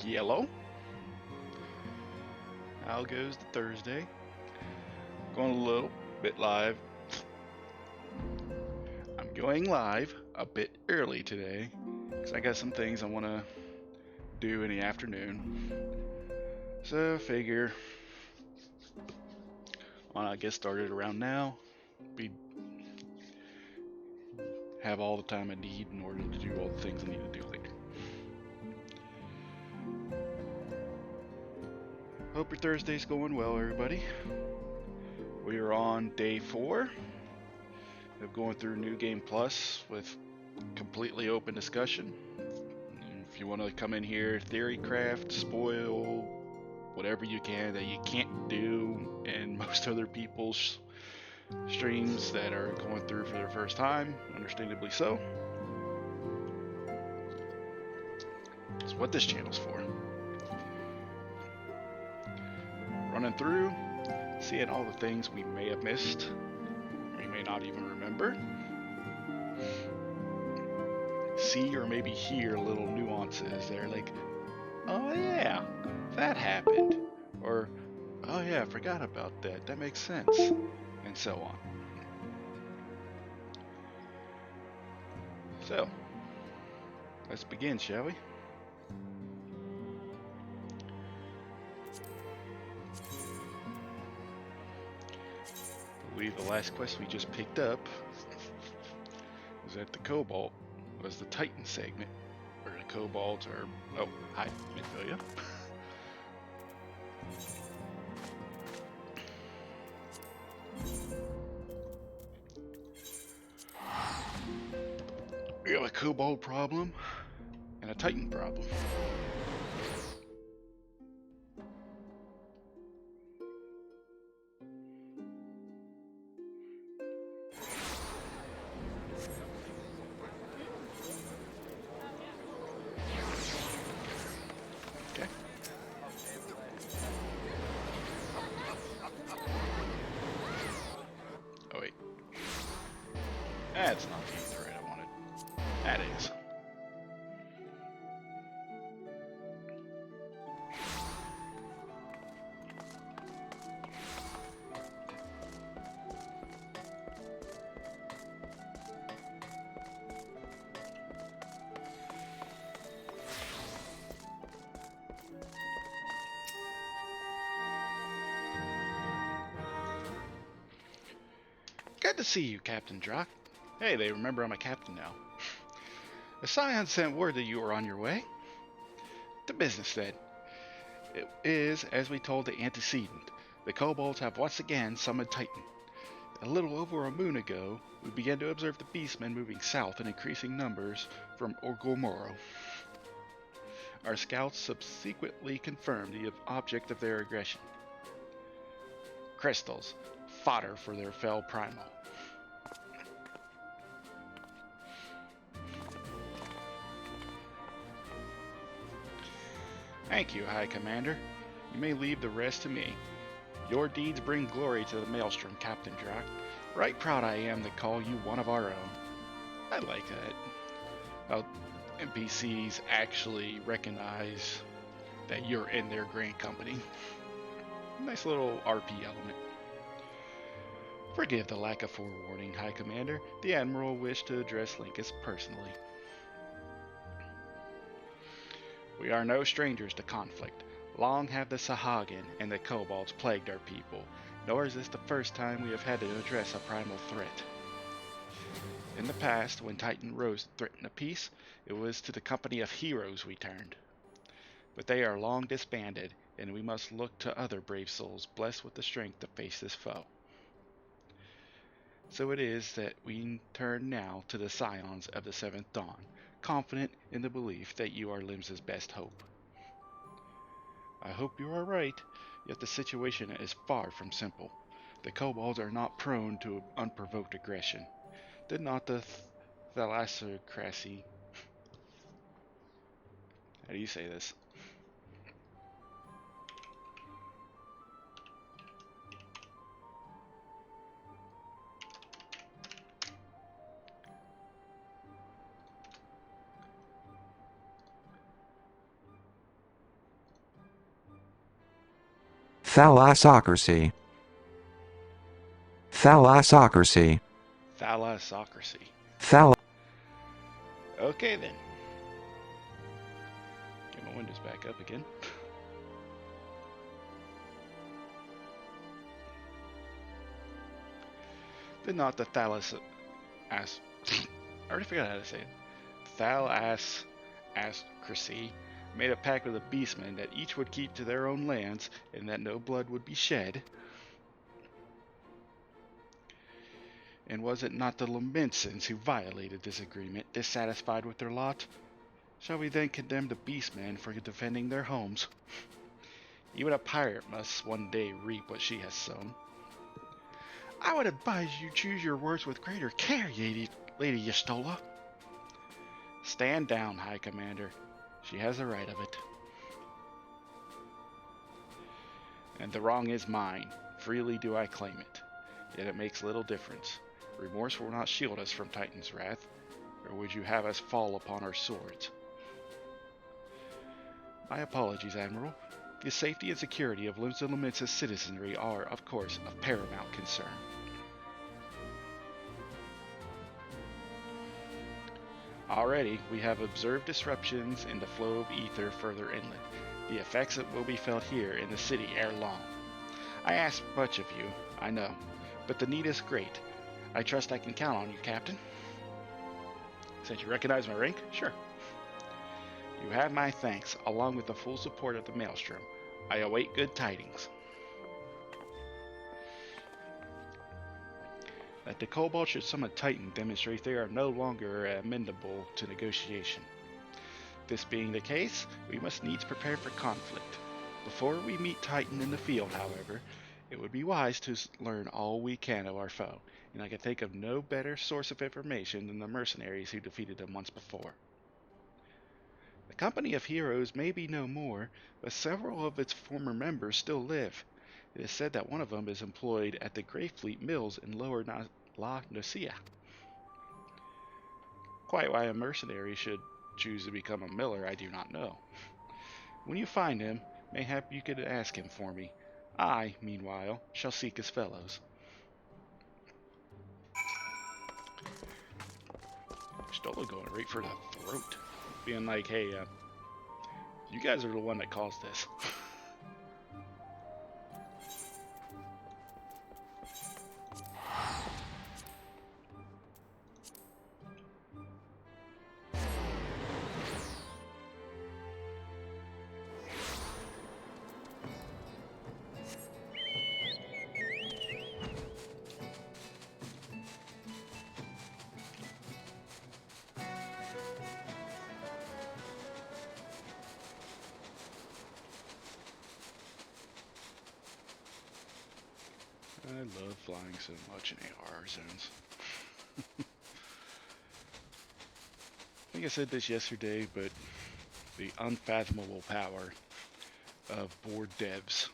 Yellow. How goes the Thursday? Going a little bit live. I'm going live a bit early today because I got some things I want to do in the afternoon. So figure why not get started around now? Have all the time I need in order to do all the things I need to do later. Hope your Thursday's going well, everybody. We are on day 4 of going through New Game Plus with completely open discussion. If you want to come in here, theory craft, spoil, whatever you can that you can't do in most other people's streams that are going through for their first time, understandably so. That's what this channel's for. Running through, seeing all the things we may have missed, we may not even remember. See or maybe hear little nuances that are like, oh yeah, that happened. Or, oh yeah, I forgot about that, that makes sense. And so on. So, let's begin, shall we? I believe the last quest we just picked up was at the Cobalt, was the Titan segment, where the Kobolds are... Oh, hi, Midvillia. We have a Kobold problem and a Titan problem. Okay. Oh wait. That's not the thread I wanted. That is. Good to see you, Captain Drock. Hey, they remember I'm a captain now. The Scion sent word that you were on your way. To business, then. It is, as we told the antecedent. The Kobolds have once again summoned Titan. A little over a moon ago, we began to observe the beastmen moving south in increasing numbers from Orgomoro. Our scouts subsequently confirmed the object of their aggression. Crystals, fodder for their fell primal. Thank you, High Commander. You may leave the rest to me. Your deeds bring glory to the Maelstrom, Captain Drock. Right proud I am to call you one of our own. I like that. How NPCs actually recognize that you're in their grand company. Nice little RP element. Forgive the lack of forewarning, High Commander. The Admiral wished to address Linkus personally. We are no strangers to conflict. Long have the Sahagin and the Kobolds plagued our people, nor is this the first time we have had to address a primal threat. In the past, when Titan rose to threaten the peace, it was to the company of heroes we turned. But they are long disbanded, and we must look to other brave souls blessed with the strength to face this foe. So it is that we turn now to the Scions of the Seventh Dawn, confident in the belief that you are Limsa's best hope. I hope you are right, yet the situation is far from simple. The Kobolds are not prone to unprovoked aggression. Did not the thalassocracy... How do you say this? Thalassocracy. Thalassocracy. Thalassocracy. Thal. Okay then. Get my windows back up again. Did not the Thalas as I already forgot how to say it. Thalassocracy made a pact with the beastmen that each would keep to their own lands and that no blood would be shed. And was it not the Lamentsons who violated this agreement, dissatisfied with their lot? Shall we then condemn the beastmen for defending their homes? Even a pirate must one day reap what she has sown. I would advise you choose your words with greater care, Lady Yastola. Stand down, High Commander. She has the right of it. And the wrong is mine. Freely do I claim it. Yet it makes little difference. Remorse will not shield us from Titan's wrath, or would you have us fall upon our swords? My apologies, Admiral. The safety and security of Limsa Laments's citizenry are, of course, of paramount concern. Already, we have observed disruptions in the flow of ether further inland. The effects will be felt here in the city ere long. I ask much of you, I know, but the need is great. I trust I can count on you, Captain. Since you recognize my rank? Sure. You have my thanks, along with the full support of the Maelstrom. I await good tidings. That the Kobold should summon Titan demonstrates they are no longer amenable to negotiation. This being the case, we must needs prepare for conflict. Before we meet Titan in the field, however, it would be wise to learn all we can of our foe, and I can think of no better source of information than the mercenaries who defeated them once before. The company of heroes may be no more, but several of its former members still live. It is said that one of them is employed at the Greyfleet Mills in Lower La Nocia. Quite why a mercenary should choose to become a miller, I do not know. When you find him, mayhap you could ask him for me. I, meanwhile, shall seek his fellows. Stola going right for the throat. Being like, hey, you guys are the one that caused this. I love flying so much in AR zones. I think I said this yesterday, but the unfathomable power of bored devs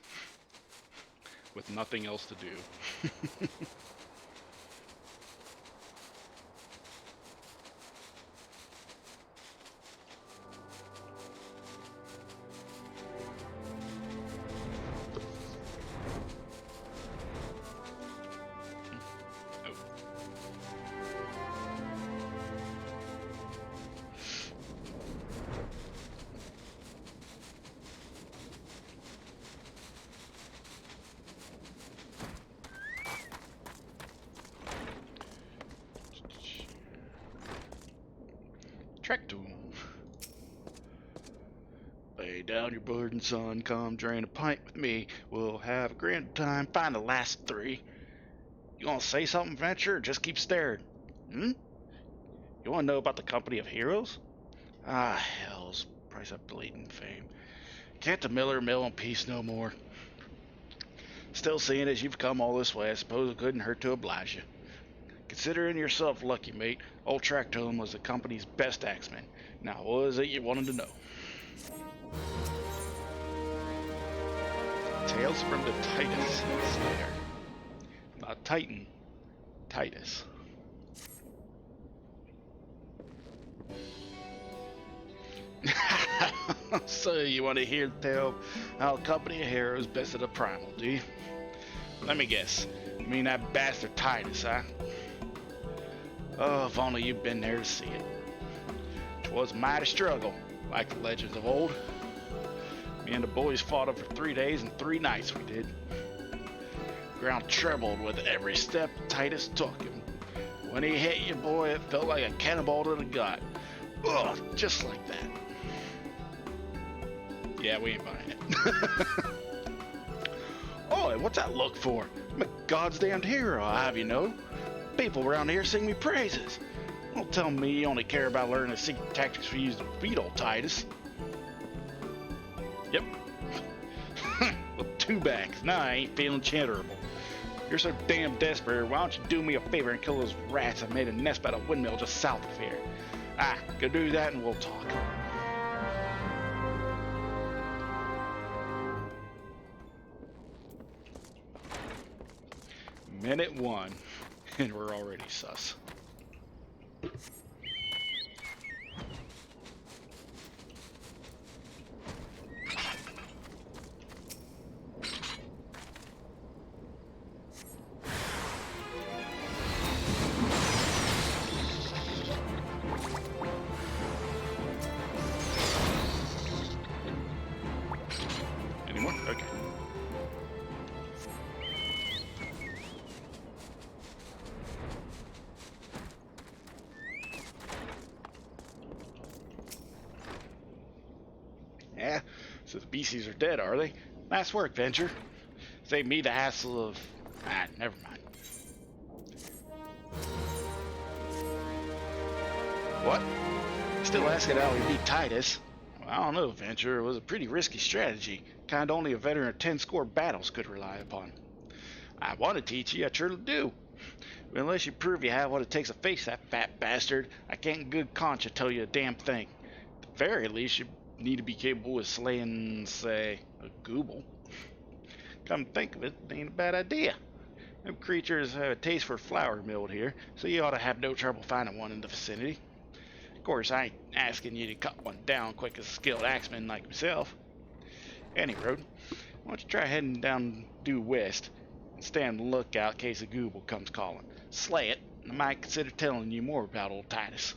with nothing else to do. Trek to him. Lay down your burden, son. Come drain a pint with me. We'll have a grand time. Find the last three. You want to say something, Venture, or just keep staring? Hmm? You want to know about the company of heroes? Ah, hells. Price of bleeding fame. Can't the miller mill in peace no more? Still, seeing as you've come all this way, I suppose it couldn't hurt to oblige you. Considering yourself lucky, mate. Old Tractome was the company's best axeman. Now, what is it you wanted to know? Tales from the Titus Slayer. Not Titan, Titus. So you want to hear the tale how a company of heroes bested a primal, do you? Let me guess. You mean that bastard Titus, huh? Oh, if only you'd been there to see it. 'Twas a mighty struggle, like the legends of old. Me and the boys fought up for 3 days and 3 nights we did. Ground trembled with every step Titus took, and when he hit you, boy, it felt like a cannonball to the gut. Ugh, just like that. Yeah, we ain't buying it. Oh, what's that look for? I'm a God's damned hero, I have you know. People around here sing me praises. Don't tell me you only care about learning the secret tactics we use to beat old Titus. Yep. With 2 backs. Now I ain't feeling charitable. You're so damn desperate, why don't you do me a favor and kill those rats that made a nest by the windmill just south of here? Go do that and we'll talk. Minute 1, and we're already sus. Anymore? Okay. Yeah, so the beasties are dead, are they? Nice work, Venture. Save me the hassle of... never mind. What? Still asking how we beat Titus? Well, I don't know, Venture. It was a pretty risky strategy. Kind only a veteran of 10 score battles could rely upon. I want to teach you, I surely do. But unless you prove you have what it takes to face that fat bastard, I can't in good conscience tell you a damn thing. At the very least, you need to be capable of slaying, say, a Gooble. Come to think of it, it ain't a bad idea. Them creatures have a taste for flour milled here, so you ought to have no trouble finding one in the vicinity. Of course, I ain't asking you to cut one down quick as a skilled axeman like myself. Any road, why don't you try heading down due west and stay on the lookout in case a Gooble comes calling. Slay it, and I might consider telling you more about old Titus.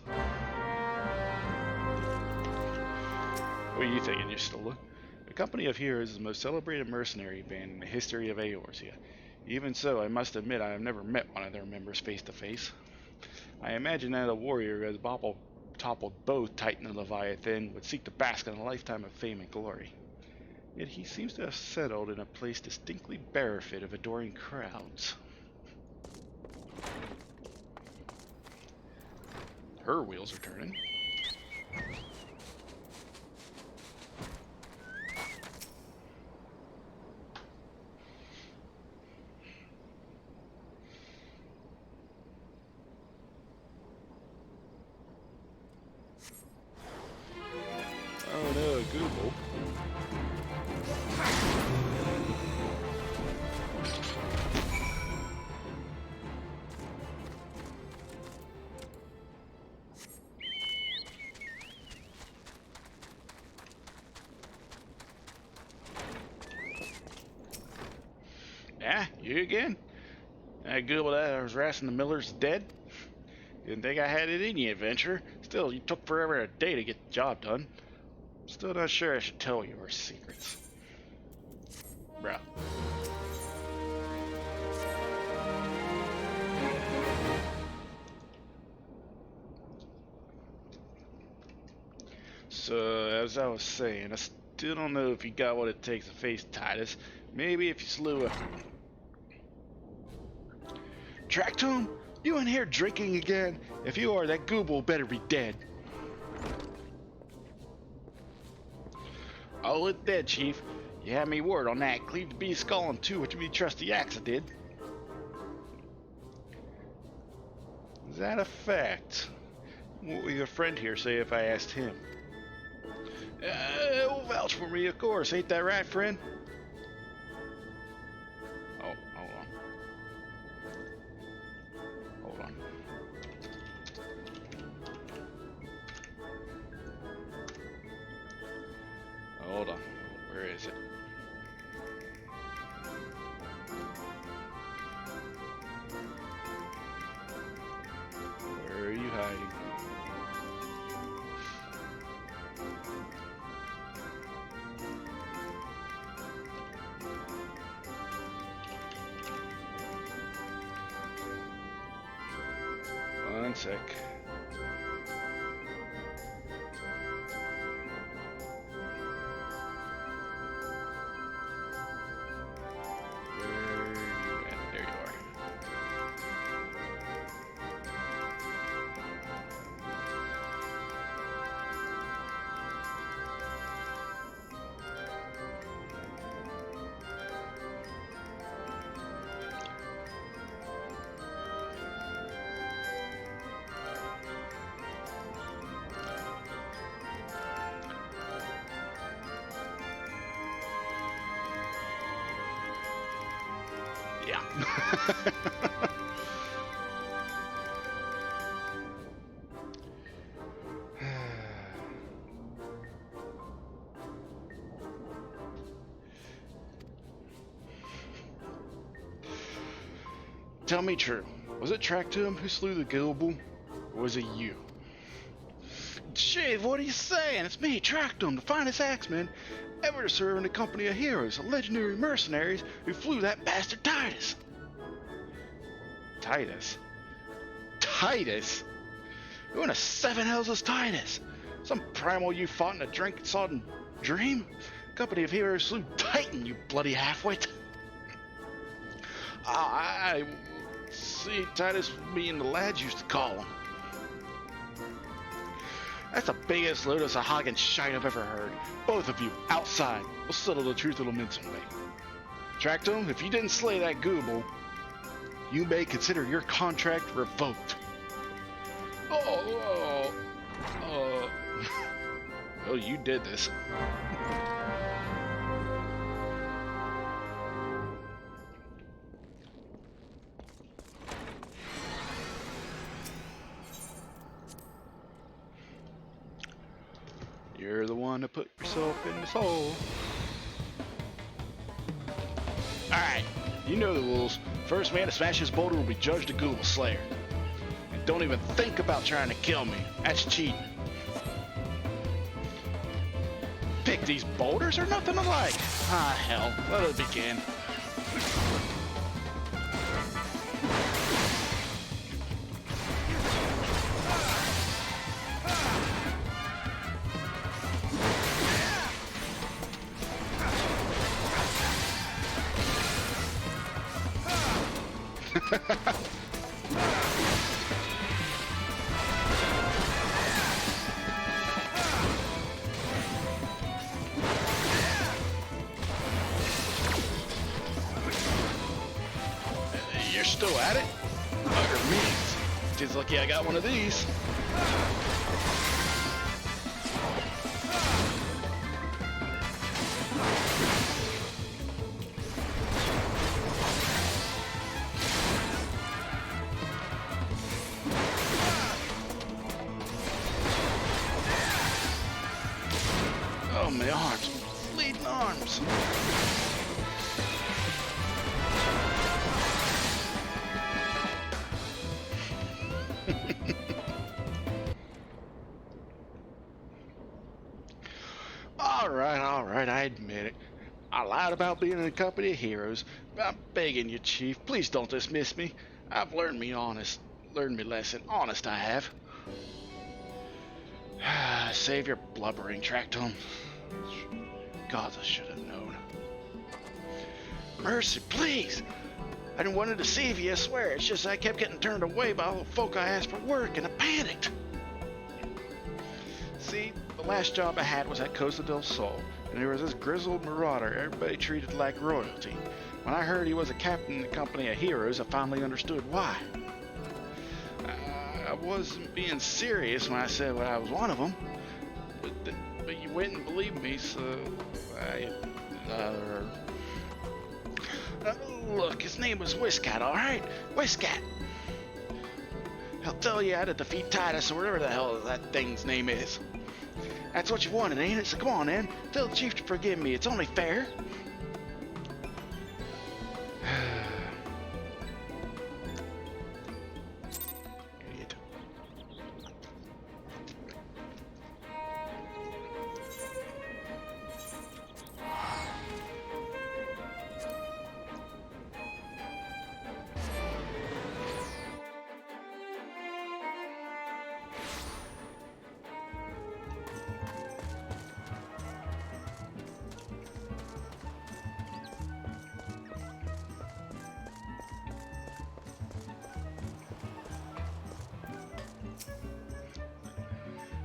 What are you thinking, Yustola? The Company of Heroes is the most celebrated mercenary band in the history of Eorzea. Even so, I must admit I have never met one of their members face to face. I imagine that a warrior who has toppled both Titan and Leviathan would seek to bask in a lifetime of fame and glory. Yet he seems to have settled in a place distinctly berefit of adoring crowds. Her wheels are turning. Oh no, Google. Yeah, you again? That Google that was harassing the Millers is dead? Didn't think I had it in you, Adventure. Still, you took forever a day to get the job done. Still not sure I should tell you our secrets. Bruh. So, as I was saying, I still don't know if you got what it takes to face Titus. Maybe if you slew a... Tractome? You in here drinking again? If you are, that Gooble better be dead. Oh, it's dead, Chief. You had me word on that. Cleave the beast skull in two with me trusty axe, I did. Is that a fact? What would your friend here say if I asked him? He'll vouch for me, of course. Ain't that right, friend? Oh, hold on. Hold on. Hold on. Where is it? Where are you hiding? One sec. Where are you at? There you are. Yeah. Tell me true. Was it Tractum who slew the Gilbull? Or was it you? Shit, what are you saying? It's me, Tractum, the finest axeman ever to serve in a company of heroes, the legendary mercenaries who flew that bastard Titus. Titus? Titus? Who in the seven hells is Titus? Some primal you fought in a drink-sodden dream? Company of heroes slew Titan, you bloody halfwit. I see Titus was me and the lads used to call him. That's the biggest load of Sahagin shite I've ever heard. Both of you, outside. We'll settle the truth little mincingly. Tractum, if you didn't slay that Gooble, you may consider your contract revoked. Oh, you did this. You're the one to put yourself in this hole. Alright, you know the rules. First man to smash his boulder will be judged a Google Slayer. And don't even think about trying to kill me. That's cheating. Pick these boulders or nothing alike. Ah, hell. Let it begin. You're still at it? Bugger me. Just lucky I got one of these. Oh, my arms. Bleeding arms. Alright, I admit it. I lied about being in a company of heroes, but I'm begging you, Chief, please don't dismiss me. I've learned me lesson. Honest, I have. Save your blubbering, Tractum. God, I should have known. Mercy, please! I didn't want to deceive you, I swear. It's just I kept getting turned away by all the folk I asked for work, and I panicked. See, the last job I had was at Costa del Sol, and there was this grizzled marauder everybody treated like royalty. When I heard he was a captain in the company of heroes, I finally understood why. I wasn't being serious when I said I was one of them, but you wouldn't believe me, so look, his name was Whiskat, alright? Whiskat. He'll tell you how to defeat Titus or whatever the hell that thing's name is. That's what you wanted, ain't it? So come on, then. Tell the chief to forgive me. It's only fair. Idiot.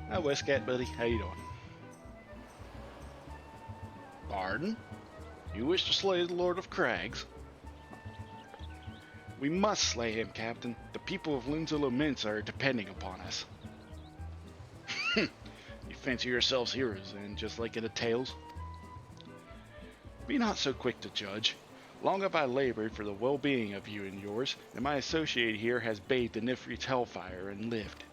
Hi, Westcat buddy. How you doing? Pardon? You wish to slay the Lord of Crags? We must slay him, Captain. The people of Linzilla Mints are depending upon us. You fancy yourselves heroes, then, just like in the tales? Be not so quick to judge. Long have I labored for the well-being of you and yours, and my associate here has bathed in Ifrit's hellfire and lived.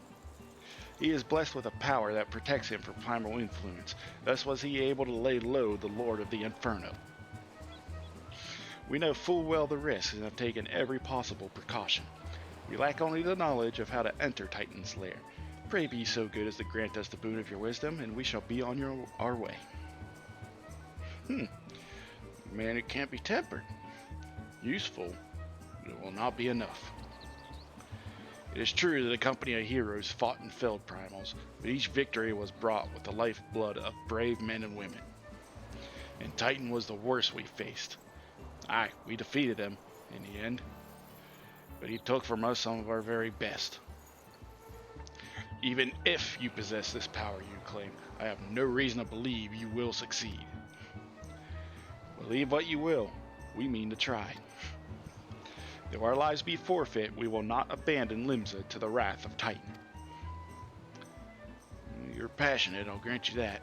He is blessed with a power that protects him from primal influence. Thus was he able to lay low the Lord of the Inferno. We know full well the risks and have taken every possible precaution. We lack only the knowledge of how to enter Titan's lair. Pray be so good as to grant us the boon of your wisdom, and we shall be on our way. Man, it can't be tempered. Useful, but it will not be enough. It is true that a company of heroes fought and felled primals, but each victory was brought with the lifeblood of brave men and women. And Titan was the worst we faced. Aye, we defeated him in the end, but he took from us some of our very best. Even if you possess this power you claim, I have no reason to believe you will succeed. Believe what you will, we mean to try. Though our lives be forfeit, we will not abandon Limsa to the wrath of Titan. You're passionate, I'll grant you that.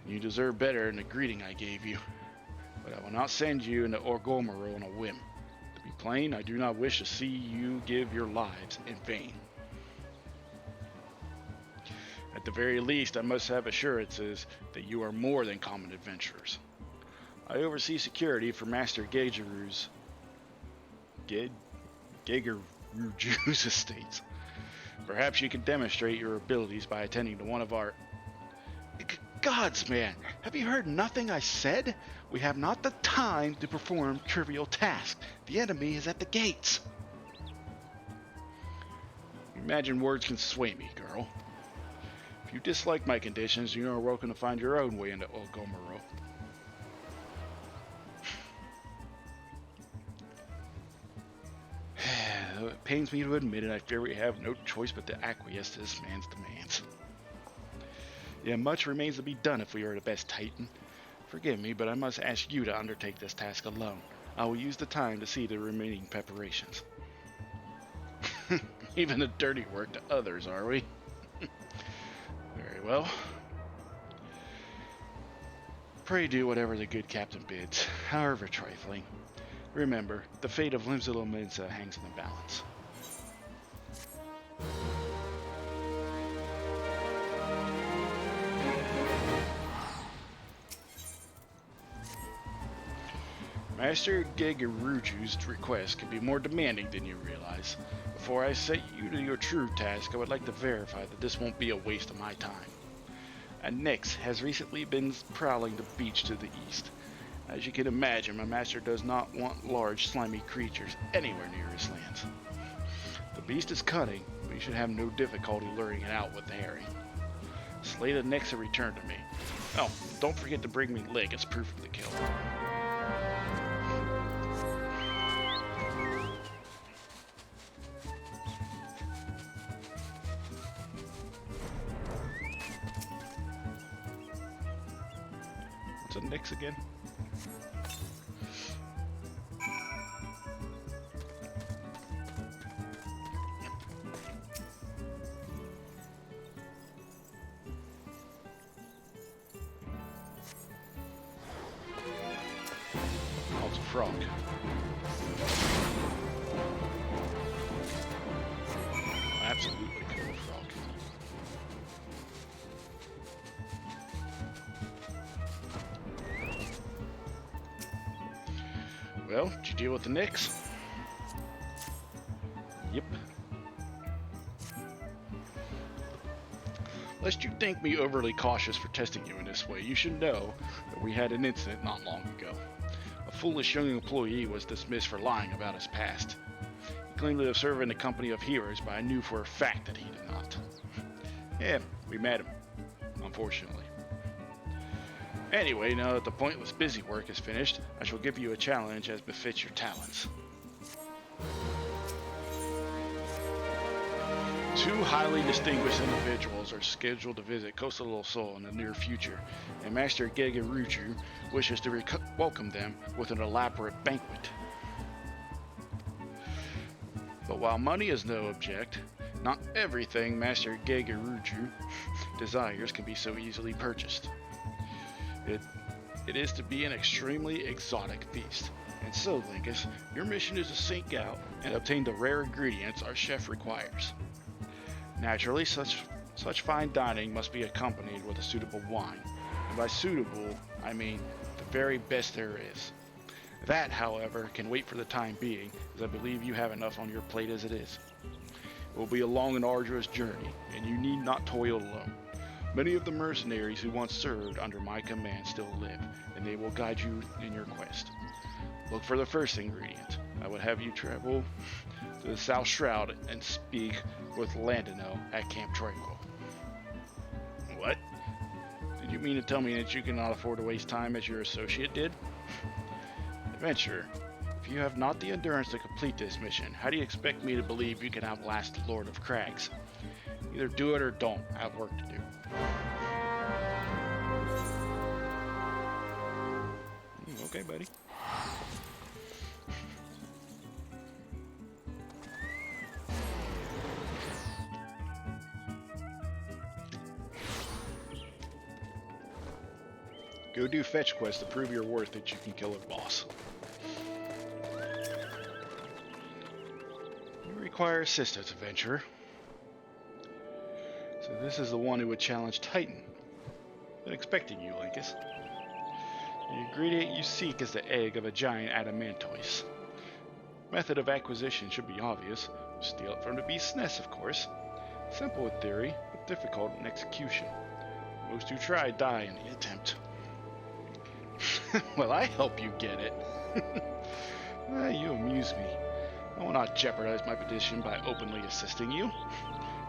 You deserve better than the greeting I gave you, but I will not send you into Orgomero on a whim. To be plain, I do not wish to see you give your lives in vain. At the very least, I must have assurances that you are more than common adventurers. I oversee security for Master Gegeru's estates. Perhaps you can demonstrate your abilities by attending to one of our... Gods, man! Have you heard nothing I said? We have not the time to perform trivial tasks. The enemy is at the gates. Imagine words can sway me, girl. If you dislike my conditions, you are welcome to find your own way into Orgomero. Though it pains me to admit it, I fear we have no choice but to acquiesce to this man's demands. Yet much remains to be done if we are the best Titan. Forgive me, but I must ask you to undertake this task alone. I will use the time to see the remaining preparations. Even the dirty work to others, are we? Very well. Pray do whatever the good captain bids, however trifling. Remember, the fate of Limzilla Mensa hangs in the balance. Master Gegeruju's request can be more demanding than you realize. Before I set you to your true task, I would like to verify that this won't be a waste of my time. A Nyx has recently been prowling the beach to the east. As you can imagine, my master does not want large, slimy creatures anywhere near his lands. The beast is cunning, but you should have no difficulty luring it out with the herring. Slay the Nyx and return to me. Oh, don't forget to bring me Lig as proof of the kill. What's a Nyx again? Oh, it's a frog. Absolutely cool frog. Well, did you deal with the Knicks? Yep. Lest you think me overly cautious for testing you in this way, you should know that we had an incident not long ago. A foolish young employee was dismissed for lying about his past. He claimed to have served in the company of heroes, but I knew for a fact that he did not. Yeah, we met him, unfortunately. Anyway, now that the pointless busy work is finished, I shall give you a challenge as befits your talents. Two highly distinguished individuals are scheduled to visit Costa del Sol in the near future, and Master Gegeruju wishes to welcome them with an elaborate banquet. But while money is no object, not everything Master Gegeruju desires can be so easily purchased. It is to be an extremely exotic feast. And so, Linkus, your mission is to seek out and obtain the rare ingredients our chef requires. Naturally, such fine dining must be accompanied with a suitable wine. And by suitable, I mean the very best there is. That, however, can wait for the time being, as I believe you have enough on your plate as it is. It will be a long and arduous journey, and you need not toil alone. Many of the mercenaries who once served under my command still live, and they will guide you in your quest. Look for the first ingredient. I would have you travel to the South Shroud and speak with Landino at Camp Tranquil. What? Did you mean to tell me that you cannot afford to waste time as your associate did? Adventurer, if you have not the endurance to complete this mission, how do you expect me to believe you can outlast the Lord of Crags? Either do it or don't. I have work to do. Okay, buddy. Go do fetch quests to prove your worth that you can kill a boss. You require assistance, adventurer. So this is the one who would challenge Titan. Been expecting you, Linkus. The ingredient you seek is the egg of a giant adamantoise. Method of acquisition should be obvious. Steal it from the beast's nest, of course. Simple in theory, but difficult in execution. Most who try die in the attempt. Well, I help you get it. You amuse me. I will not jeopardize my position by openly assisting you.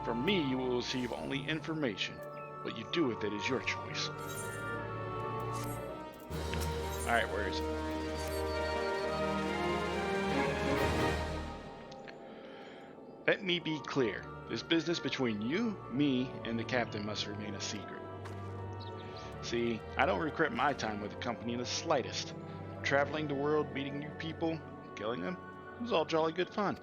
From me, you will receive only information. What you do with it is your choice. Alright, where is it? Let me be clear. This business between you, me, and the captain must remain a secret. See, I don't regret my time with the company in the slightest. Traveling the world, meeting new people, killing them, it was all jolly good fun.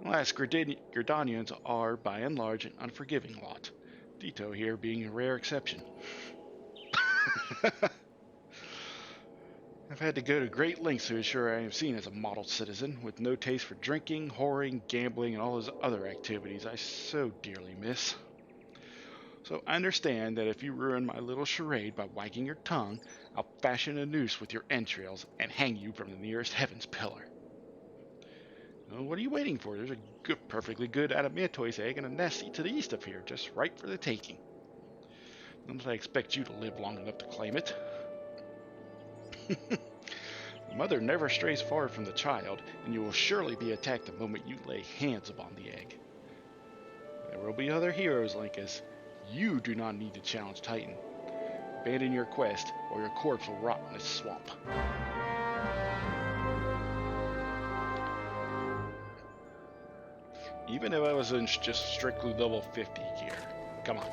Alas, Gridanians are, by and large, an unforgiving lot. Dito here being a rare exception. I've had to go to great lengths to ensure I am seen as a model citizen, with no taste for drinking, whoring, gambling, and all those other activities I so dearly miss. So I understand that if you ruin my little charade by wagging your tongue, I'll fashion a noose with your entrails and hang you from the nearest heaven's pillar. Well, what are you waiting for? There's a perfectly good adamantoise egg in a nest to the east of here, just right for the taking. Not that I expect you to live long enough to claim it. The mother never strays far from the child, and you will surely be attacked the moment you lay hands upon the egg. There will be other heroes, Linkus. You do not need to challenge Titan. Abandon your quest, or your corpse will rot in this swamp. Even if I was in just strictly level 50 gear. Come on.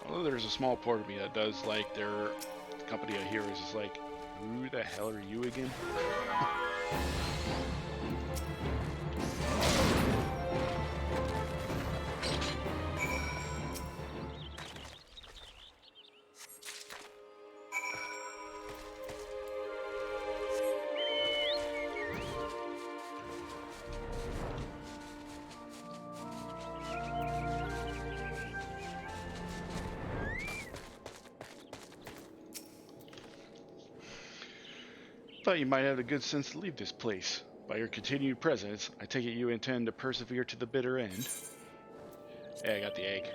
Although there's a small part of me that does like their company of heroes is like, who the hell are you again? Thought you might have the good sense to leave this place. By your continued presence, I take it you intend to persevere to the bitter end. Hey, I got the egg.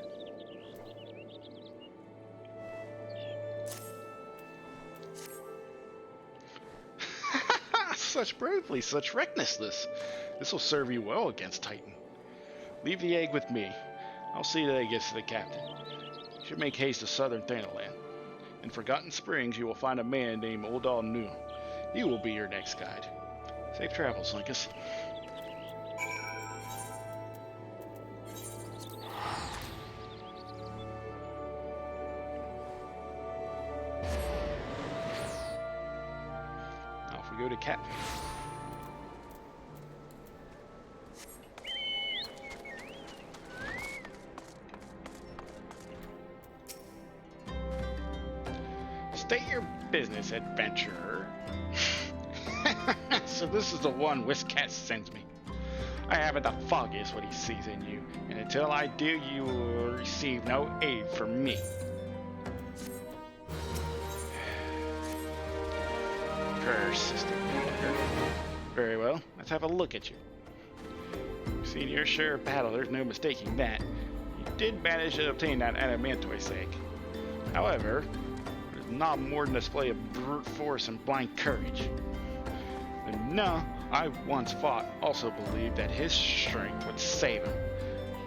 Such bravery, such recklessness. This will serve you well against Titan. Leave the egg with me. I'll see that it gets to the captain. You should make haste to southern Thanalan. In Forgotten Springs, you will find a man named Oldal Nu. He will be your next guide. Safe travels, Linkus. Off we go to Captain. State your business, adventurer. So this is the one Whiscat sends me. I haven't the foggiest what he sees in you, and until I do, you will receive no aid from me. Persistent. Very well, let's have a look at you. You've seen your share of battle, there's no mistaking that. You did manage to obtain that adamantoise egg. However, it is not more than a display of brute force and blind courage. And no, I once also believed that his strength would save him.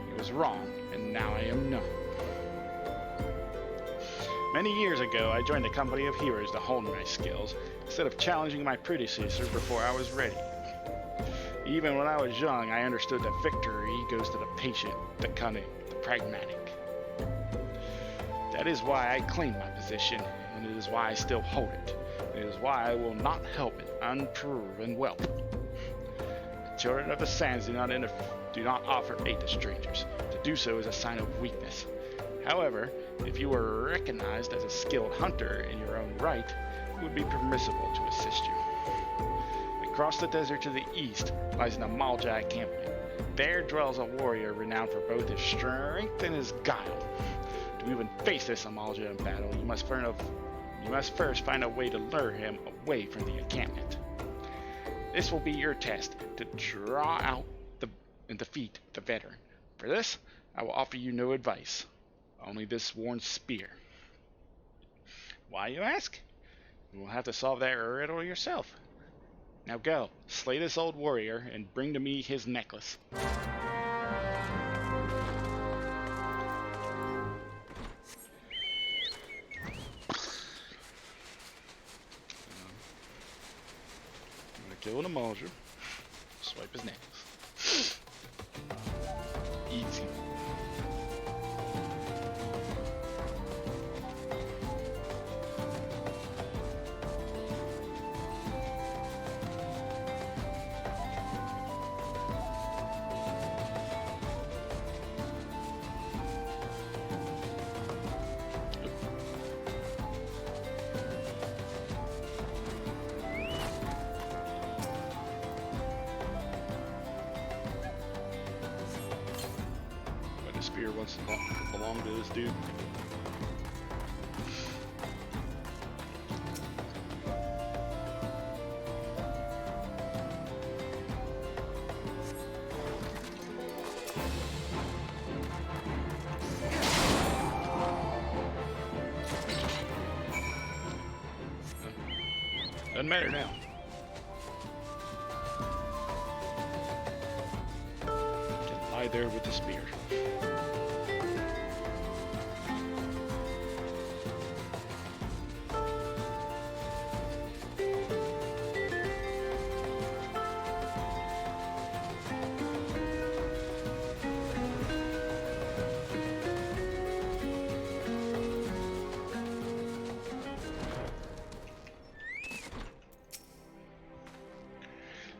He was wrong, and now I am known. Many years ago, I joined a company of heroes to hone my skills, instead of challenging my predecessor before I was ready. Even when I was young, I understood that victory goes to the patient, the cunning, the pragmatic. That is why I claim my position, and it is why I still hold it. It is why I will not help an unproven wealth. The children of the sands do not offer aid to strangers. To do so is a sign of weakness. However, if you were recognized as a skilled hunter in your own right, it would be permissible to assist you. Across the desert to the east lies an Amalja encampment. There dwells a warrior renowned for both his strength and his guile. To even face this Amalja in battle, you must first find a way to lure him away from the encampment. This will be your test, to draw out and defeat the veteran. For this, I will offer you no advice, only this worn spear. Why, you ask? You will have to solve that riddle yourself. Now go, slay this old warrior, and bring to me his necklace. Kill an Amalja, swipe his necklace. Easy. Spear wants to belong to this dude. Doesn't matter now. Can lie there with the spear.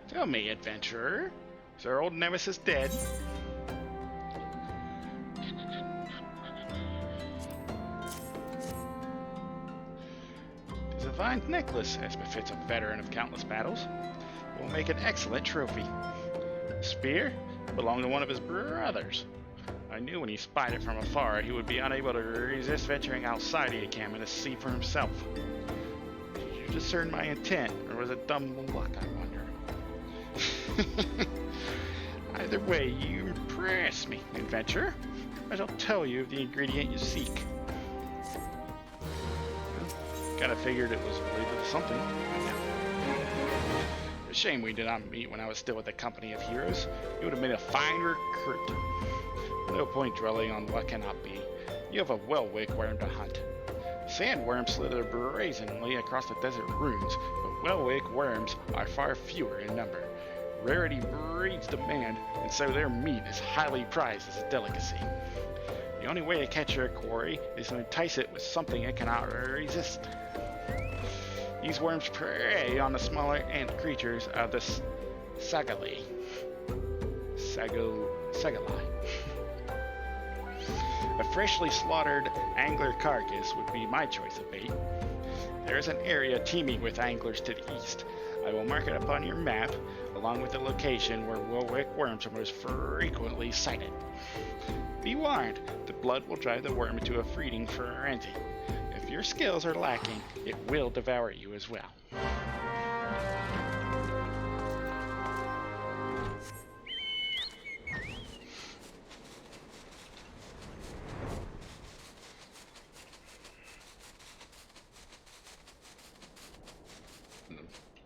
Tell me, adventurer, is our old nemesis dead? Tis a fine necklace, as befits a veteran of countless battles. It will make an excellent trophy. The spear belonged to one of his brothers. I knew when he spied it from afar he would be unable to resist venturing outside the encampment to see for himself. discern my intent, or was it dumb luck, I wonder? Either way, you impress me, adventurer. I shall tell you of the ingredient you seek. Well, kinda figured it was related to something. A shame we did not meet when I was still with the company of heroes. You would have made a fine recruit. No point dwelling on what cannot be. You have a well-wick worm to hunt. Sandworms slither brazenly across the desert ruins, but well-wick worms are far fewer in number. Rarity breeds demand, and so their meat is highly prized as a delicacy. The only way to catch your quarry is to entice it with something it cannot resist. These worms prey on the smaller ant creatures of the Sagali. Sagali. A freshly slaughtered angler carcass would be my choice of bait. There is an area teeming with anglers to the east. I will mark it upon your map, along with the location where well-wick worms are most frequently sighted. Be warned, the blood will drive the worm into a feeding frenzy. If your skills are lacking, it will devour you as well.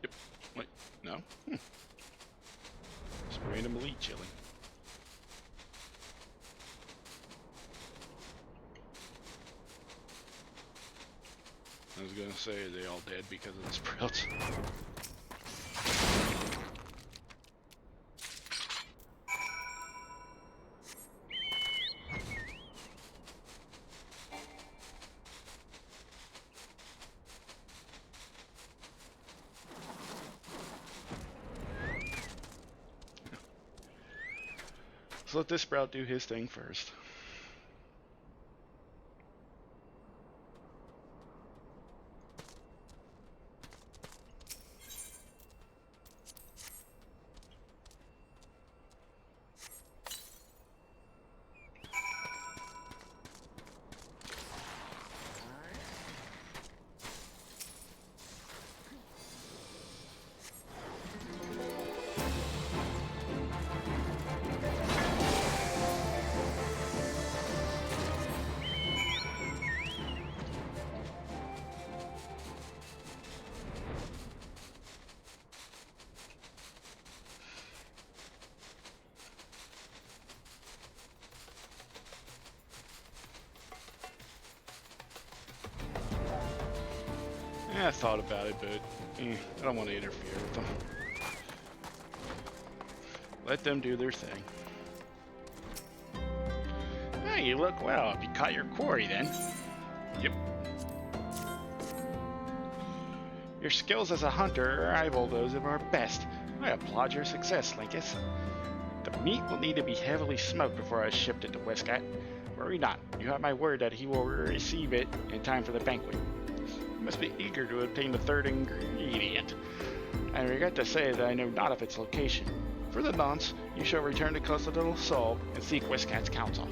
Yep. Wait, no? Just randomly chilling. I was gonna say, are they all dead because of the sprouts? Let's let this sprout do his thing first. I thought about it, but I don't want to interfere with them. Let them do their thing. Hey, you look well. Have you caught your quarry then? Yep. Your skills as a hunter rival those of our best. I applaud your success, Linkus. The meat will need to be heavily smoked before I ship it to Westcott. Worry not. You have my word that he will receive it in time for the banquet. Must be eager to obtain the third ingredient. I regret to say that I know not of its location. For the nonce, you shall return to Costa del Sol and seek Westcat's counsel.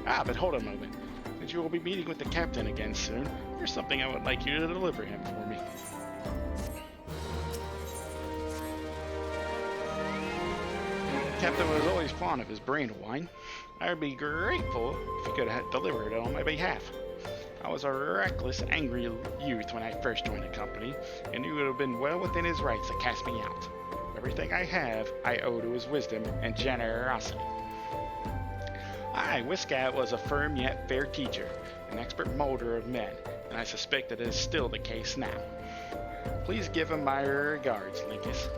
Ah, but hold a moment. Since you will be meeting with the captain again soon, there's something I would like you to deliver him for me. The captain was always fond of his brand of wine. I would be grateful if you could deliver it on my behalf. I was a reckless, angry youth when I first joined the company, and he would have been well within his rights to cast me out. Everything I have, I owe to his wisdom and generosity. Westcott was a firm yet fair teacher, an expert molder of men, and I suspect that it is still the case now. Please give him my regards, Linkus.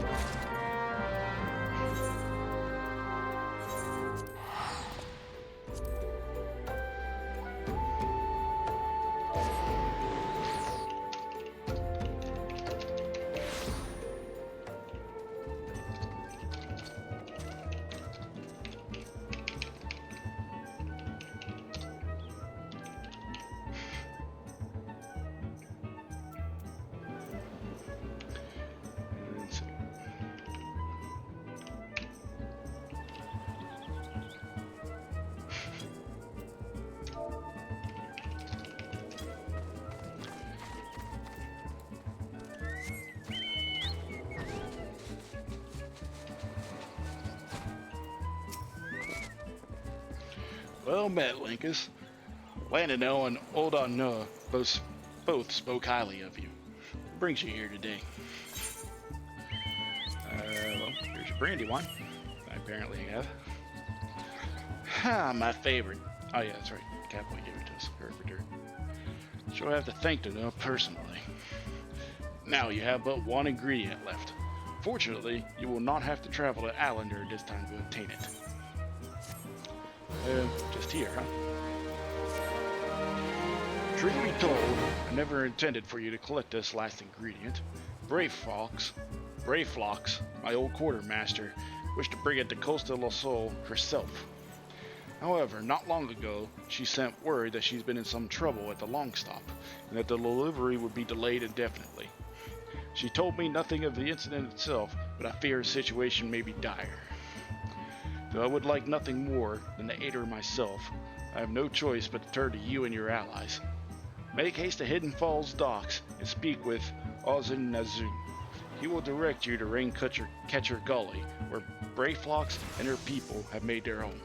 Well met, Linkus. Landonell and Old Noah both spoke highly of you. What brings you here today? Well, here's your brandy wine. I apparently have. Ha, my favorite. Oh yeah, that's right. Catboy gave it to us. Hereford. She'll have to thank Noah personally. Now you have but one ingredient left. Fortunately, you will not have to travel to Allender this time to obtain it. Just here, huh? Truth be told, I never intended for you to collect this last ingredient. Brayflox, my old quartermaster, wished to bring it to Costa del Sol herself. However, not long ago, she sent word that she's been in some trouble at the long stop, and that the delivery would be delayed indefinitely. She told me nothing of the incident itself, but I fear her situation may be dire. Though I would like nothing more than to aid her myself, I have no choice but to turn to you and your allies. Make haste to Hidden Falls docks and speak with Ozin Nazun. He will direct you to Rain Catcher Gully, where Brayflox and her people have made their home.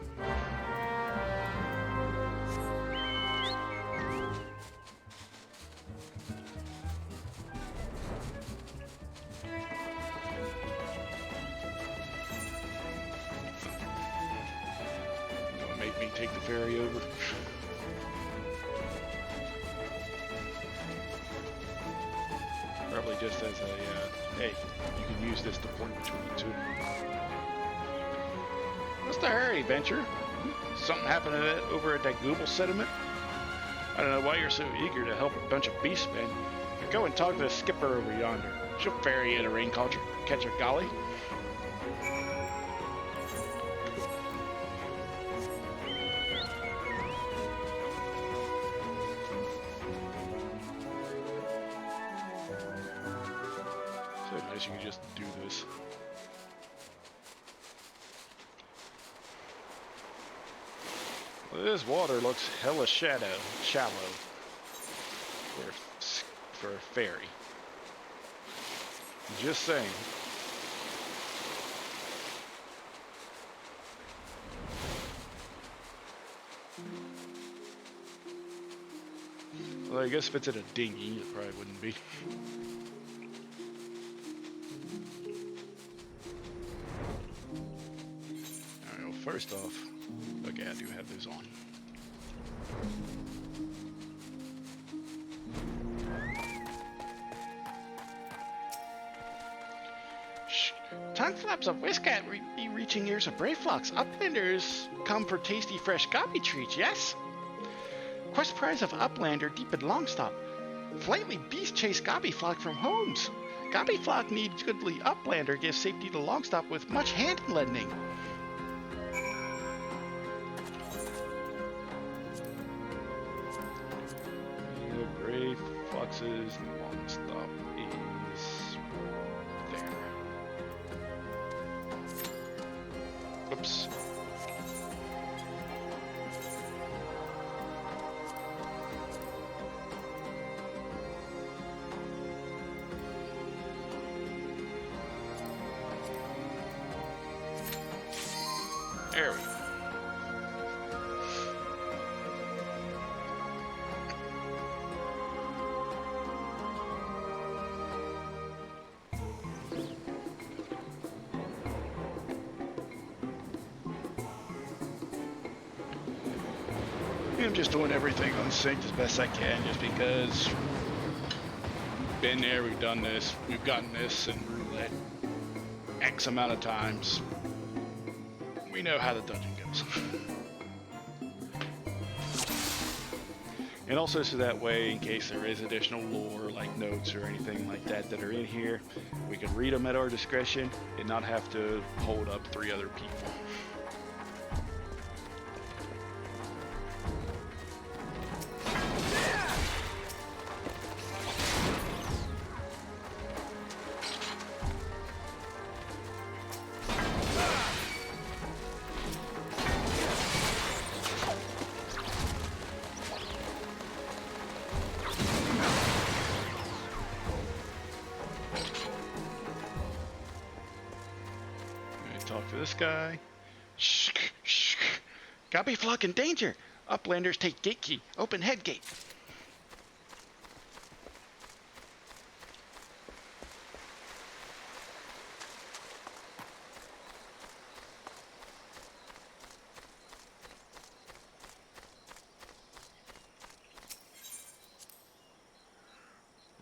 Make me take the ferry over. Probably just as a, hey, you can use this to point between the two. What's the hurry, Venture? Something happened over at that Google settlement? I don't know why you're so eager to help a bunch of beastmen. Go and talk to the skipper over yonder. She'll ferry you to Rain Catcher Gully. You can just do this. Well, this water looks hella shallow for a ferry. Just saying. Well, I guess if it's in a dinghy, it probably wouldn't be. First off, okay, I do have those on. Shh. Time flaps of Whiskat be reaching ears of Brayflox. Uplanders come for tasty fresh gobby treats, yes? Quest prize of Uplander deep in Longstop. Flightly beast chase Gobbyflock from homes. Gobbyflock needs goodly Uplander gives safety to Longstop with much hand-lending. Fox's long stop is there. Oops. There we go. I'm just doing everything unsynced as best I can, just because we've been there, we've done this, we've gotten this in roulette X amount of times. We know how the dungeon goes. And also so that way, in case there is additional lore, like notes or anything like that that are in here, we can read them at our discretion and not have to hold up 3 other people. Talk to this guy. Copy Flock in danger. Uplanders take gate key. Open head gate.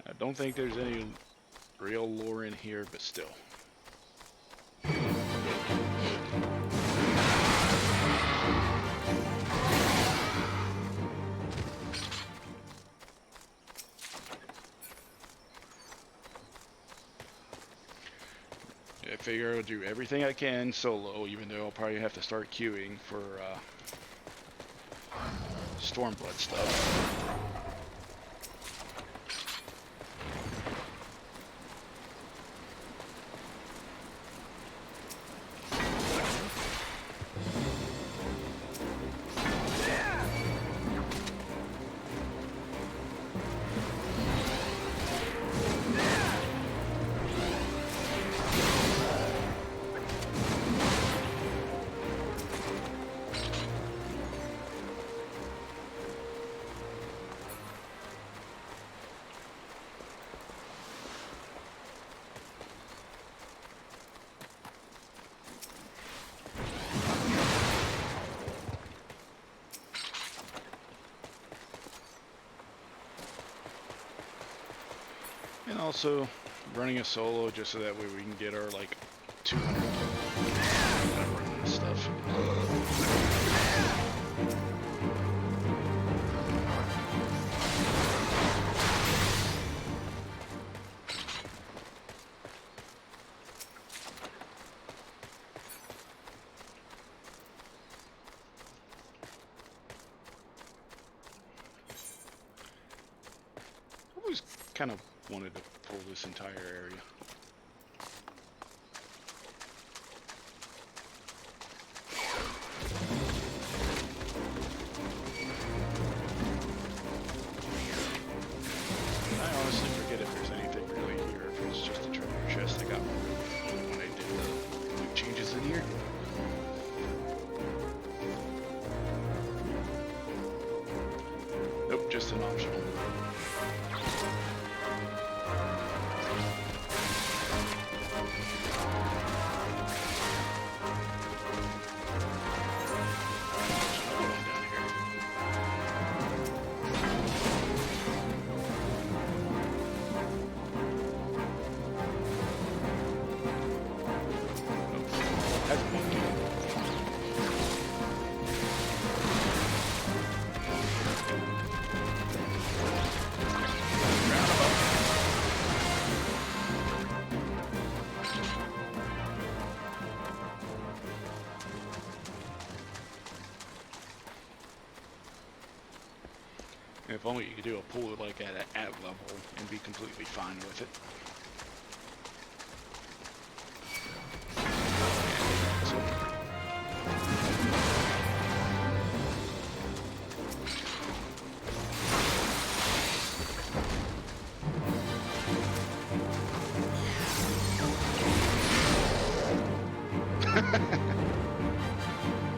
I don't think there's any real lore in here, but still. I figure I'll do everything I can solo, even though I'll probably have to start queuing for Stormblood stuff. And also running a solo just so that way we can get our like 200 running this stuff. I always kind of wanted to pull this entire area. I honestly forget if there's anything really here, if it's just a treasure chest I got when I did the loot changes in here. Nope, just an optional. If only you could do a pull like at level and be completely fine with it.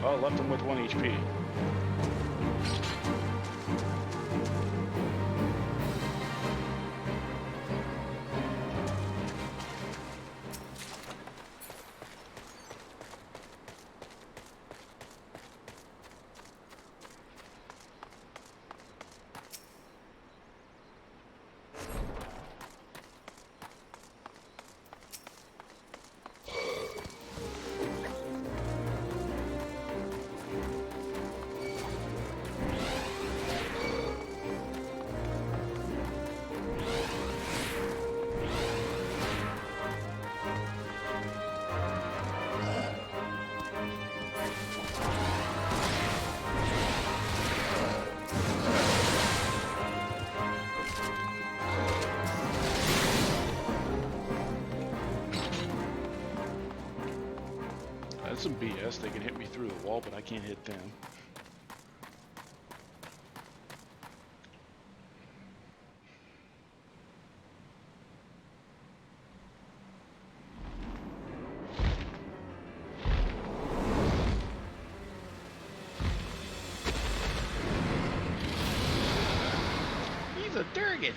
Oh, left him with 1 HP. That's some BS. They can hit me through the wall, but I can't hit them. a Durgan.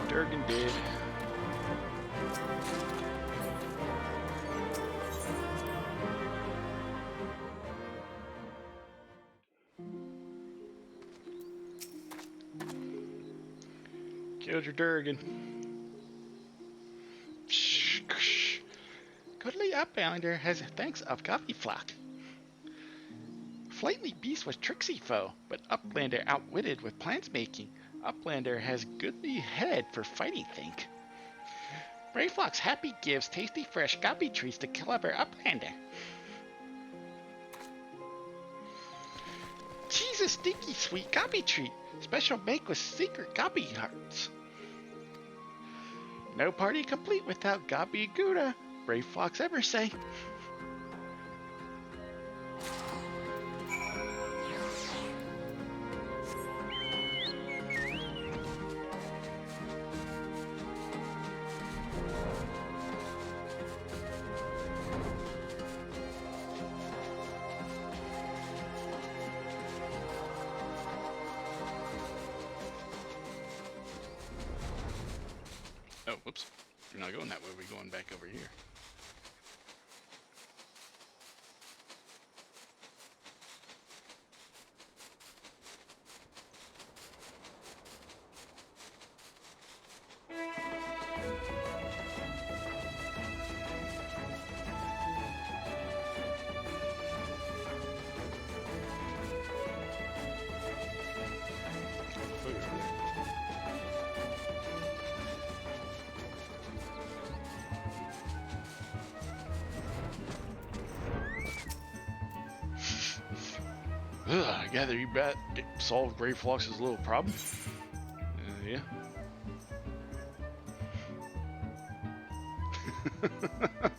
Durgan did. Killed your Durgan. Cuddly Uplander has thanks of copy flock. Flightly beast was tricksy foe, but Uplander outwitted with plans making. Uplander has goodly head for fighting think. Brayflock's happy gives tasty fresh goppy treats to clever Uplander. Cheese a stinky sweet goppy treat. Special make with secret goppy hearts. No party complete without goppy Gouda, Brayflocks ever say. Oh, whoops. We're not going that way. We're going back over here. I gather you solved Brayflox's little problem. Yeah. The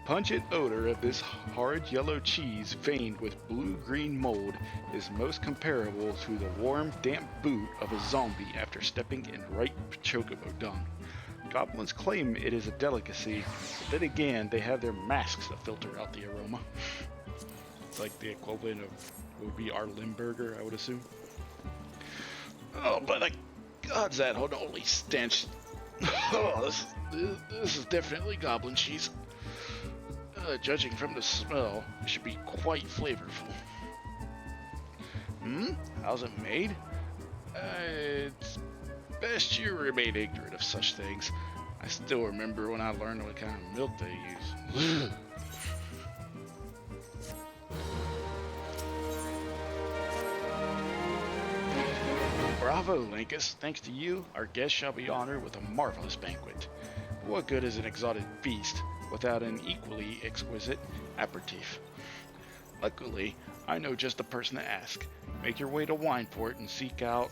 pungent odor of this hard yellow cheese veined with blue-green mold is most comparable to the warm, damp boot of a zombie after stepping in ripe chocobo dung. Goblins claim it is a delicacy, but then again, they have their masks to filter out the aroma. It's like the equivalent of would be our Limburger, I would assume. Oh, but the gods, that unholy stench. Oh, this is definitely goblin cheese. Judging from the smell, it should be quite flavorful. How's it made? It's best you remain ignorant of such things. I still remember when I learned what kind of milk they use. Bravo, Linkus. Thanks to you, our guests shall be honored with a marvelous banquet. But what good is an exotic feast without an equally exquisite aperitif? Luckily, I know just the person to ask. Make your way to Wineport and seek out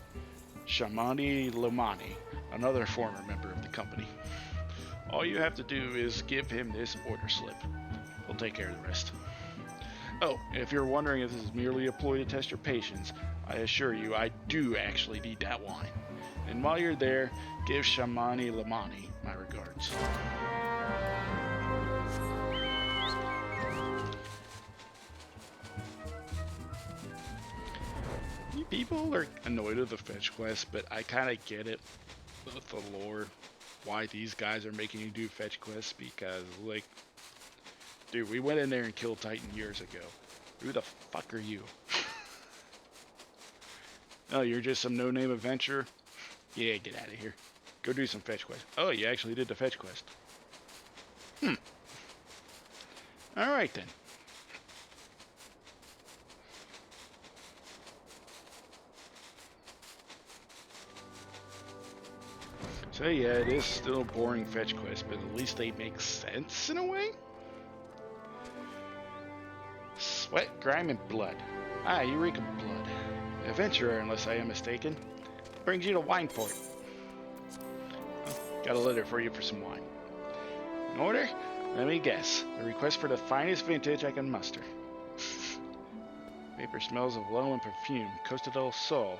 Shamani Lomani, another former member of the company. All you have to do is give him this order slip. We'll take care of the rest. Oh, if you're wondering if this is merely a ploy to test your patience, I assure you I do actually need that wine. And while you're there, give Shamani Lamani my regards. You people are annoyed with the fetch quest, but I kind of get it with the lore. Why these guys are making you do fetch quests, because, like, dude, we went in there and killed Titan years ago. Who the fuck are you? Oh, you're just some no-name adventurer? Yeah, get out of here. Go do some fetch quest. Oh, you actually did the fetch quest. Alright then. So yeah, it is still a boring fetch quest, but at least they make sense in a way? Sweat, grime, and blood. Ah, Eureka blood. Adventurer, unless I am mistaken. brings you to Wineport? Got a letter for you for some wine. In order? Let me guess. A request for the finest vintage I can muster. Paper smells of low perfume, Costa del Sol.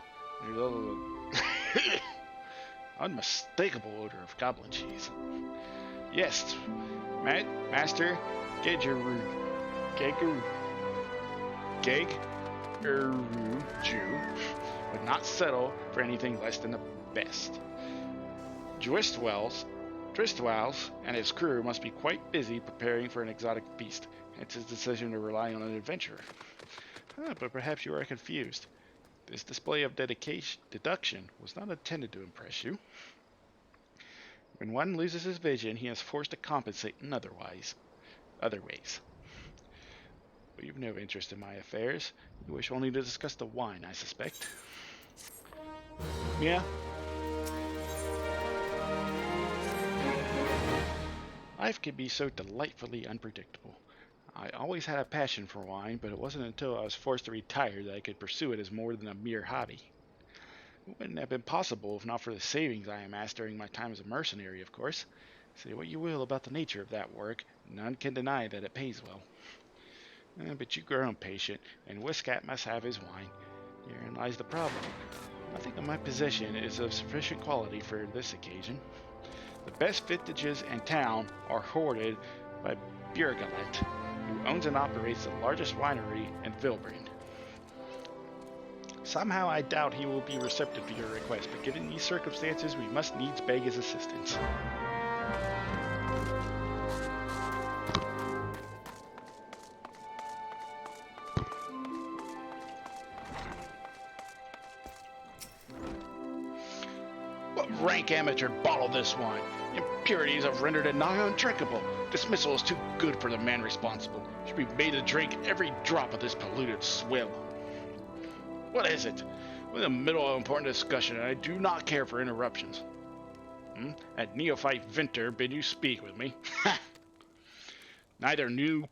Unmistakable odor of goblin cheese. Yes, Master Gegeru Jew would not settle for anything less than the best. Dristwells and his crew must be quite busy preparing for an exotic beast, hence his decision to rely on an adventurer. But perhaps you are confused. This display of deduction was not intended to impress you. When one loses his vision, he is forced to compensate in other ways. But you've no interest in my affairs. You wish only to discuss the wine, I suspect. Yeah? Life can be so delightfully unpredictable. I always had a passion for wine, but it wasn't until I was forced to retire that I could pursue it as more than a mere hobby. It wouldn't have been possible if not for the savings I amassed during my time as a mercenary, of course. Say what you will about the nature of that work, none can deny that it pays well. But you grow impatient, and Whiskat must have his wine. Herein lies the problem. Nothing in my possession is of sufficient quality for this occasion. The best vintages in town are hoarded by Bjergalant, who owns and operates the largest winery in Vilbrand. Somehow I doubt he will be receptive to your request, but given these circumstances, we must needs beg his assistance. What rank amateur bottled this wine? Impurities have rendered it nigh undrinkable. Dismissal is too good for the man responsible. Should be made to drink every drop of this polluted swill. What is it? We're in the middle of an important discussion, and I do not care for interruptions. Had neophyte Vinter bid you speak with me? Neither you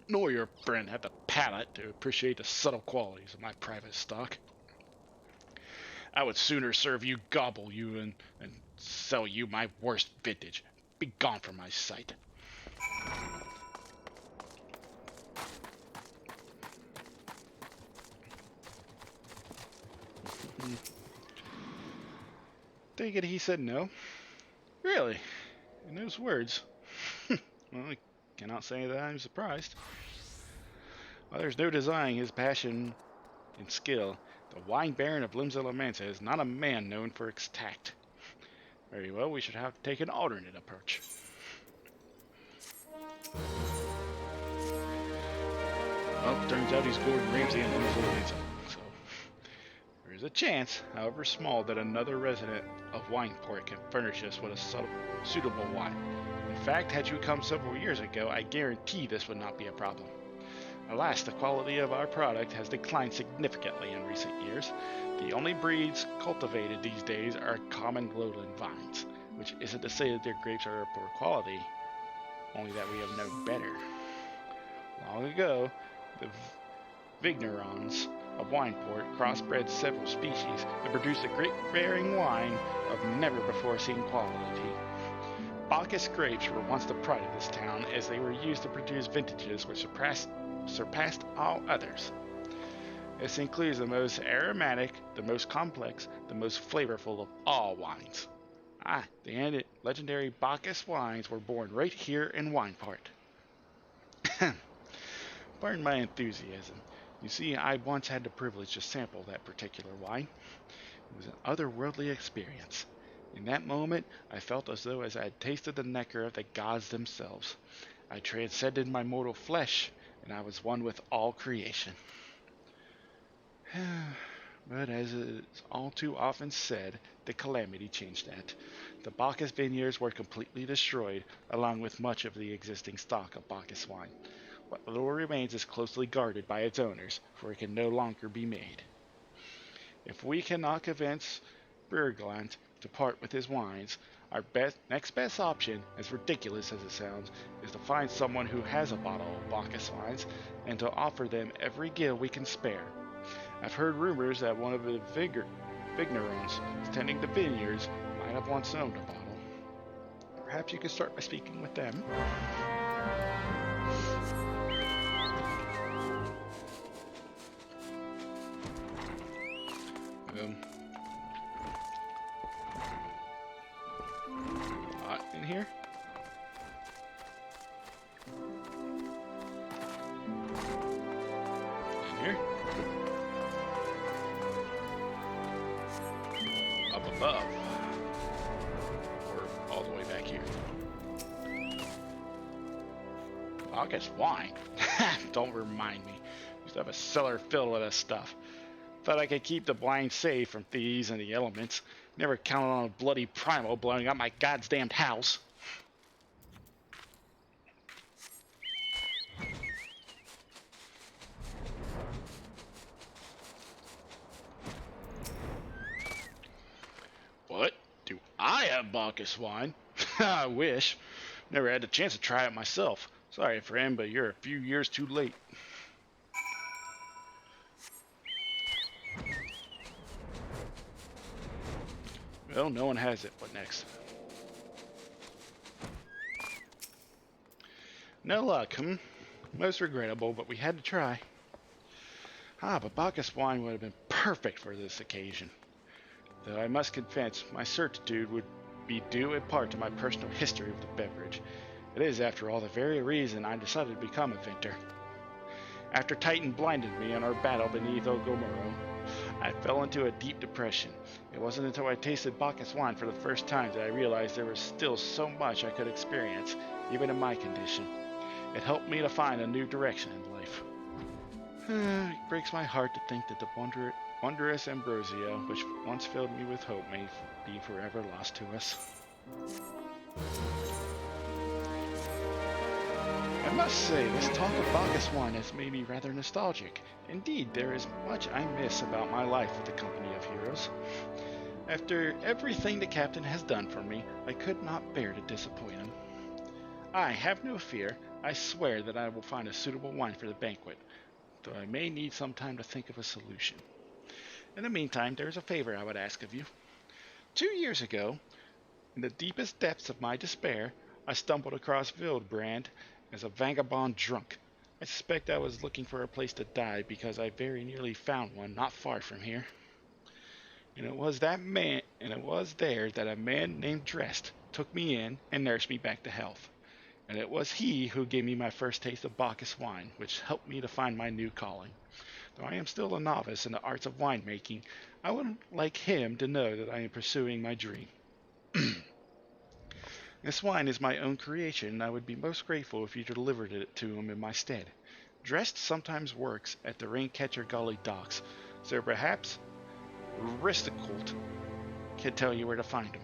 nor your friend have the palate to appreciate the subtle qualities of my private stock. I would sooner serve you, gobble you, and sell you my worst vintage. Be gone from my sight. Take it he said no. Really? In those words? Well, I cannot say that I'm surprised. While there's no denying his passion and skill, the wine baron of Limsa is not a man known for its tact. Very well, we should have to take an alternate approach. Well, turns out he's Gordon Ramsay and Limsa, so there's a chance, however small, that another resident of Wineport can furnish us with a suitable wine. In fact, had you come several years ago, I guarantee this would not be a problem. Alas, the quality of our product has declined significantly in recent years. The only breeds cultivated these days are common lowland vines, which isn't to say that their grapes are of poor quality, only that we have known better. Long ago, the vignerons of Wineport crossbred several species and produced a grape-bearing wine of never-before-seen quality. Bacchus grapes were once the pride of this town, as they were used to produce vintages which surpassed all others. This includes the most aromatic, the most complex, the most flavorful of all wines. The legendary Bacchus wines were born right here in Wineport. Pardon my enthusiasm. You see, I once had the privilege to sample that particular wine. It was an otherworldly experience. In that moment, I felt as though I had tasted the nectar of the gods themselves. I transcended my mortal flesh, and I was one with all creation. But as is all too often said, the calamity changed that. The Bacchus vineyards were completely destroyed, along with much of the existing stock of Bacchus wine. What little remains is closely guarded by its owners, for it can no longer be made. If we cannot convince Bjergalant to part with his wines, our next best option, as ridiculous as it sounds, is to find someone who has a bottle of Bacchus wines and to offer them every gill we can spare. I've heard rumors that one of the Vignerons, tending the vineyards, might have once owned a bottle. Perhaps you could start by speaking with them. Not in here. In here. Up above. Or all the way back here. I'll guess wine. Don't remind me. Used to have a cellar filled with this stuff. Thought I could keep the wine safe from thieves and the elements. Never counted on a bloody primal blowing up my goddamn house. What? Do I have Bacchus wine? I wish. Never had the chance to try it myself. Sorry, friend, but you're a few years too late. Well, no one has it. What next? No luck, Most regrettable, but we had to try. But Bacchus wine would have been perfect for this occasion. Though I must confess, my certitude would be due in part to my personal history with the beverage. It is, after all, the very reason I decided to become a vintner. After Titan blinded me in our battle beneath Ogomoro, I fell into a deep depression. It wasn't until I tasted Bacchus wine for the first time that I realized there was still so much I could experience, even in my condition. It helped me to find a new direction in life. It breaks my heart to think that the wondrous ambrosia, which once filled me with hope, may be forever lost to us. I must say, this talk of Bacchus wine has made me rather nostalgic. Indeed, there is much I miss about my life with the company of heroes. After everything the captain has done for me, I could not bear to disappoint him. Have no fear. I swear that I will find a suitable wine for the banquet, though I may need some time to think of a solution. In the meantime, there is a favor I would ask of you. 2 years ago, in the deepest depths of my despair, I stumbled across Wildbrand as a vagabond drunk. I suspect I was looking for a place to die because I very nearly found one not far from here. And it was there that a man named Drest took me in and nursed me back to health. And it was he who gave me my first taste of Bacchus wine, which helped me to find my new calling. Though I am still a novice in the arts of winemaking, I would like him to know that I am pursuing my dream. This wine is my own creation, and I would be most grateful if you delivered it to him in my stead. Drest sometimes works at the Raincatcher Gully docks, so perhaps Risticolt can tell you where to find him.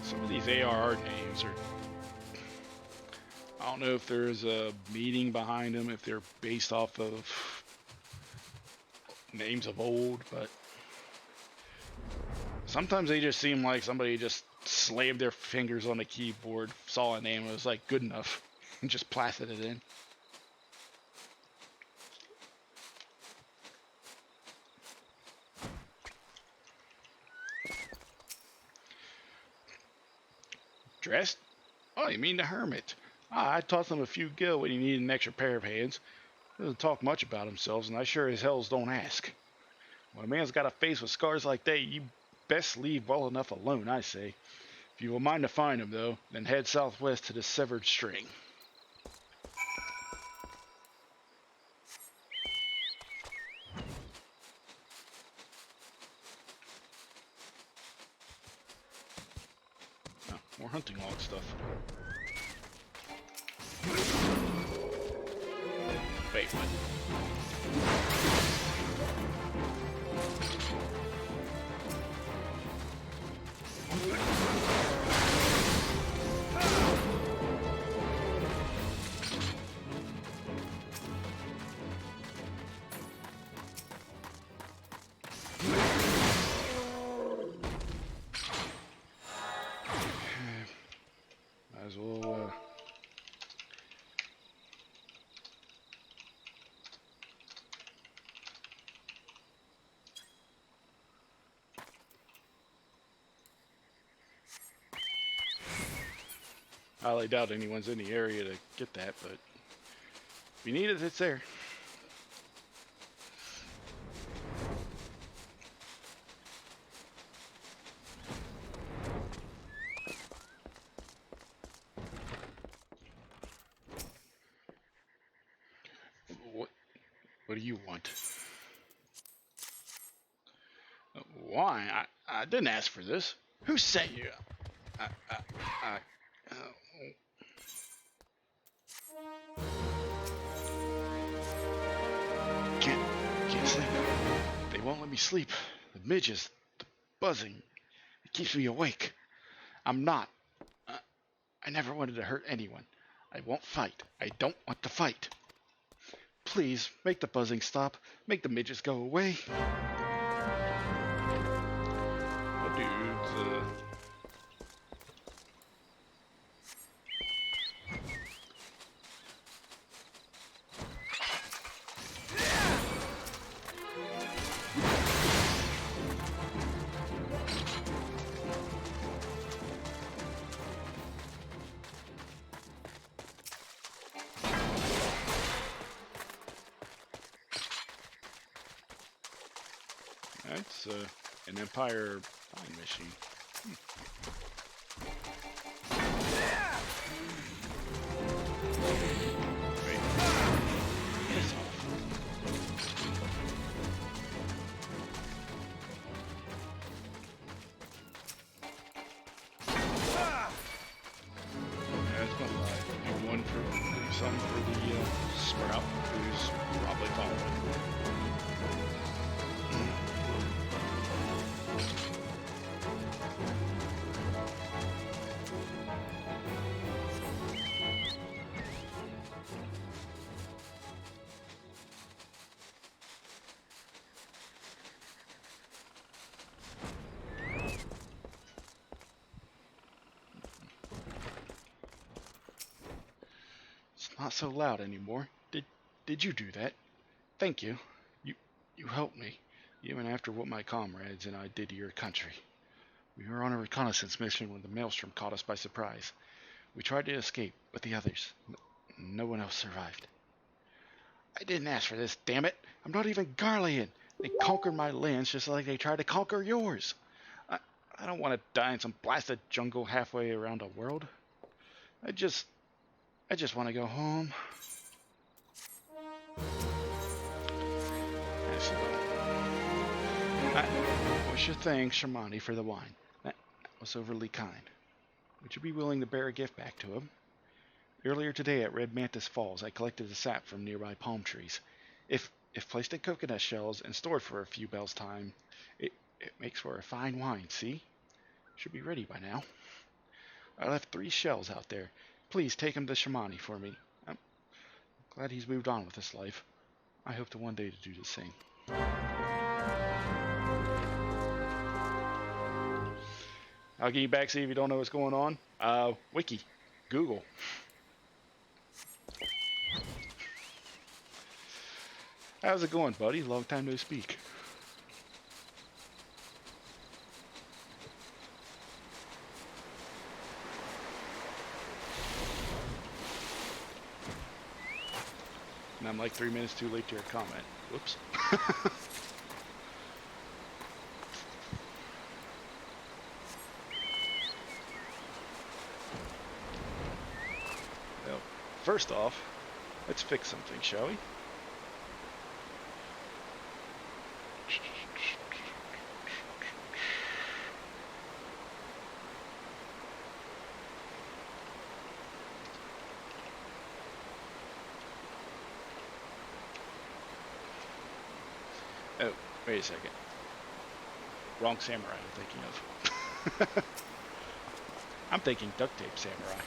Some of these ARR names are... I don't know if there's a meaning behind them, if they're based off of names of old, but sometimes they just seem like somebody just slaved their fingers on the keyboard, saw a name, and was like, good enough, and just plastered it in. Dressed? Oh, you mean the hermit? I taught him a few gil when he needed an extra pair of hands. Doesn't talk much about himself, and I sure as hells don't ask. When a man's got a face with scars like that, you best leave well enough alone, I say. If you will mind to find him, though, then head southwest to the Severed String. Oh, more hunting log stuff. Wait, what? Might as well, I highly doubt anyone's in the area to get that, but if you need it, it's there. What? What do you want? Why? I didn't ask for this. Who sent you? I, I, I, can't, can't sleep. They won't let me sleep. The midges, the buzzing, it keeps me awake. I'm not. Uh, I never wanted to hurt anyone. I won't fight. I don't want to fight. Please, make the buzzing stop. Make the midges go away. Oh, dudes, that's an Empire flying machine. Wait. Piss off. Yeah, it's gonna lie. Do one for some for the sprout, who's probably following. It's not so loud anymore. Did you do that? Thank you. You helped me, even after what my comrades and I did to your country. We were on a reconnaissance mission when the maelstrom caught us by surprise. We tried to escape, but the others, no one else survived. I didn't ask for this, damn it! I'm not even Garlean! They conquered my lands just like they tried to conquer yours! I don't want to die in some blasted jungle halfway around the world. I just want to go home. I wish to thank Shamani for the wine. That was overly kind. Would you be willing to bear a gift back to him? Earlier today at Red Mantis Falls, I collected the sap from nearby palm trees. If placed in coconut shells and stored for a few bells' time, it makes for a fine wine, see? Should be ready by now. I left 3 shells out there. Please take them to Shamani for me. I'm glad he's moved on with his life. I hope to one day to do the same. I'll get you back, see if you don't know what's going on. Wiki. Google. How's it going, buddy? Long time no speak. And I'm like 3 minutes too late to your comment. Whoops. Well, first off, let's fix something, shall we? Oh, wait a second. Wrong samurai I'm thinking of. I'm thinking duct tape samurai.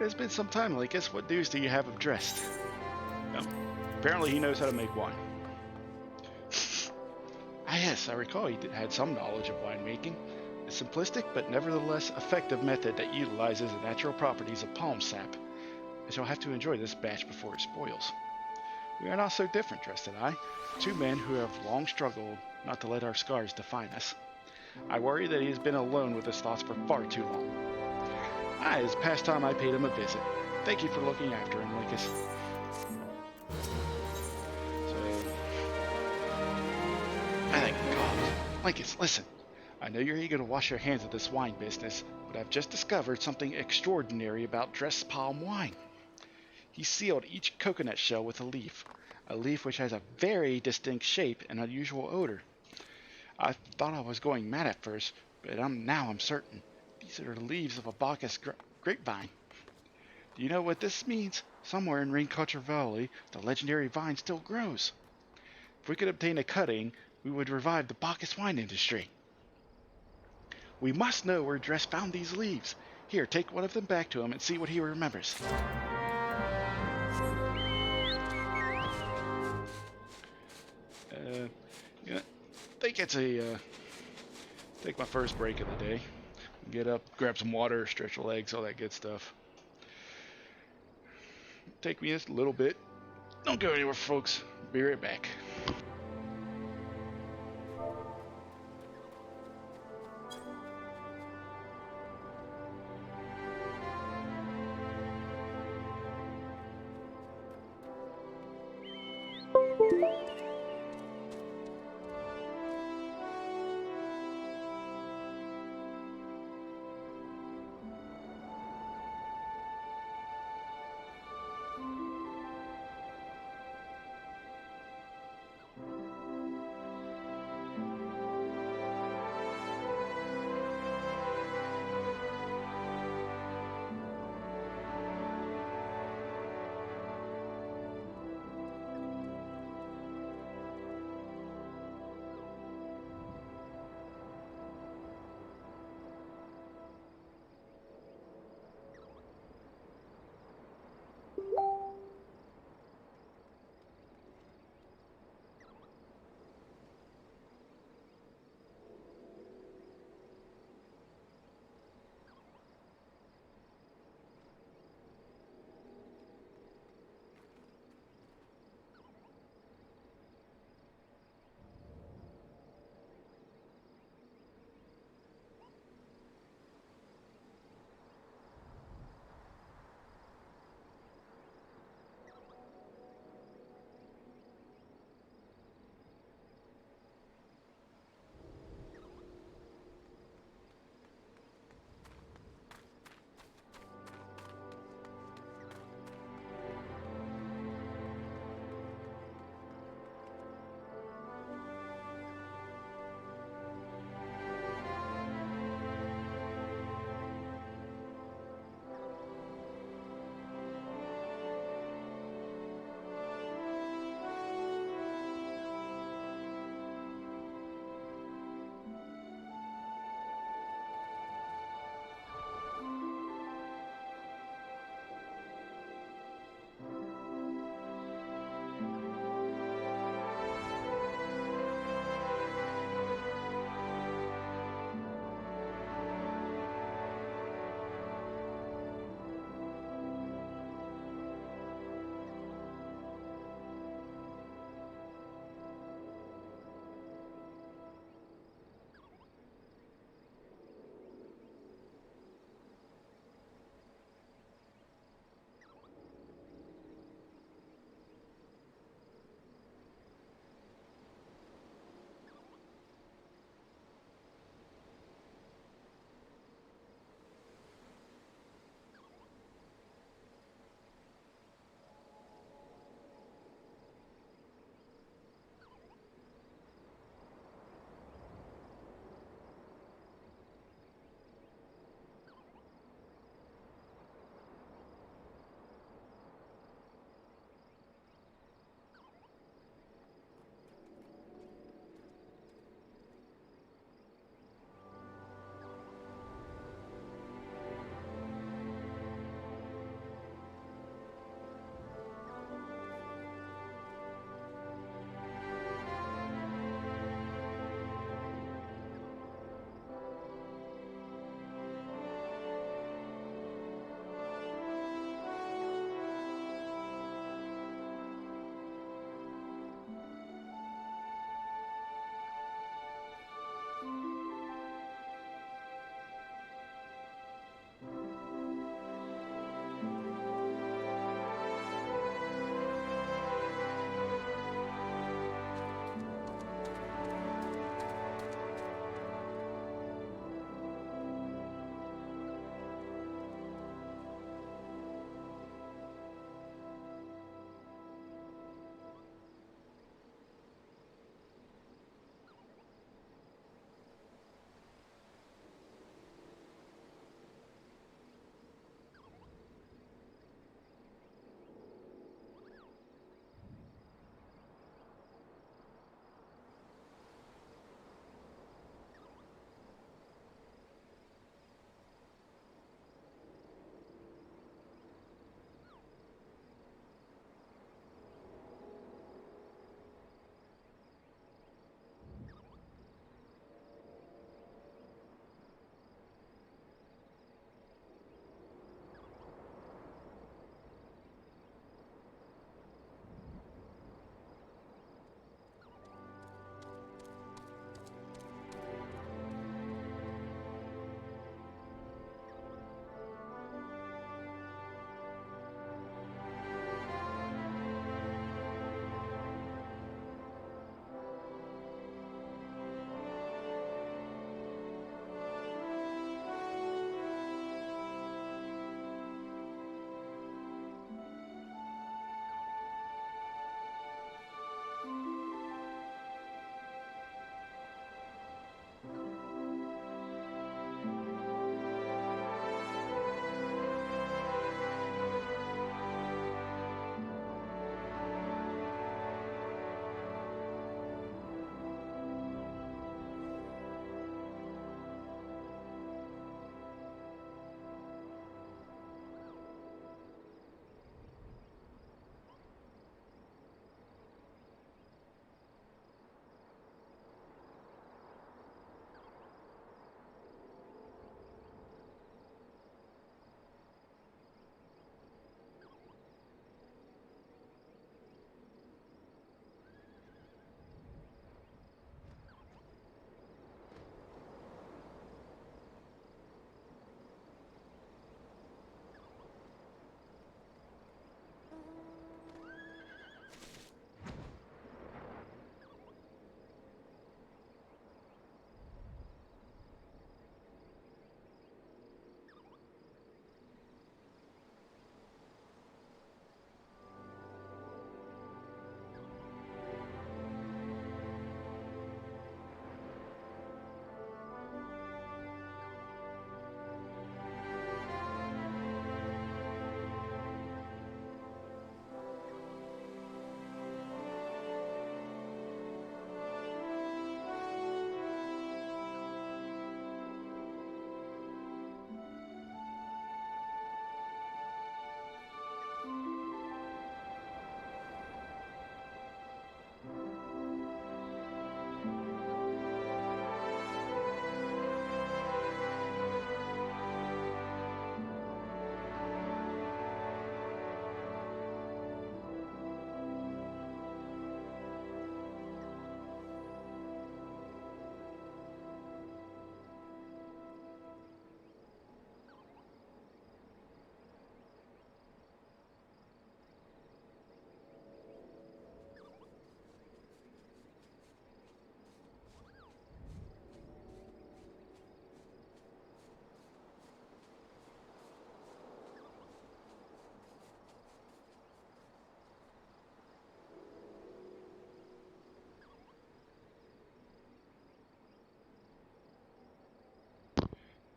It's been some time, Lucas. What news do you have of Drest? No. Apparently he knows how to make wine. Ah yes, I recall he had some knowledge of winemaking. A simplistic but nevertheless effective method that utilizes the natural properties of palm sap. I shall have to enjoy this batch before it spoils. We are not so different, Drest and I. Two men who have long struggled not to let our scars define us. I worry that he has been alone with his thoughts for far too long. It's past time I paid him a visit. Thank you for looking after him, Lucas. So, I think he calls. Lucas, listen. I know you're eager to wash your hands of this wine business, but I've just discovered something extraordinary about Dress palm wine. He sealed each coconut shell with a leaf which has a very distinct shape and unusual odor. I thought I was going mad at first, but I'm certain. These are the leaves of a Bacchus grapevine. Do you know what this means? Somewhere in Rainculture Valley, the legendary vine still grows. If we could obtain a cutting, we would revive the Bacchus wine industry. We must know where Dress found these leaves. Here, take one of them back to him and see what he remembers. Yeah, I think it's take my first break of the day. Get up, grab some water, stretch your legs, all that good stuff. Take me a little bit. Don't go anywhere, folks. Be right back.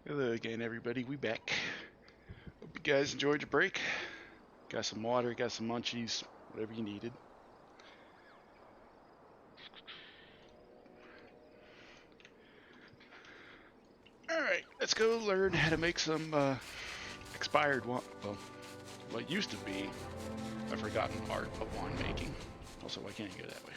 Hello again, everybody. We back. Hope you guys enjoyed your break. Got some water, got some munchies, whatever you needed. Alright, let's go learn how to make some expired wine. Well, what used to be a forgotten art of wine making. Also, why can't you go that way?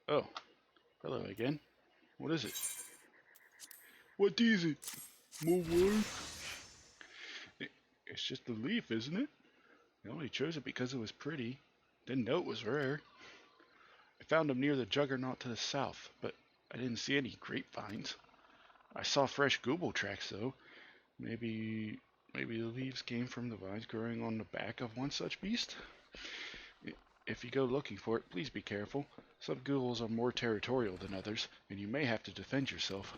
Oh, hello again. What is it? What is it? More water? It's just a leaf, isn't it? I only chose it because it was pretty. Didn't know it was rare. I found them near the juggernaut to the south, but I didn't see any grapevines. I saw fresh gooble tracks though. Maybe the leaves came from the vines growing on the back of one such beast? If you go looking for it, please be careful. Some ghouls are more territorial than others, and you may have to defend yourself.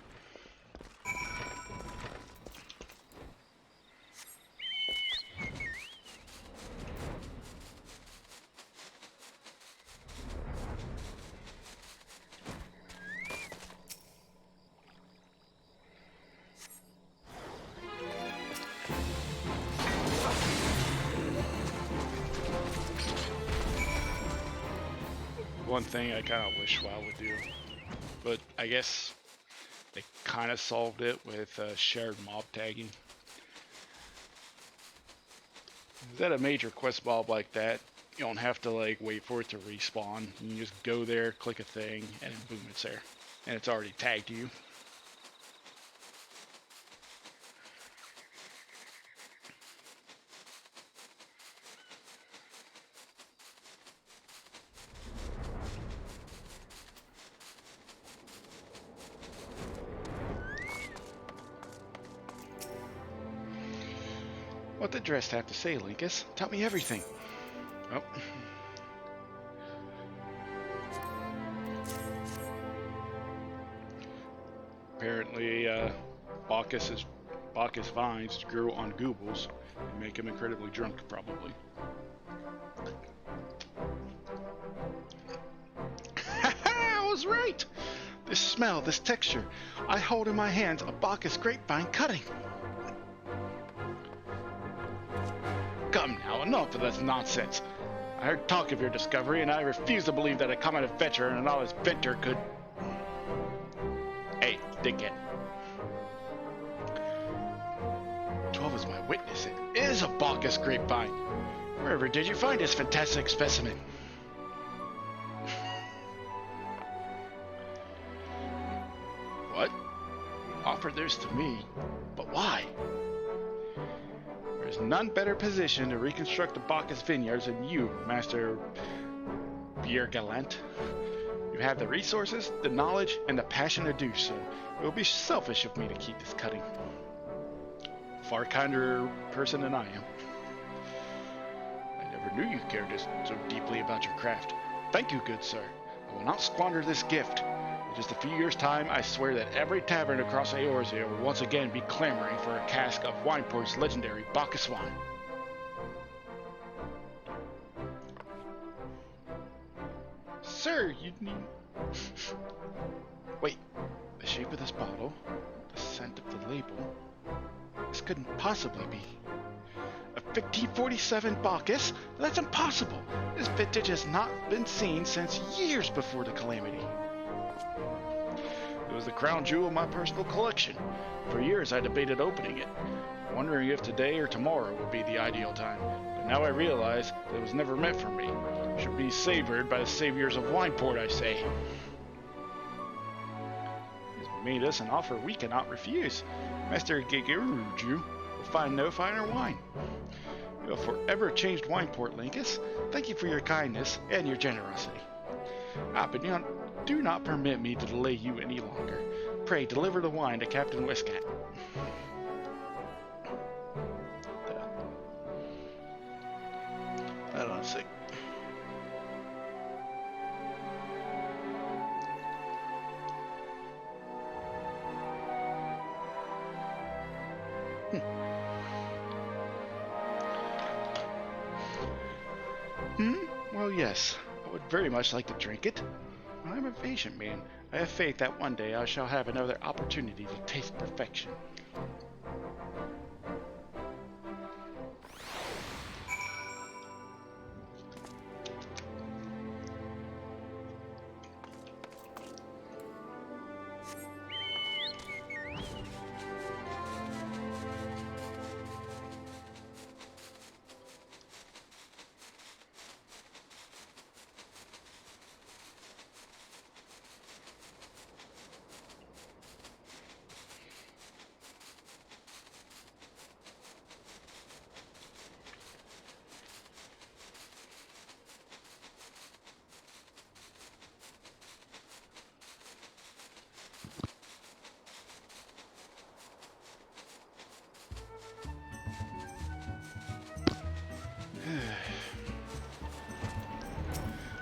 One thing I kind of wish WoW would do, but I guess they kind of solved it with shared mob tagging. Is that a major quest mob like that? You don't have to like wait for it to respawn. You can just go there, click a thing, and then boom, it's there, and it's already tagged you. What did Drest have to say, Linkus? Tell me everything. Oh. Apparently, Bacchus vines grew on goobles and make him incredibly drunk, probably. I was right! This smell, this texture. I hold in my hands a Bacchus grapevine cutting. Come now, enough of this nonsense. I heard talk of your discovery, and I refuse to believe that a common adventurer and an honest inventor could... Hey, dickhead. 12 is my witness. It is a Bacchus grapevine. Wherever did you find this fantastic specimen? What? Offered this to me? But why? There's none better positioned to reconstruct the Bacchus vineyards than you, Master Biergalant. You have the resources, the knowledge, and the passion to do so. It would be selfish of me to keep this cutting. Far kinder person than I am. I never knew you cared so deeply about your craft. Thank you, good sir. I will not squander this gift. In just a few years' time, I swear that every tavern across Eorzea will once again be clamoring for a cask of Wineport's legendary Bacchus wine. Sir, you need... Wait, the shape of this bottle, the scent of the label... This couldn't possibly be. A 1547 Bacchus? That's impossible! This vintage has not been seen since years before the calamity. It was the crown jewel of my personal collection. For years I debated opening it, wondering if today or tomorrow would be the ideal time. But now I realize that it was never meant for me. It should be savored by the saviors of Wineport, I say. He's made us an offer we cannot refuse. Master Gigeruju will find no finer wine. You'll forever changed Wineport, Linkus. Thank you for your kindness and your generosity. But do not permit me to delay you any longer. Pray deliver the wine to Captain Westcat. Hold on a sec. Well, yes. I would very much like to drink it. I'm a patient man. I have faith that one day I shall have another opportunity to taste perfection.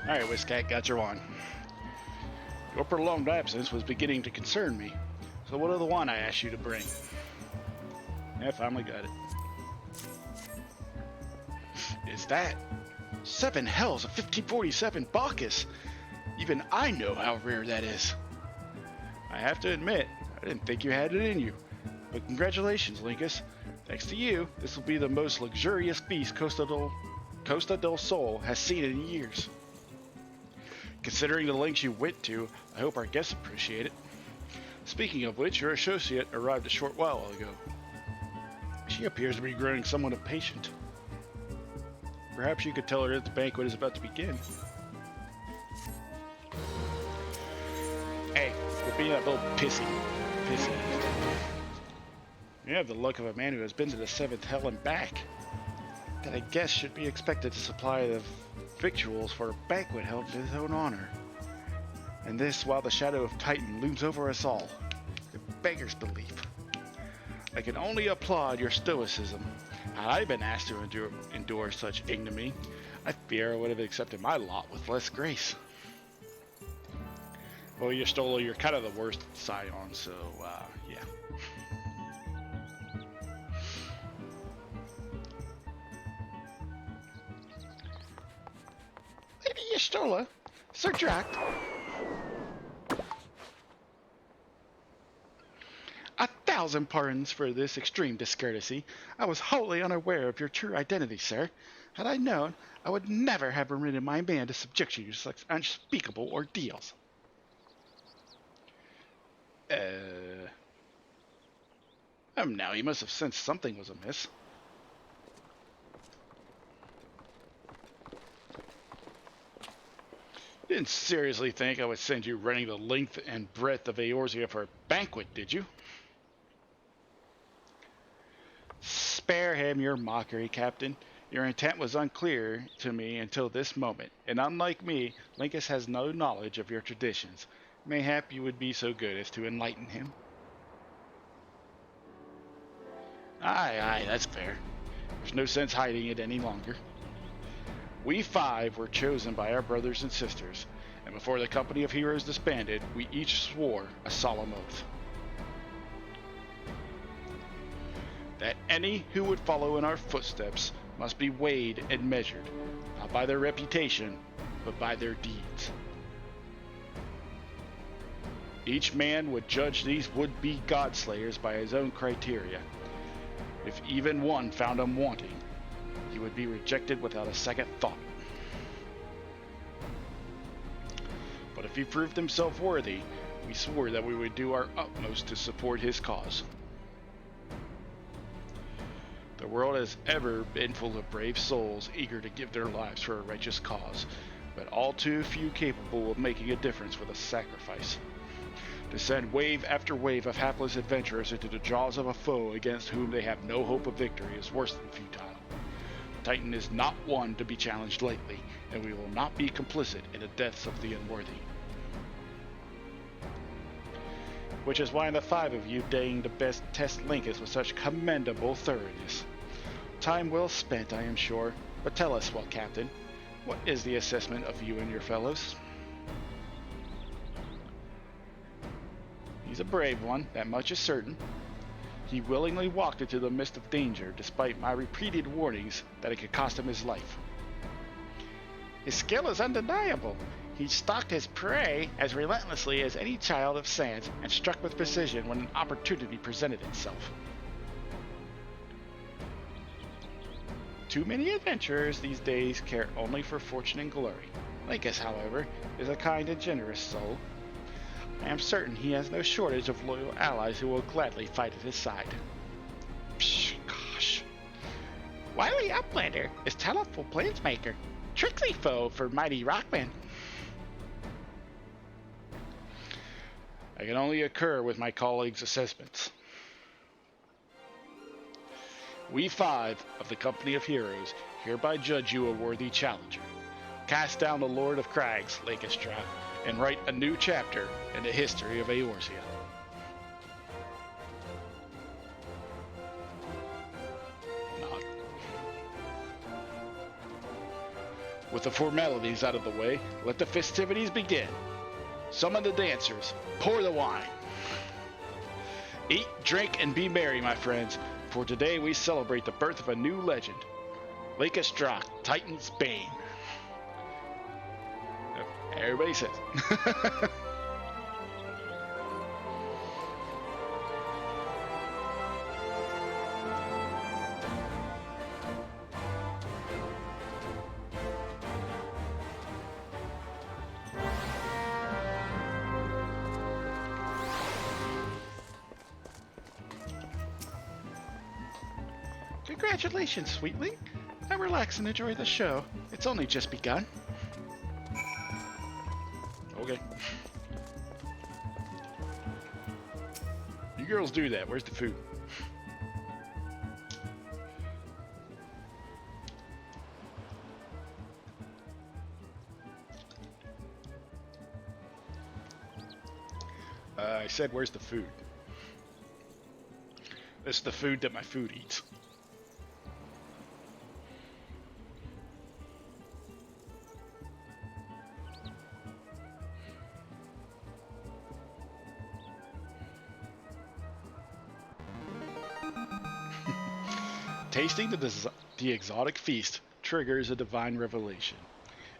Alright, Whiscat, got your wine. Your prolonged absence was beginning to concern me. So what of the wine I asked you to bring? Yeah, finally got it. Is that 7 hells of 1547 Bacchus? Even I know how rare that is. I have to admit, I didn't think you had it in you. But congratulations, Linkus. Thanks to you, this will be the most luxurious feast Costa del Sol has seen in years. Considering the lengths you went to, I hope our guests appreciate it. Speaking of which, your associate arrived a short while ago. She appears to be growing somewhat impatient. Perhaps you could tell her that the banquet is about to begin. Hey, you're being that little pissy. You have the look of a man who has been to the 7th hell and back. That a guest should be expected to supply the victuals for a banquet held in his own honor. And this while the shadow of Titan looms over us all. A beggar's belief. I can only applaud your stoicism. Had I been asked to endure such ignominy, I fear I would have accepted my lot with less grace. Well, Y'shtola, you're kind of the worst scion, so, yeah. Lady Y'shtola, Sir Drac. 1,000 pardons for this extreme discourtesy. I was wholly unaware of your true identity, sir. Had I known, I would never have permitted my man to subject you to such unspeakable ordeals. Now he must have sensed something was amiss. Didn't seriously think I would send you running the length and breadth of Eorzea for a banquet, did you? Spare him your mockery, Captain. Your intent was unclear to me until this moment, and unlike me, Linkus has no knowledge of your traditions. Mayhap you would be so good as to enlighten him. Aye, that's fair. There's no sense hiding it any longer. We 5 were chosen by our brothers and sisters, and before the company of heroes disbanded, we each swore a solemn oath. That any who would follow in our footsteps must be weighed and measured, not by their reputation, but by their deeds. Each man would judge these would-be godslayers by his own criteria. If even one found him wanting, he would be rejected without a second thought. But if he proved himself worthy, we swore that we would do our utmost to support his cause. The world has ever been full of brave souls eager to give their lives for a righteous cause, but all too few capable of making a difference with a sacrifice. To send wave after wave of hapless adventurers into the jaws of a foe against whom they have no hope of victory is worse than futile. Titan is not one to be challenged lightly, and we will not be complicit in the deaths of the unworthy. Which is why the 5 of you deigned to best test Linkus with such commendable thoroughness. Time well spent, I am sure, but tell us, well, Captain, what is the assessment of you and your fellows? He's a brave one, that much is certain. He willingly walked into the midst of danger, despite my repeated warnings that it could cost him his life. His skill is undeniable. He stalked his prey as relentlessly as any child of sands and struck with precision when an opportunity presented itself. Too many adventurers these days care only for fortune and glory. Linkus, however, is a kind and generous soul. I am certain he has no shortage of loyal allies who will gladly fight at his side. Psh, gosh. Wily Uplander is talentful planesmaker, tricksy foe for mighty Rockman. I can only concur with my colleagues' assessments. We 5 of the Company of Heroes hereby judge you a worthy challenger. Cast down the Lord of Crags, Lakestra, and write a new chapter in the history of Eorzea. Nod. With the formalities out of the way, let the festivities begin. Summon the dancers, pour the wine. Eat, drink, and be merry, my friends, for today we celebrate the birth of a new legend. Lakestra, Titan's Bane. Everybody says. Congratulations, sweetling. Now relax and enjoy the show. It's only just begun. Okay. You girls do that. Where's the food? I said, where's the food? This is the food that my food eats. Tasting the exotic feast triggers a divine revelation.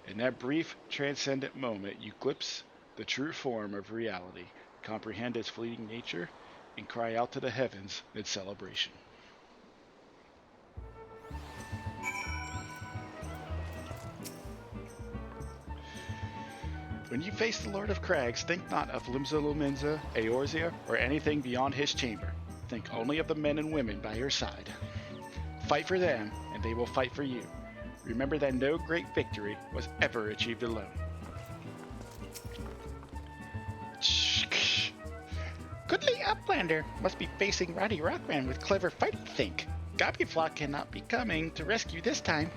In that brief, transcendent moment, you glimpse the true form of reality, comprehend its fleeting nature, and cry out to the heavens in celebration. When you face the Lord of Crags, think not of Limsa Lumenza, Eorzea, or anything beyond his chamber. Think only of the men and women by your side. Fight for them, and they will fight for you. Remember that no great victory was ever achieved alone. Goodly Uplander must be facing Roddy Rockman with clever fighting think. Gobbyflock cannot be coming to rescue this time.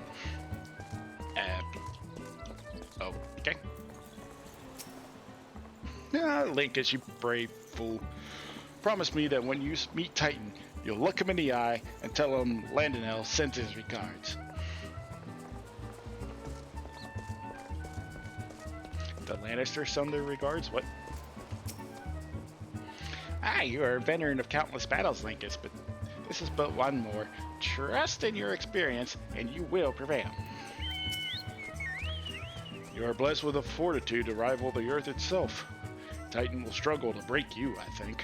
Okay. Linkus, you brave fool. Promise me that when you meet Titan, you'll look him in the eye and tell him Landonell sends his regards. The Lannisters send their regards? What? You are a veteran of countless battles, Linkus, but this is but one more. Trust in your experience, and you will prevail. You are blessed with a fortitude to rival the Earth itself. Titan will struggle to break you, I think.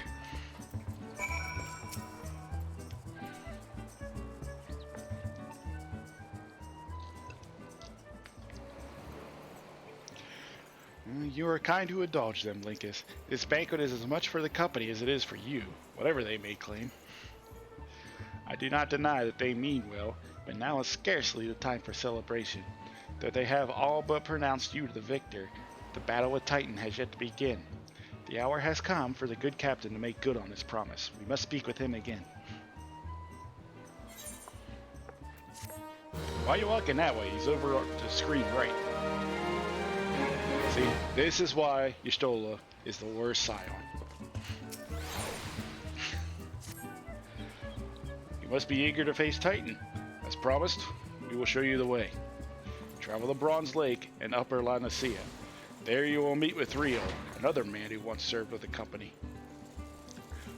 You are kind to indulge them, Linkus. This banquet is as much for the company as it is for you, whatever they may claim. I do not deny that they mean well, but now is scarcely the time for celebration. Though they have all but pronounced you the victor, the battle with Titan has yet to begin. The hour has come for the good captain to make good on his promise. We must speak with him again. Why are you walking that way? He's over the screen right. See, this is why Y'shtola is the worst scion. You must be eager to face Titan. As promised, we will show you the way. Travel to Bronze Lake and Upper Lanicea. There you will meet with Rio, another man who once served with the company.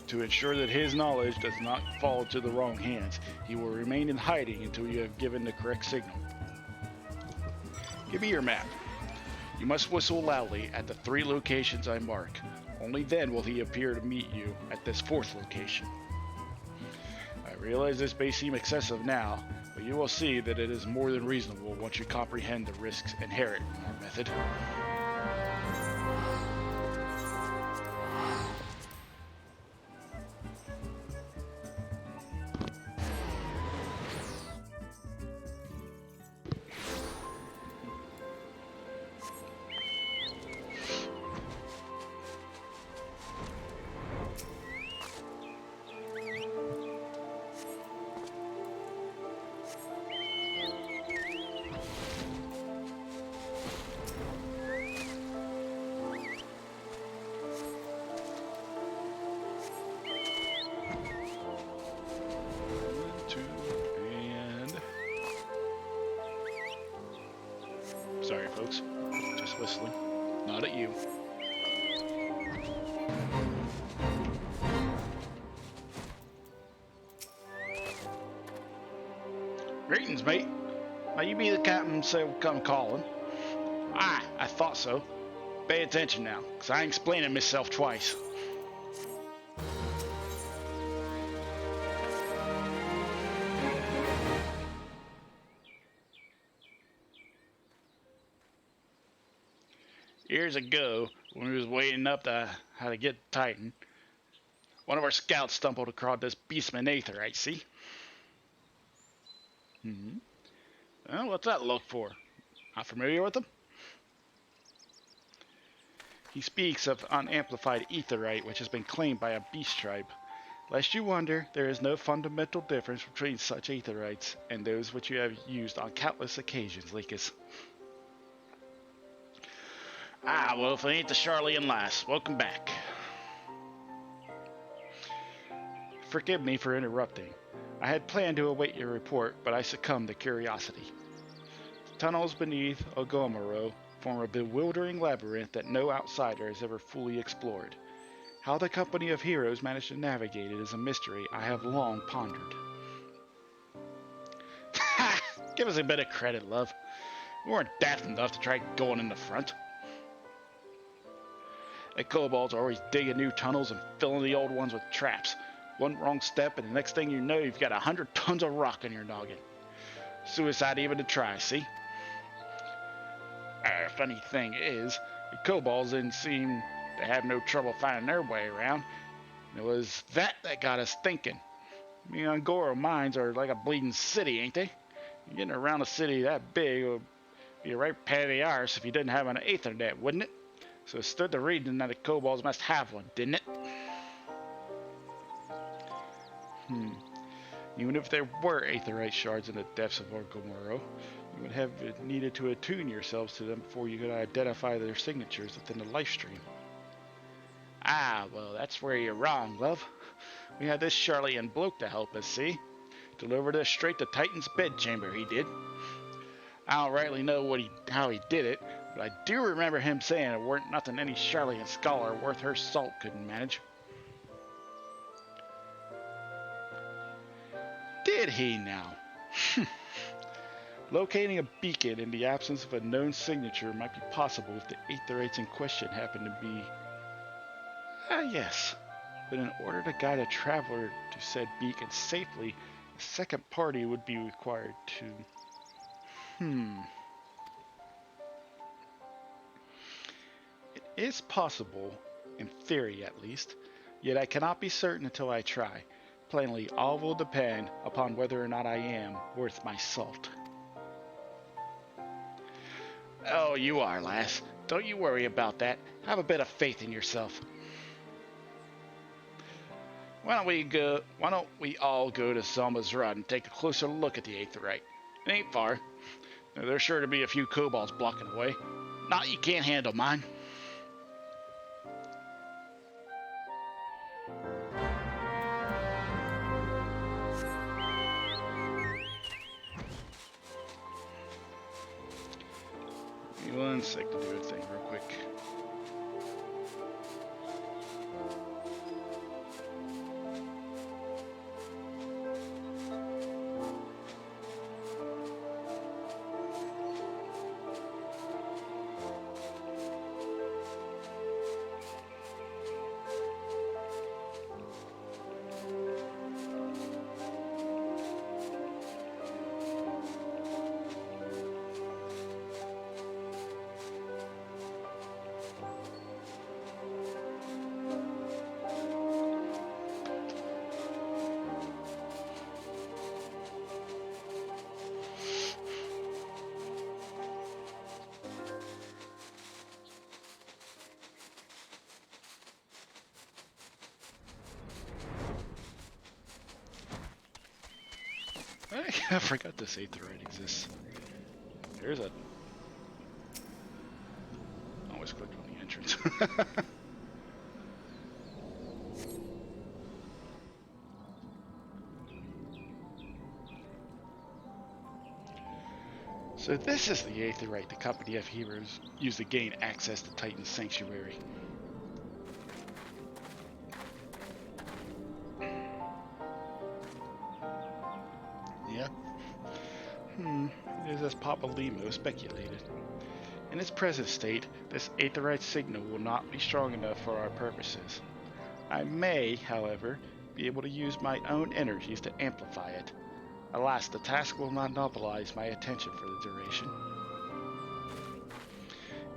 To ensure that his knowledge does not fall into the wrong hands, he will remain in hiding until you have given the correct signal. Give me your map. You must whistle loudly at the 3 locations I mark. Only then will he appear to meet you at this 4th location. I realize this may seem excessive now, but you will see that it is more than reasonable once you comprehend the risks inherent in our method. Sorry, folks. Just whistling. Not at you. Greetings, mate. Now, you be the captain said we'll come calling. Aye, I thought so. Pay attention now, because I ain't explaining myself twice. Years ago, when we was waiting up to how to get Titan, one of our scouts stumbled across this beastman Aetherite, see? Well, what's that look for? Not familiar with him? He speaks of unamplified Aetherite, which has been claimed by a beast tribe. Lest you wonder, there is no fundamental difference between such Aetherites and those which you have used on countless occasions, Lycus. Ah, well, if it ain't the Charlian lass, welcome back. Forgive me for interrupting. I had planned to await your report, but I succumbed to curiosity. The tunnels beneath Ogomoro form a bewildering labyrinth that no outsider has ever fully explored. How the company of heroes managed to navigate it is a mystery I have long pondered. Ha! Give us a bit of credit, love. We weren't daft enough to try going in the front. The kobolds are always digging new tunnels and filling the old ones with traps. One wrong step and the next thing you know, you've got 100 tons of rock in your noggin. Suicide even to try, see? Funny thing is, the kobolds didn't seem to have no trouble finding their way around. It was that got us thinking. The Angora mines are like a bleeding city, ain't they? Getting around a city that big would be a right pain in the arse if you didn't have an Aethernet, wouldn't it? So it stood to reason that the kobolds must have one, didn't it? Even if there were Aetherite shards in the depths of Ogomoro, you would have needed to attune yourselves to them before you could identify their signatures within the life stream. Ah, well, that's where you're wrong, love. We had this Charlian bloke to help us, see? Delivered us straight to Titan's bedchamber, he did. I don't rightly know how he did it, but I do remember him saying it weren't nothing any Charlian scholar worth her salt couldn't manage. Did he now? Locating a beacon in the absence of a known signature might be possible if the Aetherites in question happen to be... yes. But in order to guide a traveler to said beacon safely, a second party would be required to... It is possible, in theory at least, yet I cannot be certain until I try. Plainly, all will depend upon whether or not I am worth my salt. Oh, you are, lass. Don't you worry about that. Have a bit of faith in yourself. Why don't we all go to Selma's Rod and take a closer look at the Aetherite? It ain't far. There's sure to be a few kobolds blocking the way. Not you can't handle mine. Give me 1 sec to do a thing real quick. I forgot this aetherite exists. There's a... I always clicked on the entrance. So this is the aetherite the Company of Heroes used to gain access to Titan's Sanctuary. Yeah. It is as Papa Limo speculated. In its present state, this aetherite signal will not be strong enough for our purposes. I may, however, be able to use my own energies to amplify it. Alas, the task will not monopolize my attention for the duration.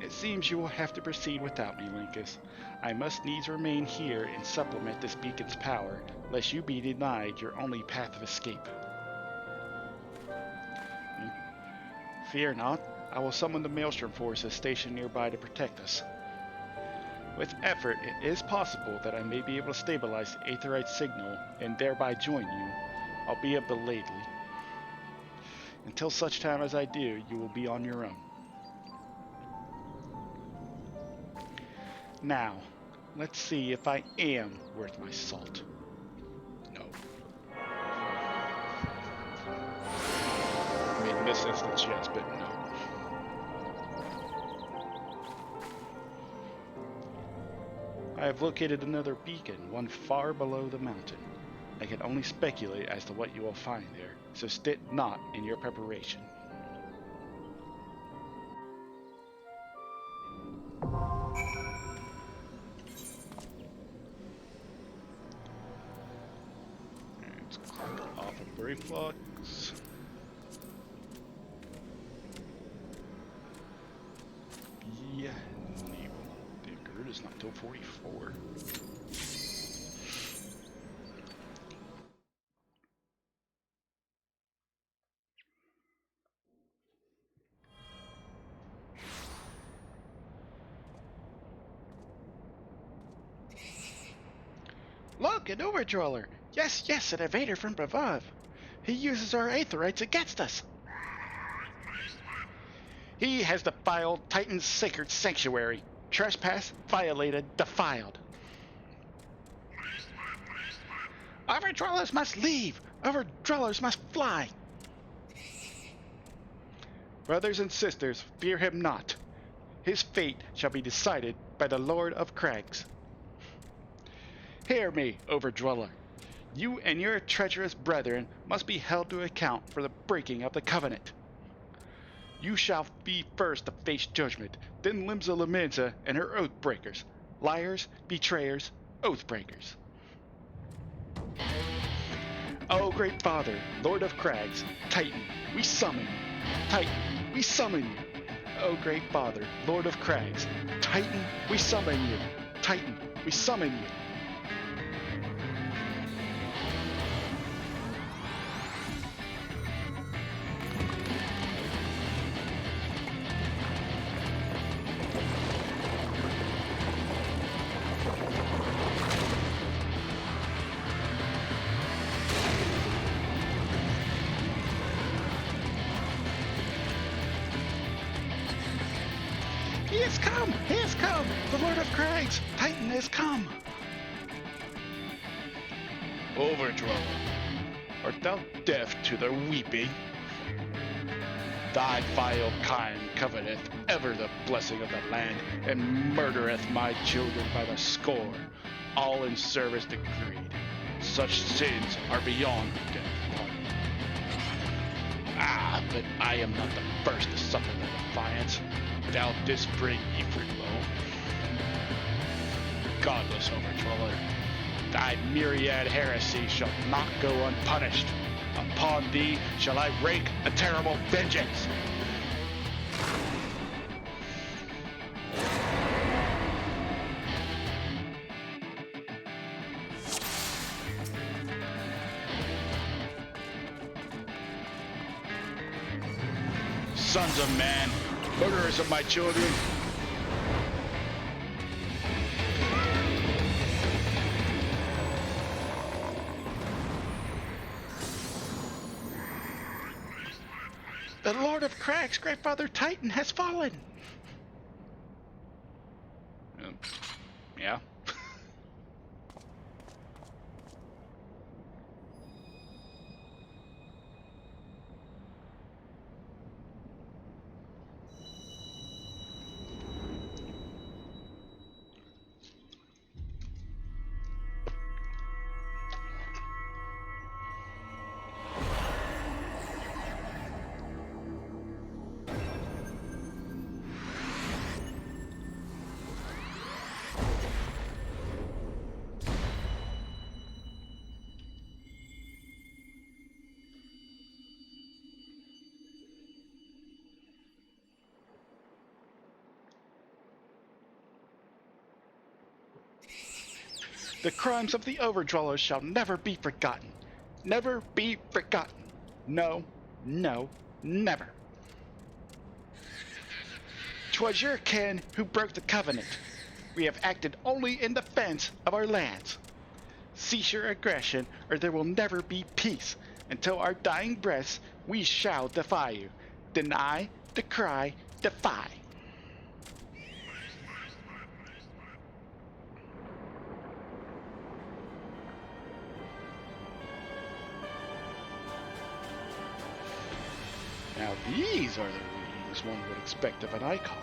It seems you will have to proceed without me, Linkus. I must needs remain here and supplement this beacon's power, lest you be denied your only path of escape. Fear not, I will summon the Maelstrom forces stationed nearby to protect us. With effort, it is possible that I may be able to stabilize the aetherite signal and thereby join you, albeit belatedly. Until such time as I do, you will be on your own. Now, let's see if I am worth my salt. No. I mean, in this instance, yes, but no. I have located another beacon, one far below the mountain. I can only speculate as to what you will find there, so stint not in your preparation. Let's click off of Brayflux. Yeah, the Gerd is not till 44. Look, an Overdroller! Yes, an invader from above. He uses our aetherites against us. He has defiled Titan's sacred sanctuary. Trespass, violated, defiled. Overdrollers must leave. Overdrollers must fly. Brothers and sisters, fear him not. His fate shall be decided by the Lord of Crags. Hear me, Overdweller. You and your treacherous brethren must be held to account for the breaking of the covenant. You shall be first to face judgment, then Limsa Laminsa and her oath breakers. Liars, betrayers, oath breakers. O great Father, Lord of Crags, Titan, we summon you. Titan, we summon you. O great Father, Lord of Crags, Titan, we summon you. Titan, we summon you. has come! He has come! The Lord of Crags! Titan has come! Overdweller, art thou deaf to their weeping? Thy vile kind coveteth ever the blessing of the land, and murdereth my children by the score, all in service to greed. Such sins are beyond death pardon. Ah, but I am not the first to suffer their defiance. Thou didst bring Ifrit low. Godless Overdweller, thy myriad heresy shall not go unpunished. Upon thee shall I wreak a terrible vengeance. Sons of man, murderers of my children. The Lord of Crags, Great Father Titan, has fallen. Yeah. The crimes of the Overdwellers shall never be forgotten. Never be forgotten. No, no, never. 'Twas your kin who broke the covenant. We have acted only in defense of our lands. Cease your aggression, or there will never be peace. Until our dying breaths, we shall defy you. Deny, decry, defy. Now these are the readings one would expect of an icon.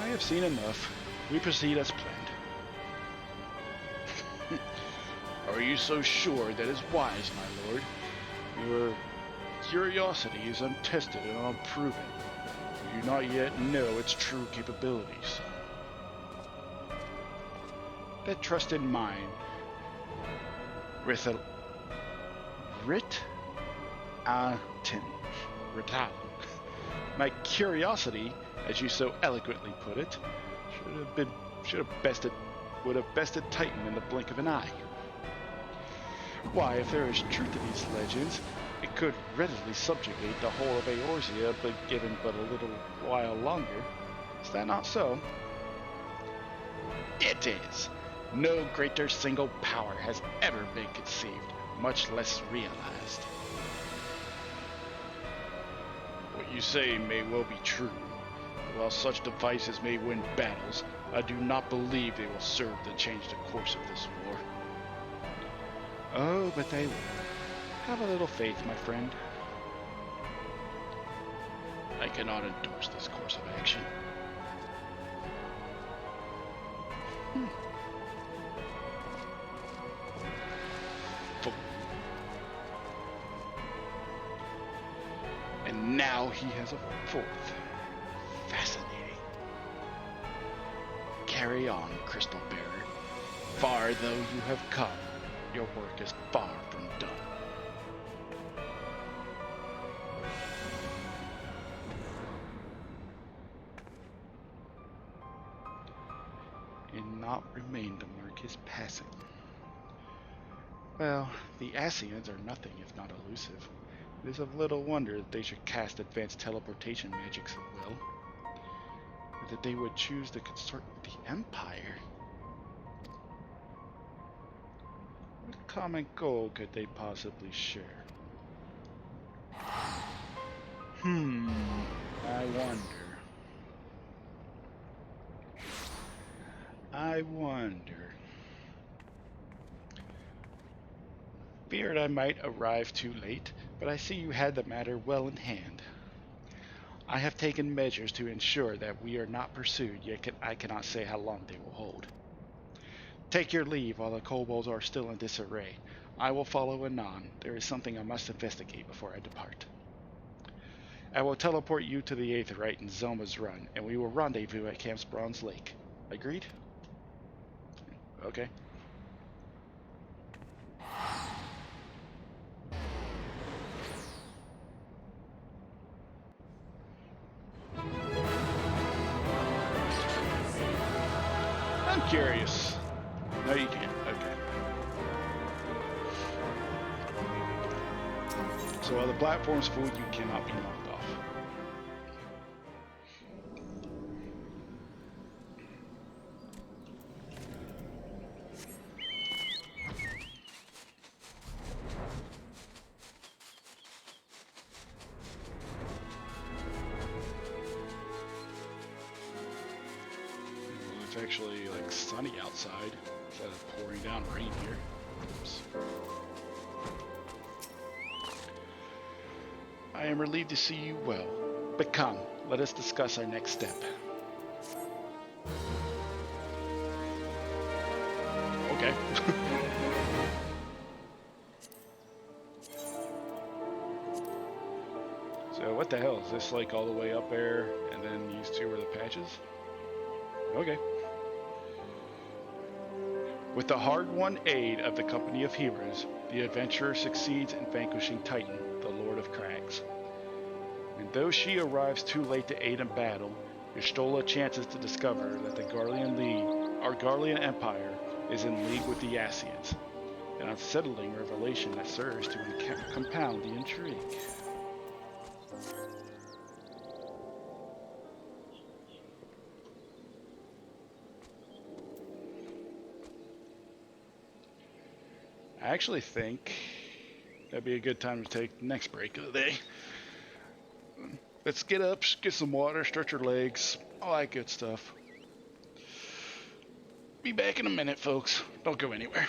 I have seen enough. We proceed as planned. Are you so sure that is wise, my lord? Your curiosity is untested and unproven. You do not yet know its true capabilities. That trust in mine, Rithal, my curiosity, as you so eloquently put it, would have bested Titan in the blink of an eye. Why, if there is truth to these legends, it could readily subjugate the whole of Eorzea, but given but a little while longer. Is that not so? It is. No greater single power has ever been conceived, much less realized. What you say may well be true. While such devices may win battles, I do not believe they will serve to change the course of this war. Oh, but they will. Have a little faith, my friend. I cannot endorse this course of action. Fool. And now he has a fourth. Fascinating. Carry on, Crystal Bearer. Far though you have come, your work is far from done. And naught remained to mark his passing. Well, the Ascians are nothing if not elusive. It is of little wonder that they should cast advanced teleportation magic so well. Or that they would choose to consort with the Empire. What common goal could they possibly share? I wonder. I wonder. Feared I might arrive too late, but I see you had the matter well in hand. I have taken measures to ensure that we are not pursued, yet I cannot say how long they will hold. Take your leave while the kobolds are still in disarray. I will follow anon. There is something I must investigate before I depart. I will teleport you to the Aetheryte in Zelma's Run, and we will rendezvous at Camp Bronze Lake. Agreed? Okay. I'm curious. No, you can't. Okay. So while the platform's full, you cannot be knocked off. Well, it's actually like sunny outside instead of pouring down rain here. Oops. I am relieved to see you well. But come, let us discuss our next step. Okay. So what the hell? Is this like all the way up there and then these two are the patches? Okay. With the hard-won aid of the Company of Heroes, the adventurer succeeds in vanquishing Titan, the Lord of Crags. And though she arrives too late to aid in battle, Y'shtola chances to discover that the Garlean Empire, is in league with the Yassians, an unsettling revelation that serves to compound the intrigue. I actually think that'd be a good time to take the next break of the day. Let's get up, get some water, stretch your legs, all that good stuff. Be back in a minute, folks. Don't go anywhere.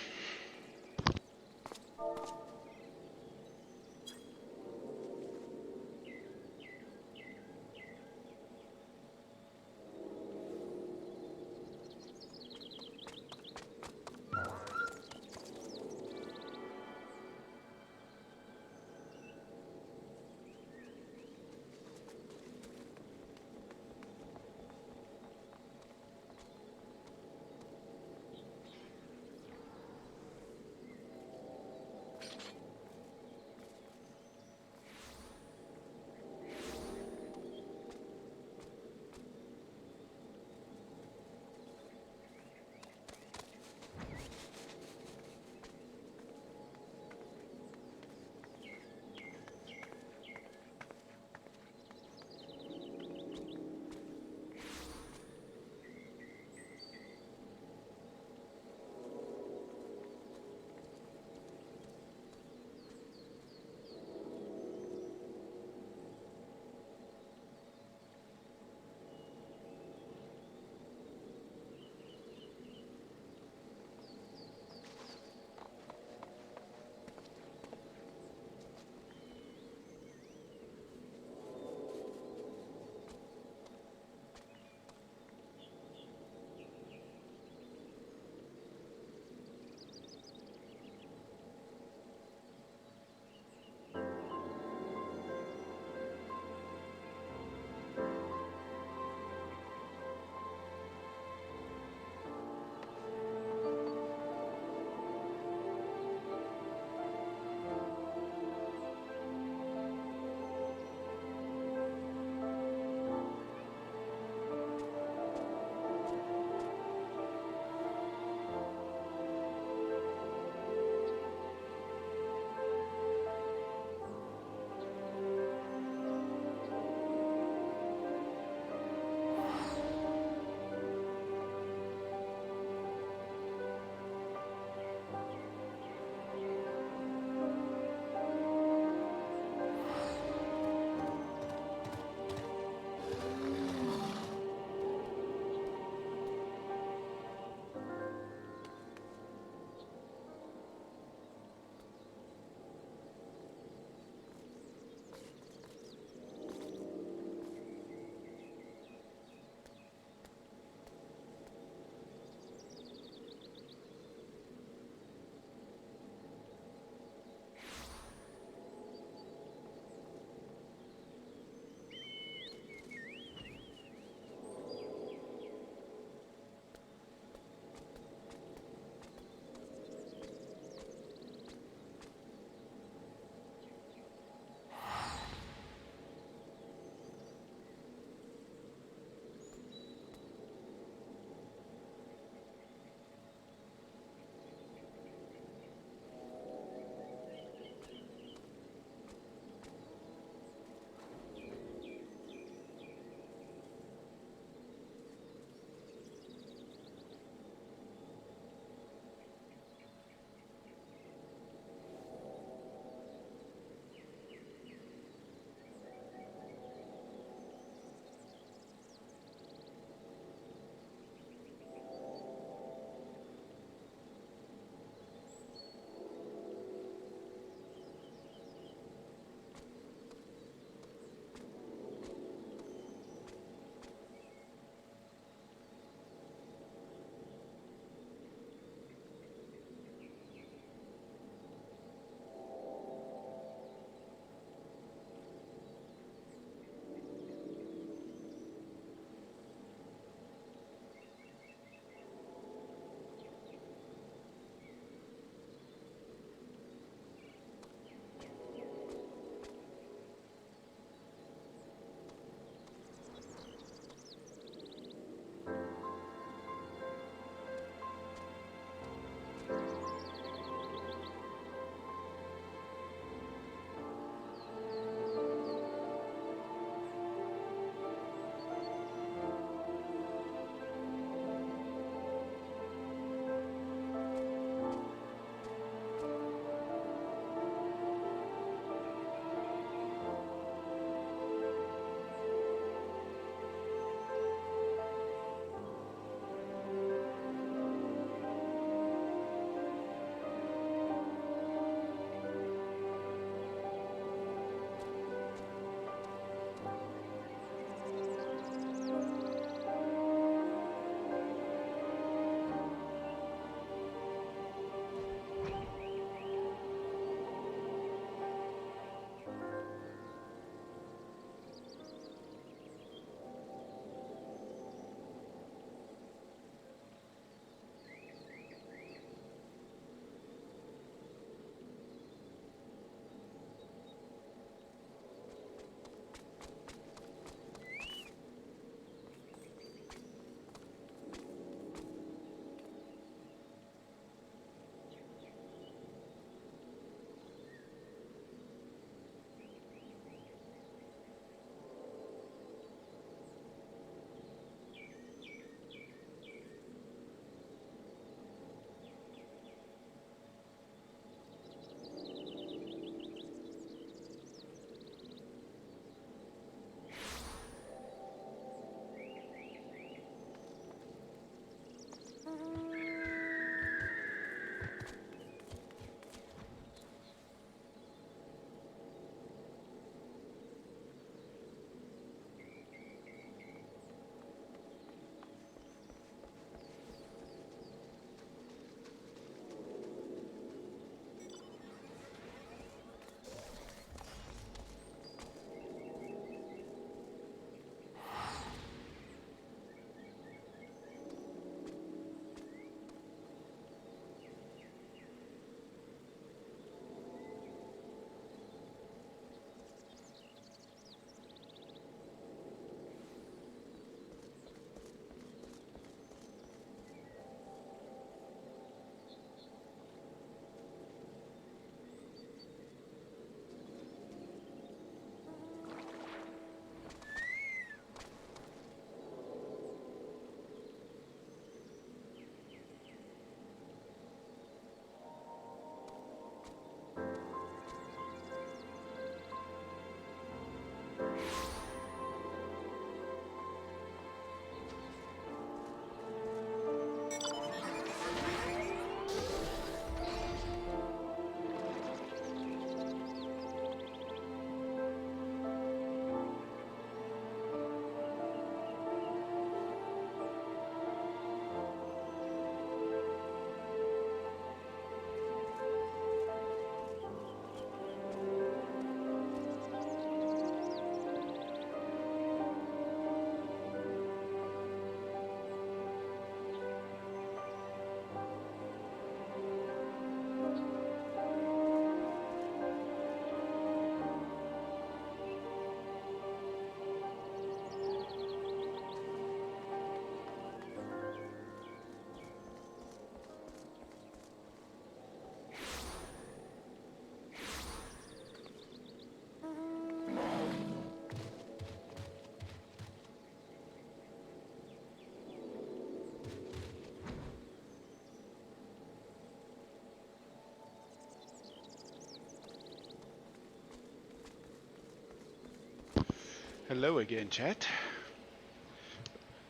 Hello again, chat.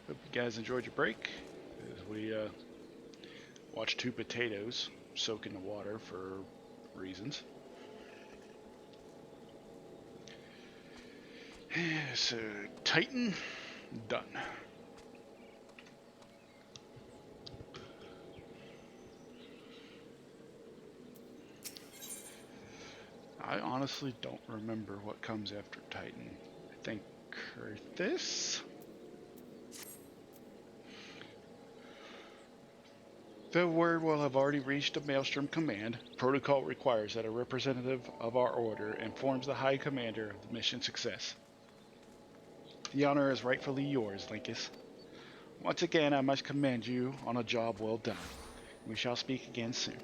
Hope you guys enjoyed your break as we watched two potatoes soak in the water for reasons. So, Titan, done. I honestly don't remember what comes after Titan. I think Kurthis? The word will have already reached the Maelstrom Command. Protocol requires that a representative of our order informs the High Commander of the mission success. The honor is rightfully yours, Linkus. Once again, I must commend you on a job well done. We shall speak again soon.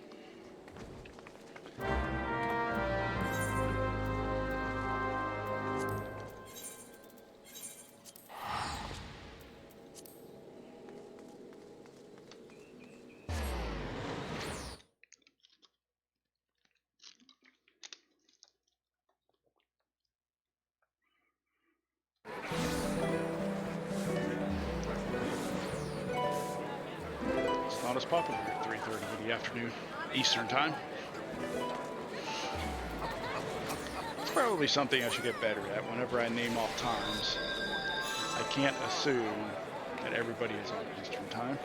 It's not as popular at 3:30 in the afternoon, Eastern Time. It's probably something I should get better at whenever I name off times. I can't assume that everybody is on Eastern Time.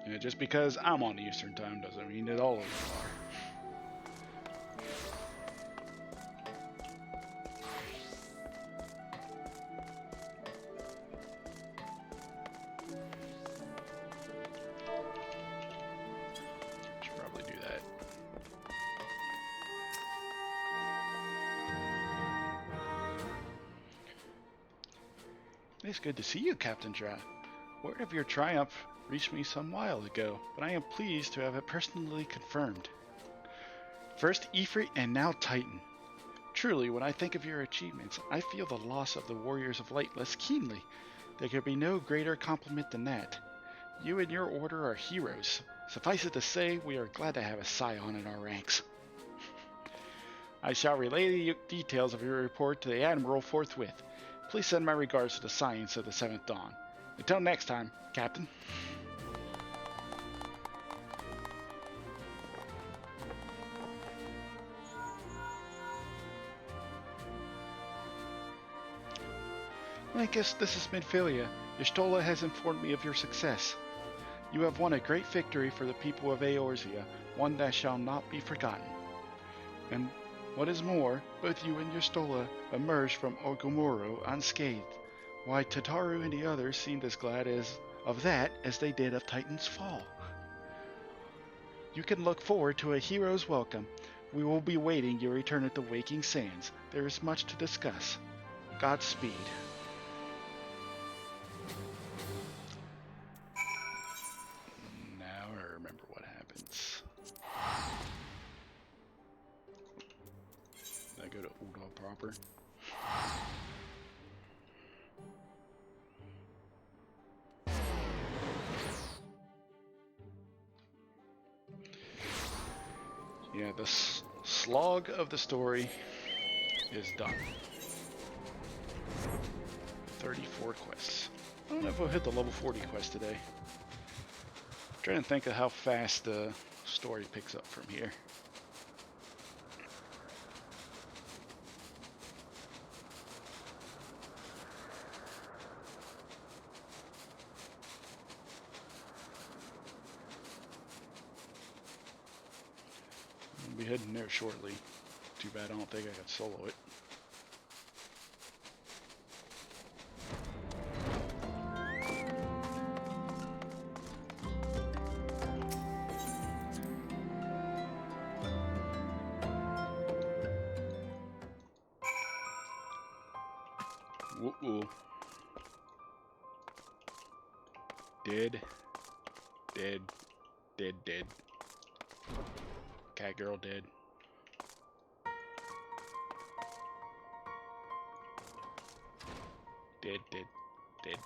And just because I'm on Eastern Time doesn't mean that all of them are. Should probably do that. It's good to see you, Captain Drat. Word of your triumph reached me some while ago, but I am pleased to have it personally confirmed. First Ifrit and now Titan. Truly, when I think of your achievements, I feel the loss of the Warriors of Light less keenly. There could be no greater compliment than that. You and your order are heroes. Suffice it to say, we are glad to have a scion in our ranks. I shall relay the details of your report to the Admiral forthwith. Please send my regards to the Science of the Seventh Dawn. Until next time, Captain. Linkus, this is Midfilia. Y'shtola has informed me of your success. You have won a great victory for the people of Eorzea, one that shall not be forgotten. And what is more, both you and Y'shtola emerged from Orgomoro unscathed, while Tataru and the others seemed as glad of that as they did of Titan's fall. You can look forward to a hero's welcome. We will be waiting your return at the Waking Sands. There is much to discuss. Godspeed. Now I remember what happens. I go to Udall proper. Yeah, the slog of the story is done. 34 quests. I don't know if we'll hit the level 40 quest today. I'm trying to think of how fast the story picks up from here. I'll be heading there shortly. Too bad I don't think I could solo it. Woo-oo. Dead. Dead. Dead, dead. Cat girl dead. Dead, dead, dead.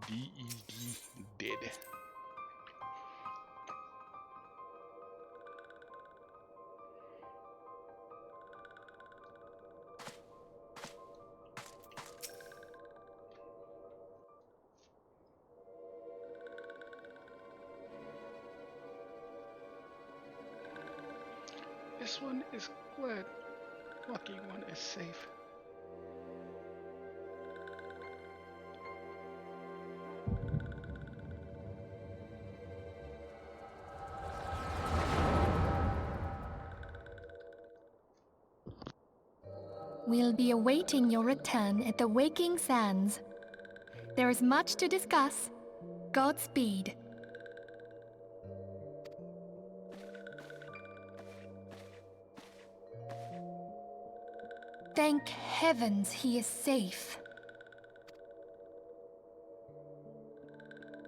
D-E-D, dead. This one is glad. Lucky one is safe. We'll be awaiting your return at the Waking Sands. There is much to discuss. Godspeed. Thank heavens he is safe.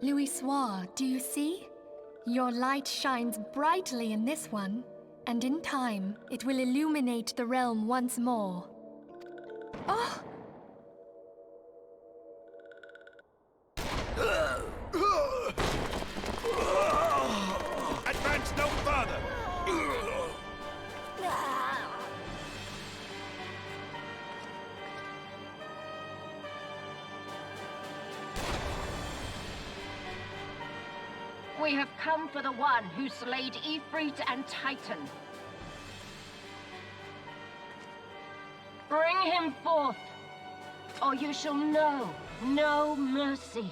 Louisoix, do you see? Your light shines brightly in this one, and in time it will illuminate the realm once more. Oh! Advance no further! We have come for the one who slayed Ifrit and Titan. Bring him forth, or you shall know no mercy.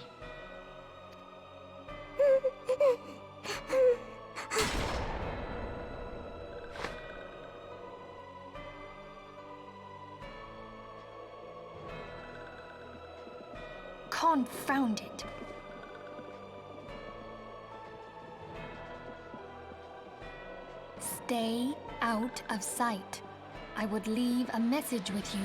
Confound it. Stay out of sight. I would leave a message with you.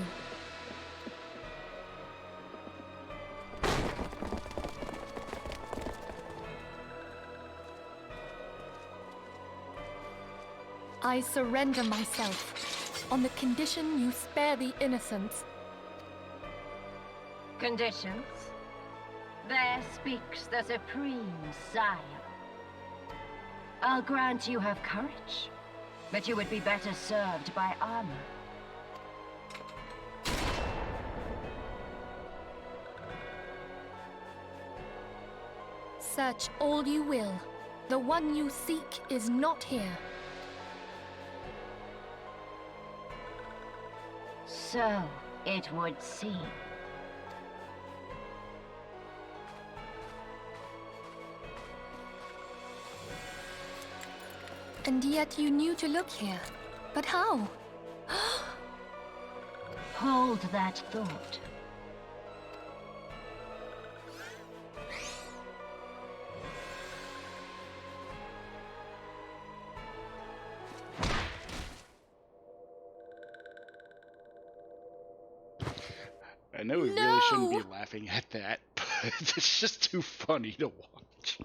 I surrender myself, on the condition you spare the innocents. Conditions? There speaks the Supreme Sire. I'll grant you have courage, but you would be better served by armor. Search all you will. The one you seek is not here. So it would seem. And yet you knew to look here. But how? Hold that thought. I know we really shouldn't be laughing at that, but it's just too funny to watch.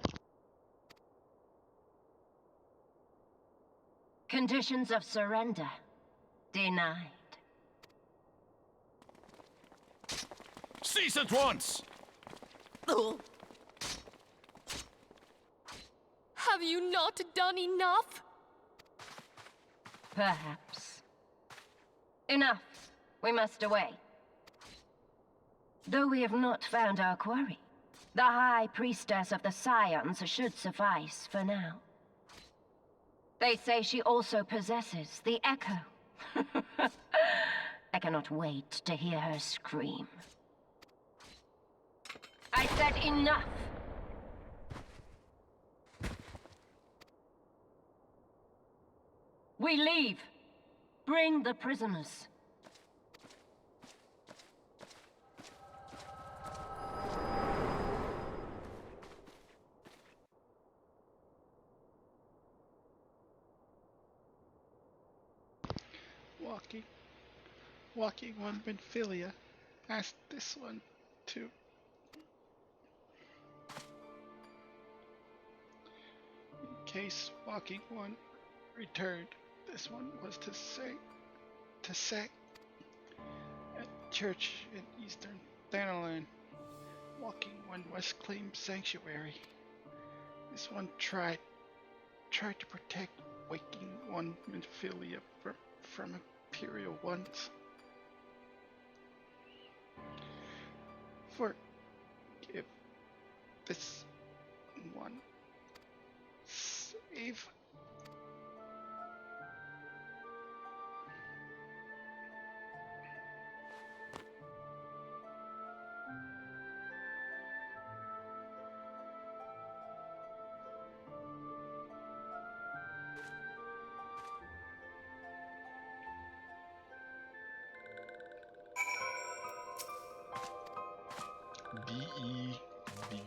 Conditions of surrender denied. Cease at once! Have you not done enough? Perhaps. Enough. We must away. Though we have not found our quarry, the High Priestess of the Scions should suffice for now. They say she also possesses the Echo. I cannot wait to hear her scream. I said enough! We leave. Bring the prisoners. Walking one Benphilia. Ask this one to. In case walking one returned, this one was to say at church in Eastern Thanalan. Walking one West claimed sanctuary. This one tried to protect waking one Benphilia from Imperial ones. Forgive this one. Save. B-E-B.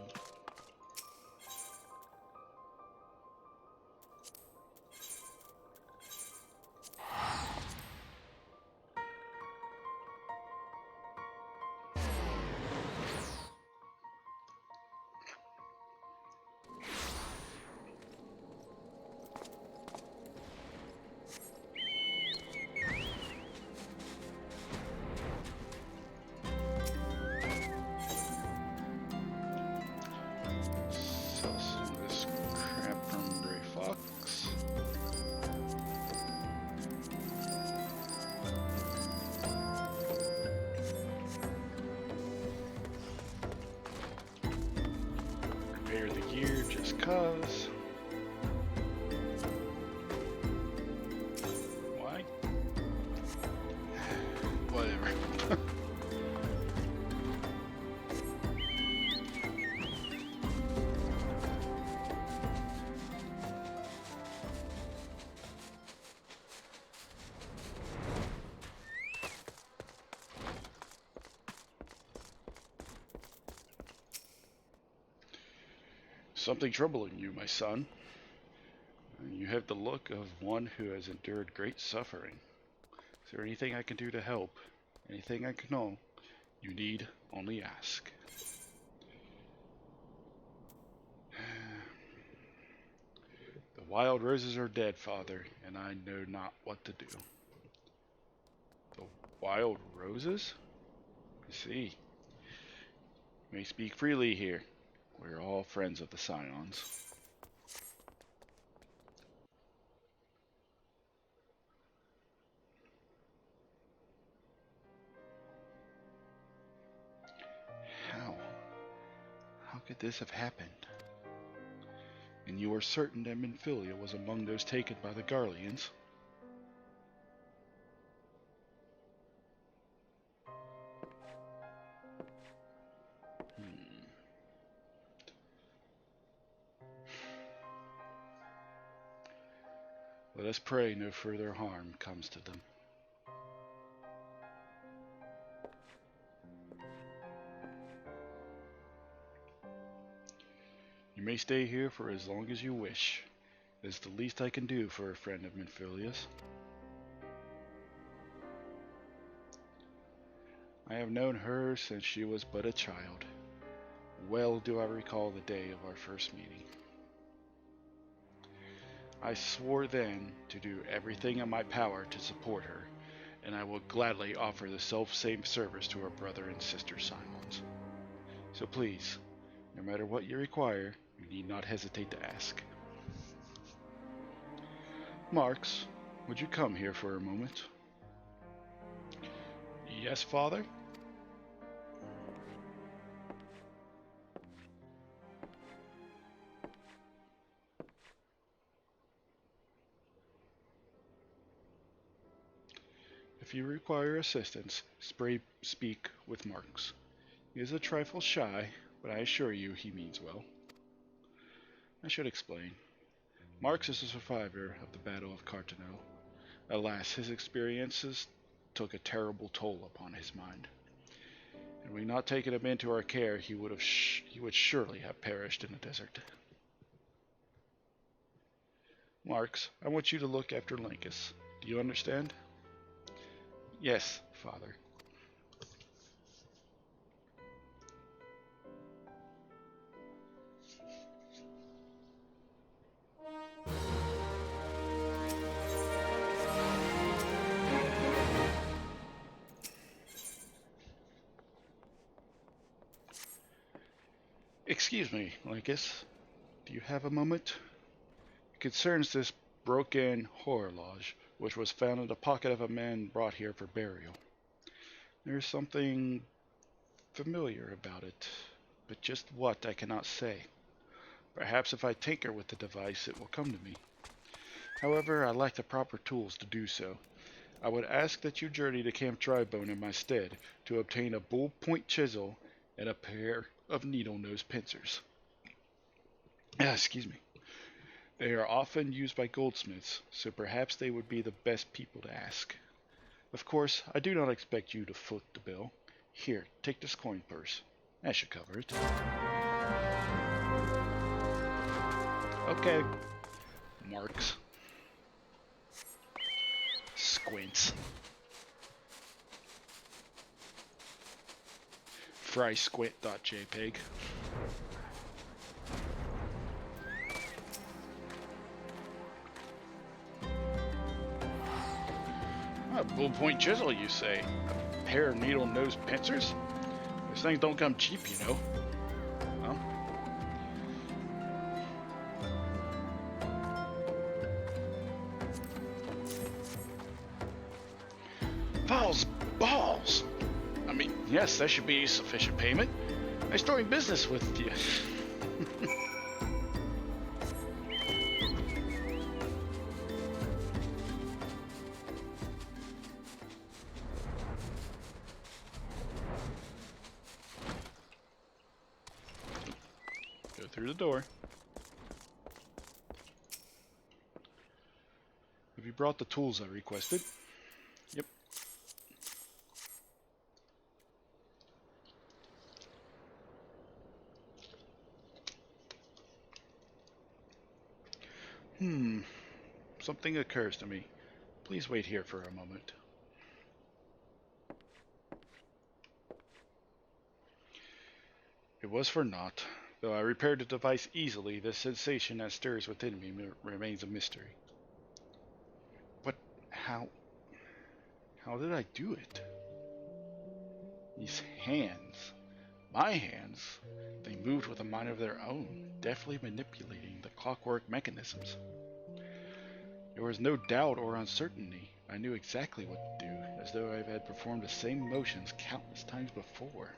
Repair the gear just cause. Why? Whatever. Something troubling you, my son. You have the look of one who has endured great suffering. Is there anything I can do to help? Anything I can know? You need only ask. The wild roses are dead, Father, and I know not what to do. The wild roses? I see. You may speak freely here. We're all friends of the Scions. How? How could this have happened? And you are certain that Minfilia was among those taken by the Garleans? Let us pray no further harm comes to them. You may stay here for as long as you wish. It is the least I can do for a friend of Minfilia's. I have known her since she was but a child. Well do I recall the day of our first meeting. I swore then to do everything in my power to support her, and I will gladly offer the self-same service to her brother and sister Simons. So please, no matter what you require, you need not hesitate to ask. Marx, would you come here for a moment? Yes, Father? If you require assistance, speak with Marx. He is a trifle shy, but I assure you he means well. I should explain. Marx is a survivor of the Battle of Cartano. Alas, his experiences took a terrible toll upon his mind. Had we not taken him into our care, he would surely have perished in the desert. Marx, I want you to look after Linkus. Do you understand? Yes, Father. Excuse me, Linkus. Do you have a moment? It concerns this broken horloge, which was found in the pocket of a man brought here for burial. There is something familiar about it, but just what I cannot say. Perhaps if I tinker with the device, it will come to me. However, I lack the proper tools to do so. I would ask that you journey to Camp Drybone in my stead to obtain a bull-point chisel and a pair of needle-nose pincers. Excuse me. They are often used by goldsmiths, so perhaps they would be the best people to ask. Of course, I do not expect you to foot the bill. Here, take this coin purse. That should cover it. Okay. Marks. Squints. Frysquint.jpg. A bull-point chisel, you say? A pair of needle-nose pincers? Those things don't come cheap, you know. Well, Balls! Balls! I mean, yes, that should be sufficient payment. I'm doing business with you. Go through the door. Have you brought the tools I requested? Yep. Something occurs to me. Please wait here for a moment. It was for naught. Though I repaired the device easily, the sensation that stirs within me remains a mystery. But how did I do it? These hands, my hands, they moved with a mind of their own, deftly manipulating the clockwork mechanisms. There was no doubt or uncertainty. I knew exactly what to do, as though I had performed the same motions countless times before.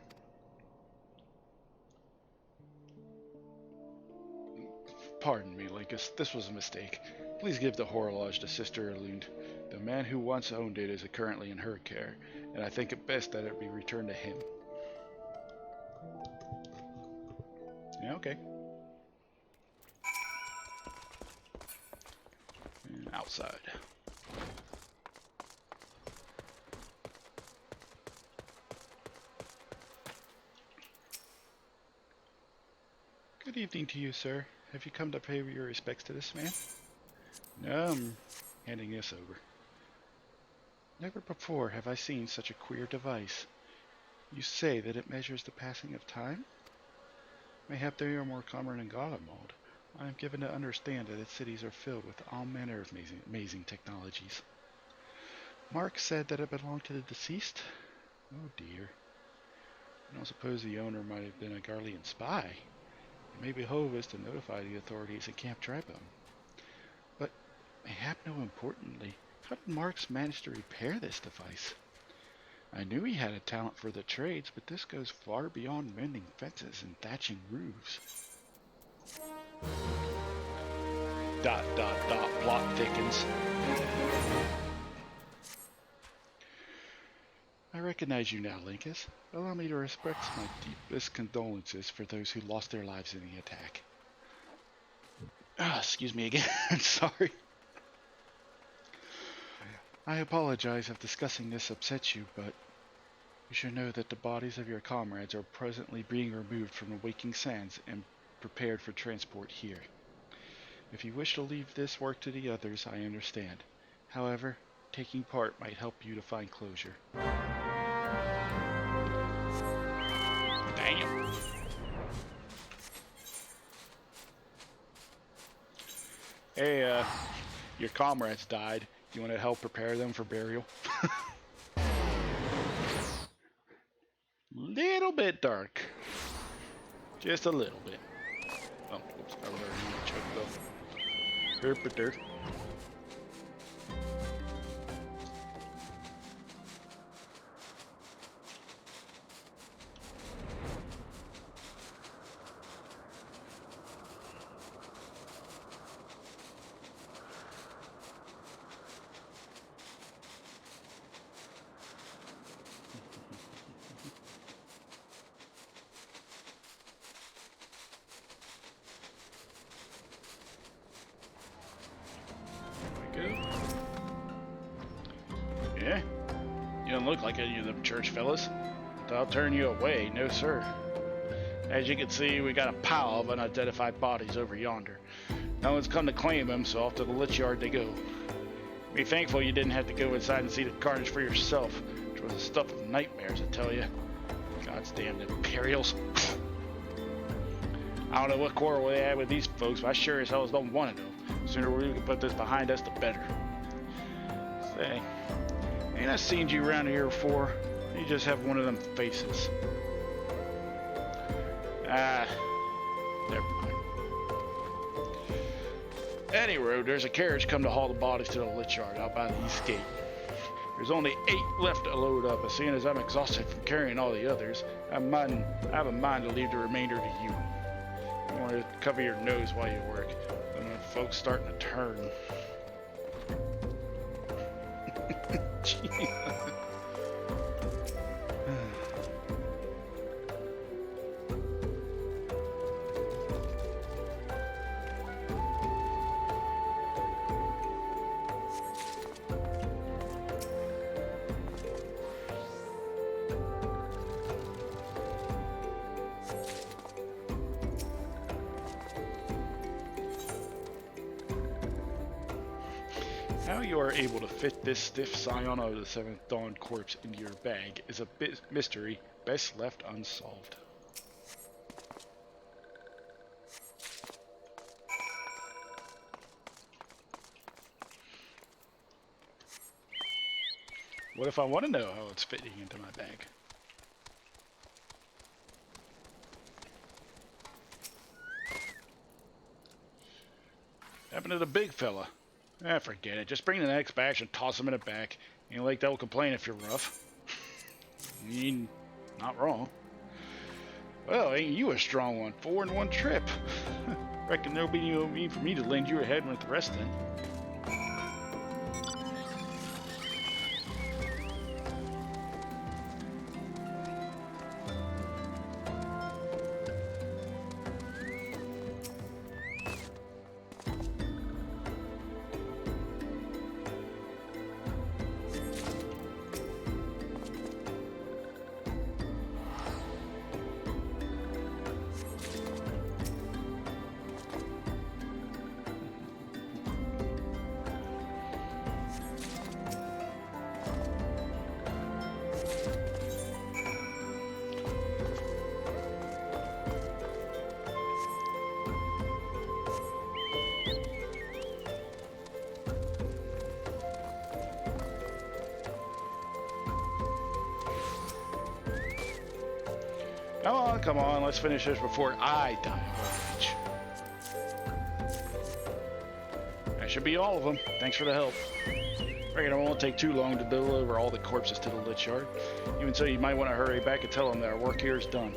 Pardon me, Linkus. This was a mistake. Please give the horologe to Sister Elund. The man who once owned it is currently in her care, and I think it best that it be returned to him. Yeah, okay. And outside. Good evening to you, sir. Have you come to pay your respects to this man? No, I'm handing this over. Never before have I seen such a queer device. You say that it measures the passing of time? Mayhap they are more common in Garlemald. I am given to understand that its cities are filled with all manner of amazing technologies. Mark said that it belonged to the deceased? Oh dear. I don't suppose the owner might have been a Garlean spy. It may behove us to notify the authorities at Camp Tribone. But, mayhap more importantly, how did Marks manage to repair this device? I knew he had a talent for the trades, but this goes far beyond mending fences and thatching roofs. ... Plot thickens. I recognize you now, Linkus. Allow me to express my deepest condolences for those who lost their lives in the attack. Excuse me again. Sorry. I apologize if discussing this upsets you, but you should know that the bodies of your comrades are presently being removed from the Waking Sands and prepared for transport here. If you wish to leave this work to the others, I understand. However, taking part might help you to find closure. Damn. Hey, your comrades died. You want to help prepare them for burial? Little bit dark. Just a little bit. Oh, oops, I already choked off. Herpeter. Yeah? You don't look like any of them church fellas. I'll turn you away, no sir. As you can see, we got a pile of unidentified bodies over yonder. No one's come to claim them, so off to the lich yard they go. Be thankful you didn't have to go inside and see the carnage for yourself, which was the stuff of nightmares, I tell you. God's damned Imperials. I don't know what quarrel they had with these folks, but I sure as hell don't want to know. The sooner we can put this behind us, the better. Say, ain't I seen you around here before? You just have one of them faces. Never mind. Anyway, there's a carriage come to haul the bodies to the lich yard out by the east gate. There's only 8 left to load up, but seeing as I'm exhausted from carrying all the others, I have a mind to leave the remainder to you. You want to cover your nose while you work, and when folks starting to turn. How you are able to fit this stiff scion of the Seventh Dawn corpse into your bag is a mystery best left unsolved. What if I want to know how it's fitting into my bag? Happened to the big fella. Ah, forget it. Just bring the next batch and toss them in the back. Ain't like they'll complain if you're rough. I mean, not wrong. Well, ain't you a strong one? 4 in 1 trip. Reckon there'll be no need for me to lend you a hand with the rest then. Come on, let's finish this before I die of old age. That should be all of them. Thanks for the help. Reckon it won't take too long to deliver all the corpses to the lich yard. Even so, you might want to hurry back and tell them that our work here is done.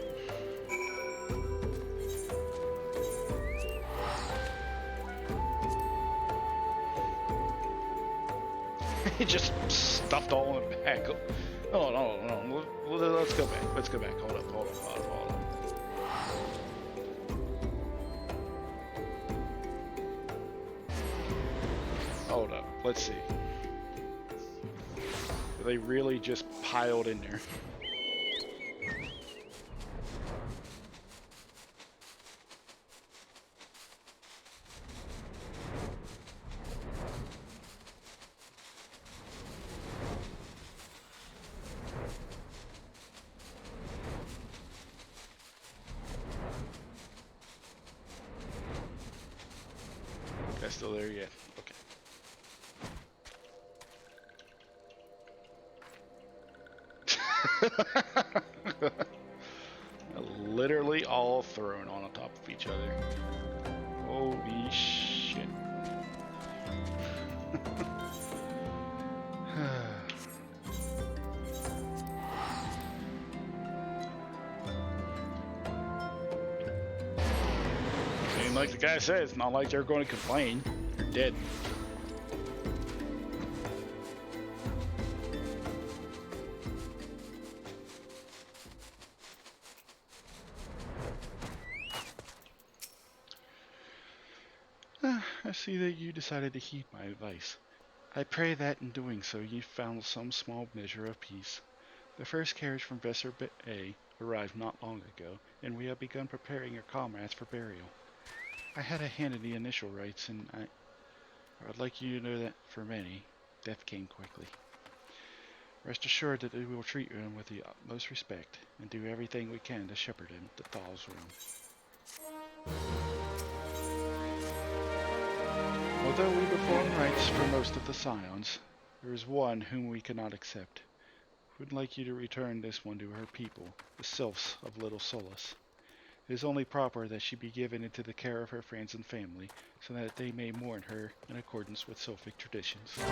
He just stuffed all in the bag. Oh, no. Let's go back. Let's go back. Hold up. Hold up. Let's see. They really just piled in there. That's still there yet. Okay. Literally all thrown on top of each other. Holy shit. And like the guy said, it's not like they're going to complain. They're dead. I see that you decided to heed my advice. I pray that in doing so you found some small measure of peace. The first carriage from Vesser A arrived not long ago, and we have begun preparing your comrades for burial. I had a hand in the initial rites, and I'd like you to know that for many, death came quickly. Rest assured that we will treat him with the utmost respect, and do everything we can to shepherd him to Thal's room. Although we perform rites for most of the scions, there is one whom we cannot accept. We would like you to return this one to her people, the sylphs of Little Solace. It is only proper that she be given into the care of her friends and family, so that they may mourn her in accordance with sylphic traditions. Yeah,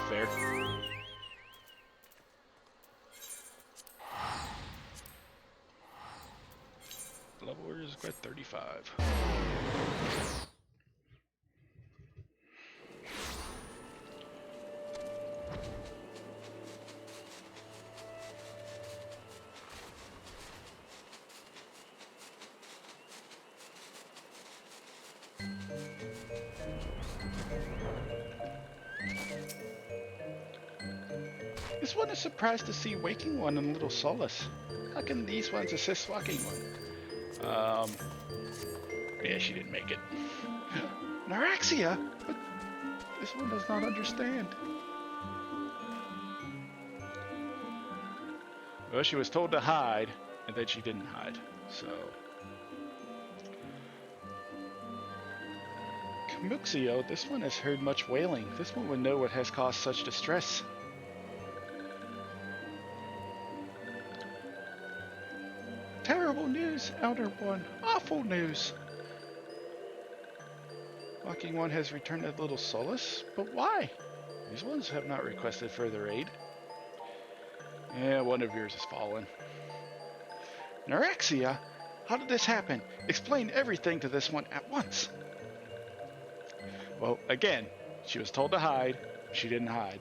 fair. Level is at 35. This one is surprised to see Waking One in Little Solace. How can these ones assist Waking One? Yeah, she didn't make it. Naraxia? But this one does not understand. Well, she was told to hide, and then she didn't hide, so... Come Muxio, this one has heard much wailing. This one would know what has caused such distress. Terrible news, Elder One. Awful news. Walking One has returned a little solace, but why? These ones have not requested further aid. Yeah, one of yours has fallen. Neurexia? How did this happen? Explain everything to this one at once. Well, again, she was told to hide. She didn't hide.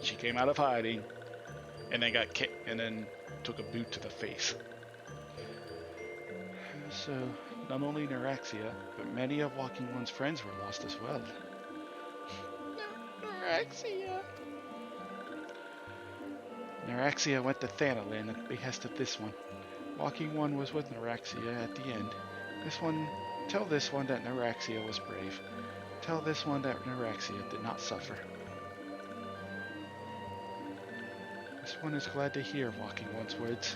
She came out of hiding, and then got kicked, and then took a boot to the face. So, not only Neurexia, but many of Walking One's friends were lost as well. Neurexia. Neurexia went to Thanalan at the behest of this one. Walking One was with Neurexia at the end. Tell this one that Neurexia was brave. Tell this one that Neurexia did not suffer. This one is glad to hear Walking One's words.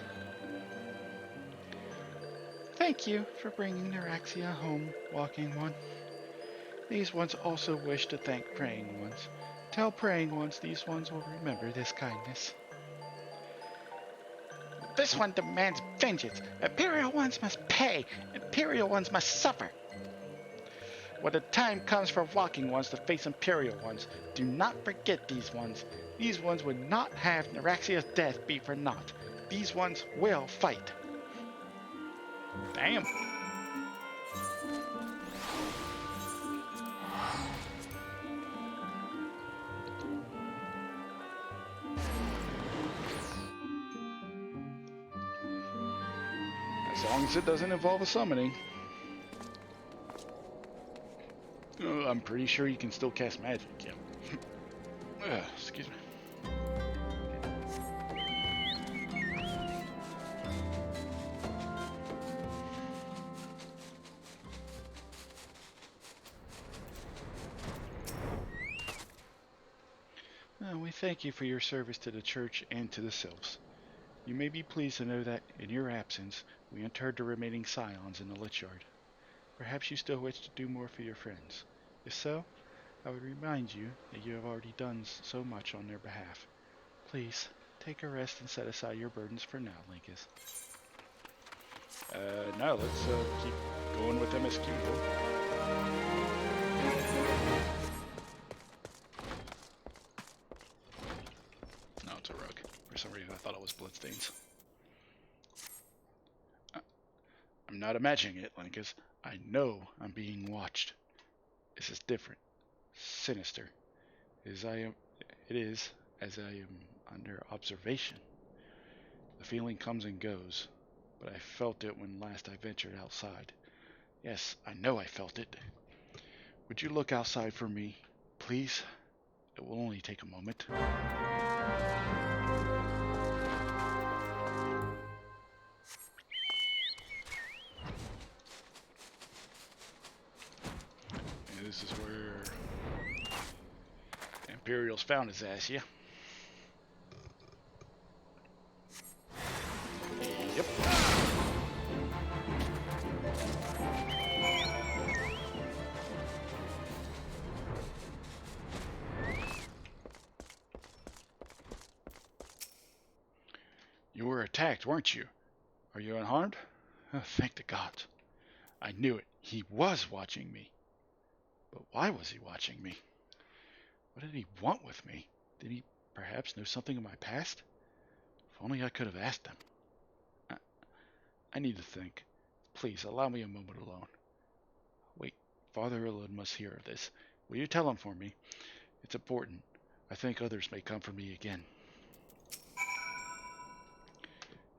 Thank you for bringing Neurexia home, Walking One. These ones also wish to thank Praying Ones. Tell Praying Ones these ones will remember this kindness. This one demands vengeance. Imperial ones must pay. Imperial ones must suffer. When the time comes for Walking Ones to face Imperial ones, do not forget these ones. These ones would not have Neuraxia's death be for naught. These ones will fight. Damn. As long as it doesn't involve a summoning. I'm pretty sure you can still cast magic, yeah. Excuse me. We thank you for your service to the church and to the sylphs. You may be pleased to know that, in your absence, we interred the remaining scions in the Lich Yard. Perhaps you still wish to do more for your friends. If so, I would remind you that you have already done so much on their behalf. Please, take a rest and set aside your burdens for now, Linkus. No, let's keep going with MSQ. No, it's a rug. For some reason I thought it was Bloodstains. I'm not imagining it, Linkus. I know I'm being watched. This is different. Sinister. It is as I am under observation. The feeling comes and goes, but I felt it when last I ventured outside. Yes, I know I felt it. Would you look outside for me, please? It will only take a moment. And this is where Imperial's found his ass, yeah? Yep. You were attacked, weren't you? Are you unharmed? Oh, thank the gods. I knew it. He was watching me. But why was he watching me? What did he want with me? Did he perhaps know something of my past? If only I could have asked him. I need to think. Please, allow me a moment alone. Wait, Father Illud must hear of this. Will you tell him for me? It's important. I think others may come for me again.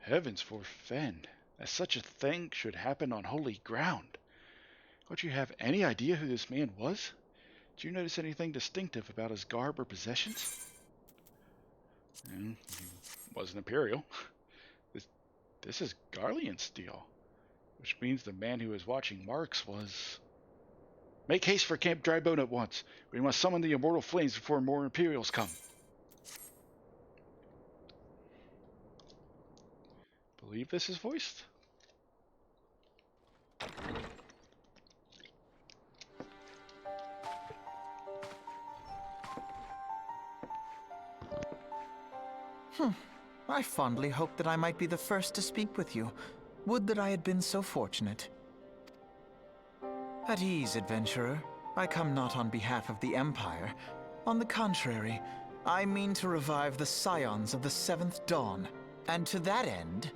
Heavens forfend, that such a thing should happen on holy ground. Don't you have any idea who this man was? Did you notice anything distinctive about his garb or possessions? He wasn't Imperial. This is Garlean steel, which means the man who was watching Marks was... Make haste for Camp Drybone at once. We must summon the immortal flames before more Imperials come. Believe this is voiced? I fondly hoped that I might be the first to speak with you. Would that I had been so fortunate. At ease, adventurer. I come not on behalf of the Empire. On the contrary, I mean to revive the scions of the Seventh Dawn. And to that end,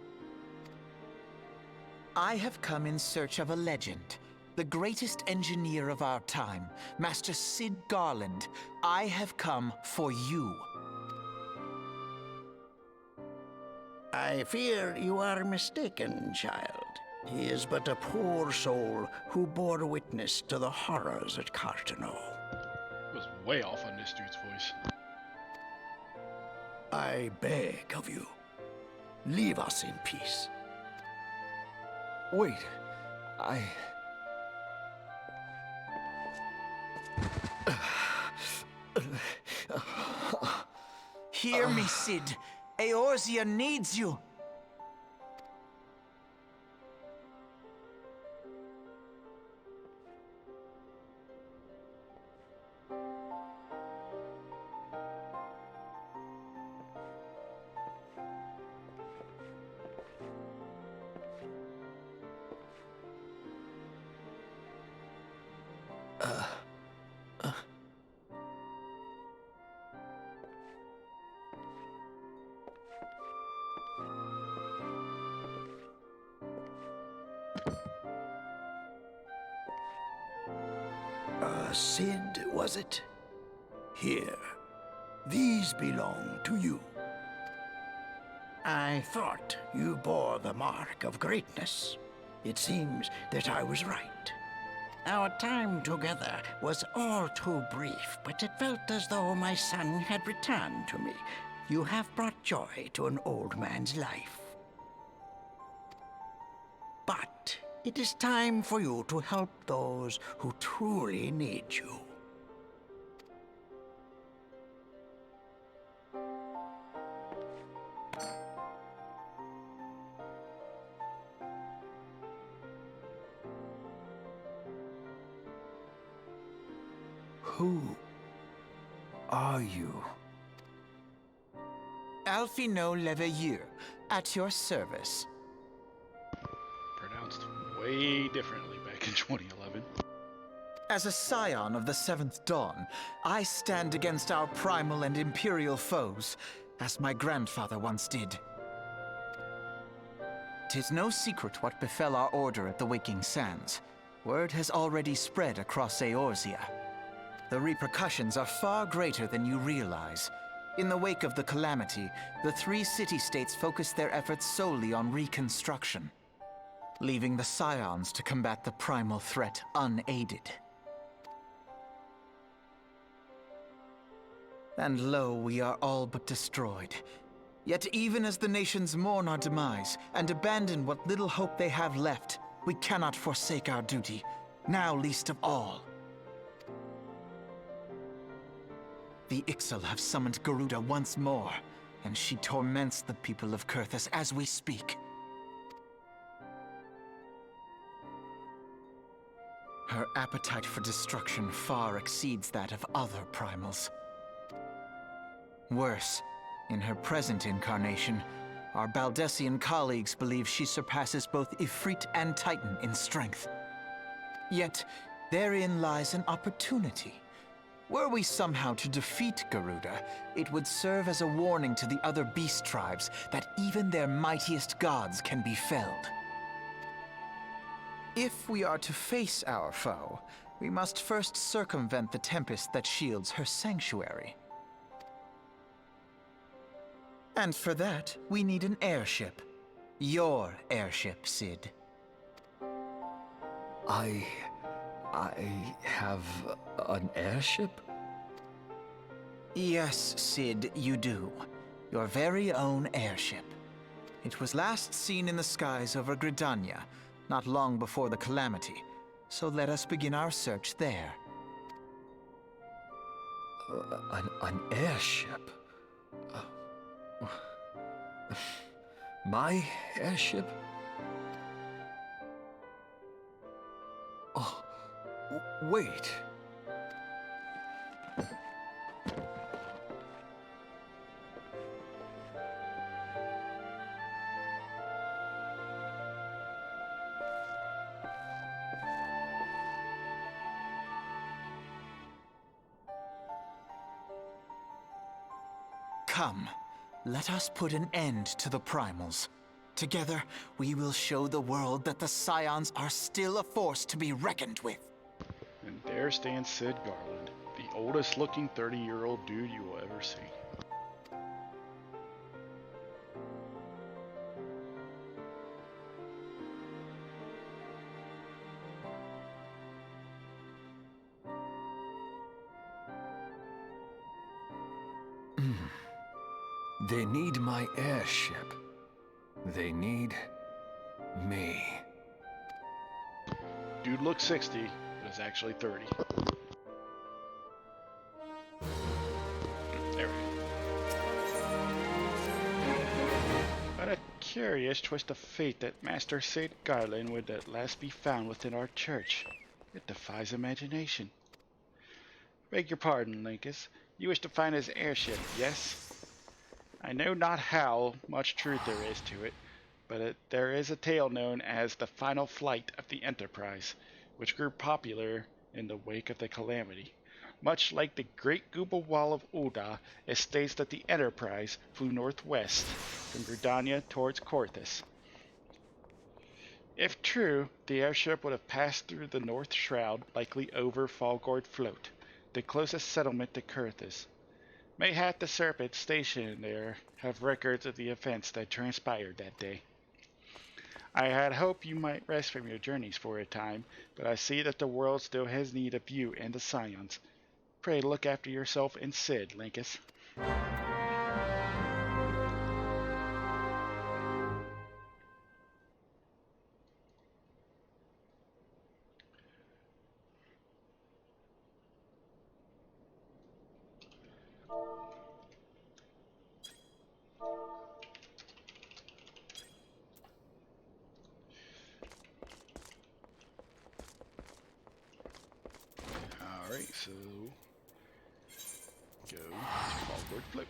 I have come in search of a legend. The greatest engineer of our time, Master Cid Garland. I have come for you. I fear you are mistaken, child. He is but a poor soul who bore witness to the horrors at Cartano. It was way off on this dude's voice. I beg of you, leave us in peace. Wait, I... Hear me, Cid. Eorzea needs you. Cid, was it? Here. These belong to you. I thought you bore the mark of greatness. It seems that I was right. Our time together was all too brief, but it felt as though my son had returned to me. You have brought joy to an old man's life. But it is time for you to help those who truly need you. Who are you? Alphino Leveilleur, at your service. Pronounced way differently back in 2011. As a scion of the Seventh Dawn, I stand against our primal and imperial foes, as my grandfather once did. 'Tis no secret what befell our order at the Waking Sands. Word has already spread across Eorzea. The repercussions are far greater than you realize. In the wake of the calamity, the three city-states focused their efforts solely on reconstruction, leaving the scions to combat the primal threat unaided. And lo, we are all but destroyed. Yet even as the nations mourn our demise and abandon what little hope they have left, we cannot forsake our duty, now least of all. The Ixal have summoned Garuda once more, and she torments the people of Kurthus as we speak. Her appetite for destruction far exceeds that of other primals. Worse, in her present incarnation, our Baldessian colleagues believe she surpasses both Ifrit and Titan in strength. Yet, therein lies an opportunity. Were we somehow to defeat Garuda, it would serve as a warning to the other beast tribes that even their mightiest gods can be felled. If we are to face our foe, we must first circumvent the tempest that shields her sanctuary. And for that, we need an airship. Your airship, Cid. I have an airship? Yes, Cid, you do. Your very own airship. It was last seen in the skies over Gridania, not long before the calamity. So let us begin our search there. An airship? My airship? Oh, wait. Come, let us put an end to the primals. Together, we will show the world that the Scions are still a force to be reckoned with. And there stands Sid Garland, the oldest looking 30-year-old dude you will ever see. They need my airship. They need me. Dude looks 60, but is actually 30. There we go. What a curious twist of fate that Master Sid Garland would at last be found within our church. It defies imagination. Beg your pardon, Linkus. You wish to find his airship, yes? I know not how much truth there is to it, but there is a tale known as the final flight of the Enterprise, which grew popular in the wake of the Calamity. Much like the Great Gooba Wall of Uda, it states that the Enterprise flew northwest from Gridania towards Korthus. If true, the airship would have passed through the North Shroud, likely over Falgord Float, the closest settlement to Kurthus. Mayhap the Serpents stationed there have records of the events that transpired that day. I had hoped you might rest from your journeys for a time, but I see that the world still has need of you and the Scions. Pray look after yourself and Sid, Linkus. Alright, so go to Falgord Float.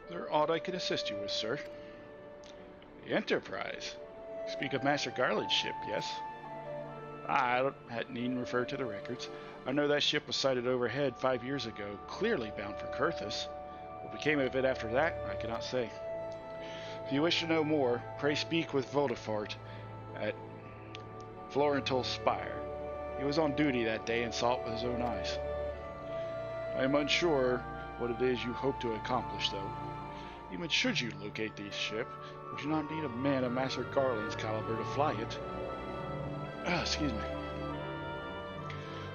Is there aught I can assist you with, sir? The Enterprise. Speak of Master Garland's ship, yes? I needn't refer to the records. I know that ship was sighted overhead 5 years ago, clearly bound for Kurthus. What became of it after that, I cannot say. If you wish to know more, pray speak with Vodafart at Florental's Spire. He was on duty that day and saw it with his own eyes. I am unsure what it is you hope to accomplish, though. Even should you locate the ship, would you not need a man of Master Garland's caliber to fly it? Excuse me.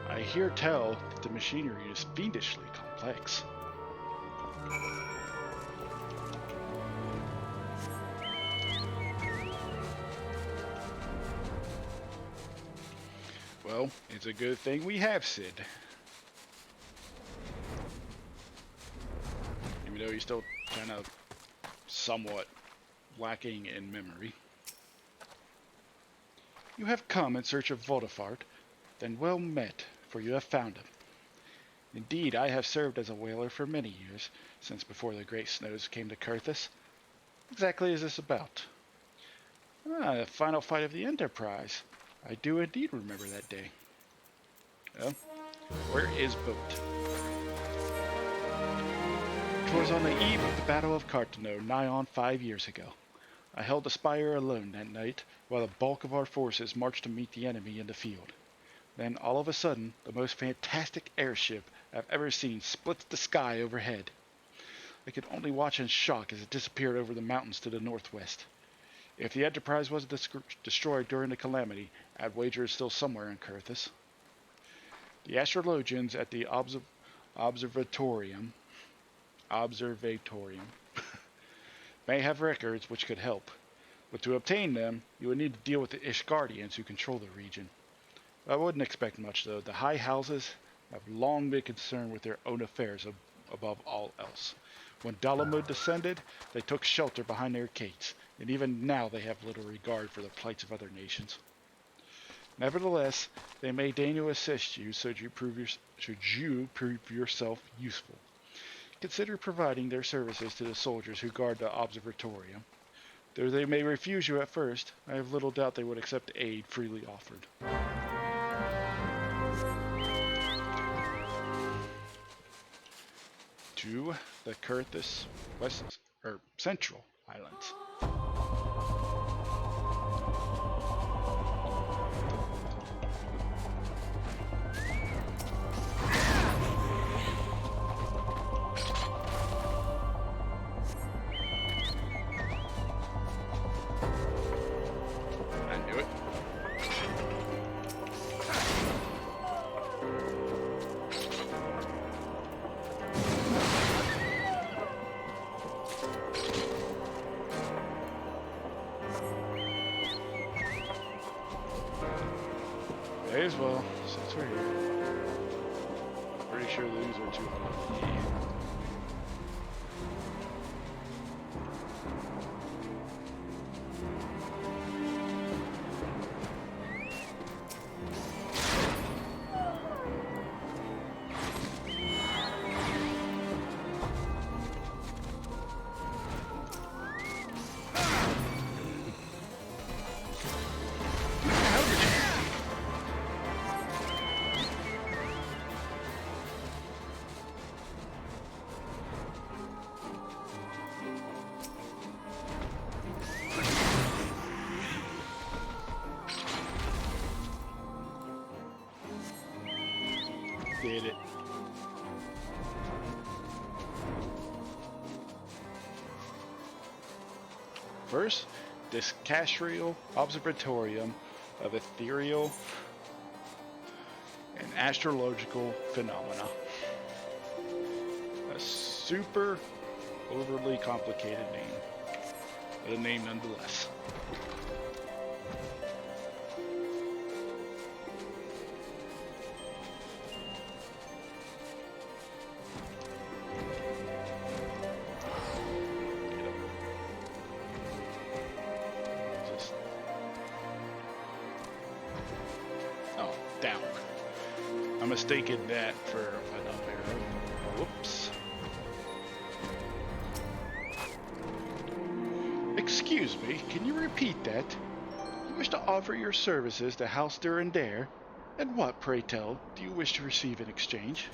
I hear tell that the machinery is fiendishly complex. Well, it's a good thing we have Sid. Even though he's still kind of somewhat lacking in memory. You have come in search of Vodafart, then well met, for you have found him. Indeed, I have served as a whaler for many years, since before the great snows came to Kurthus. Exactly is this about? The final fight of the Enterprise. I do indeed remember that day. Well, where is boat? 'Twas on the eve of the Battle of Cartano, nigh on 5 years ago. I held the spire alone that night, while the bulk of our forces marched to meet the enemy in the field. Then, all of a sudden, the most fantastic airship I've ever seen splits the sky overhead. I could only watch in shock as it disappeared over the mountains to the northwest. If the Enterprise was destroyed during the Calamity, I'd wager it's still somewhere in Kurthus. The astrologians at the observatorium may have records which could help, but to obtain them, you would need to deal with the Ishgardians who control the region. I wouldn't expect much, though. The high houses have long been concerned with their own affairs above all else. When Dalamud descended, they took shelter behind their gates, and even now they have little regard for the plights of other nations. Nevertheless, they may deign to assist you should you prove yourself useful. Consider providing their services to the soldiers who guard the observatorium. Though they may refuse you at first, I have little doubt they would accept aid freely offered. To the Curthus West or Central Islands. I knew it. May as well, since we're here. Pretty sure these are 200. Yeah. Did it. First, this Castral Observatorium of Ethereal and Astrological Phenomena. A super overly complicated name, but a name nonetheless. Down. I mistaken that for an up arrow. Whoops. Excuse me, can you repeat that? You wish to offer your services to House Durandare? And what, pray tell, do you wish to receive in exchange?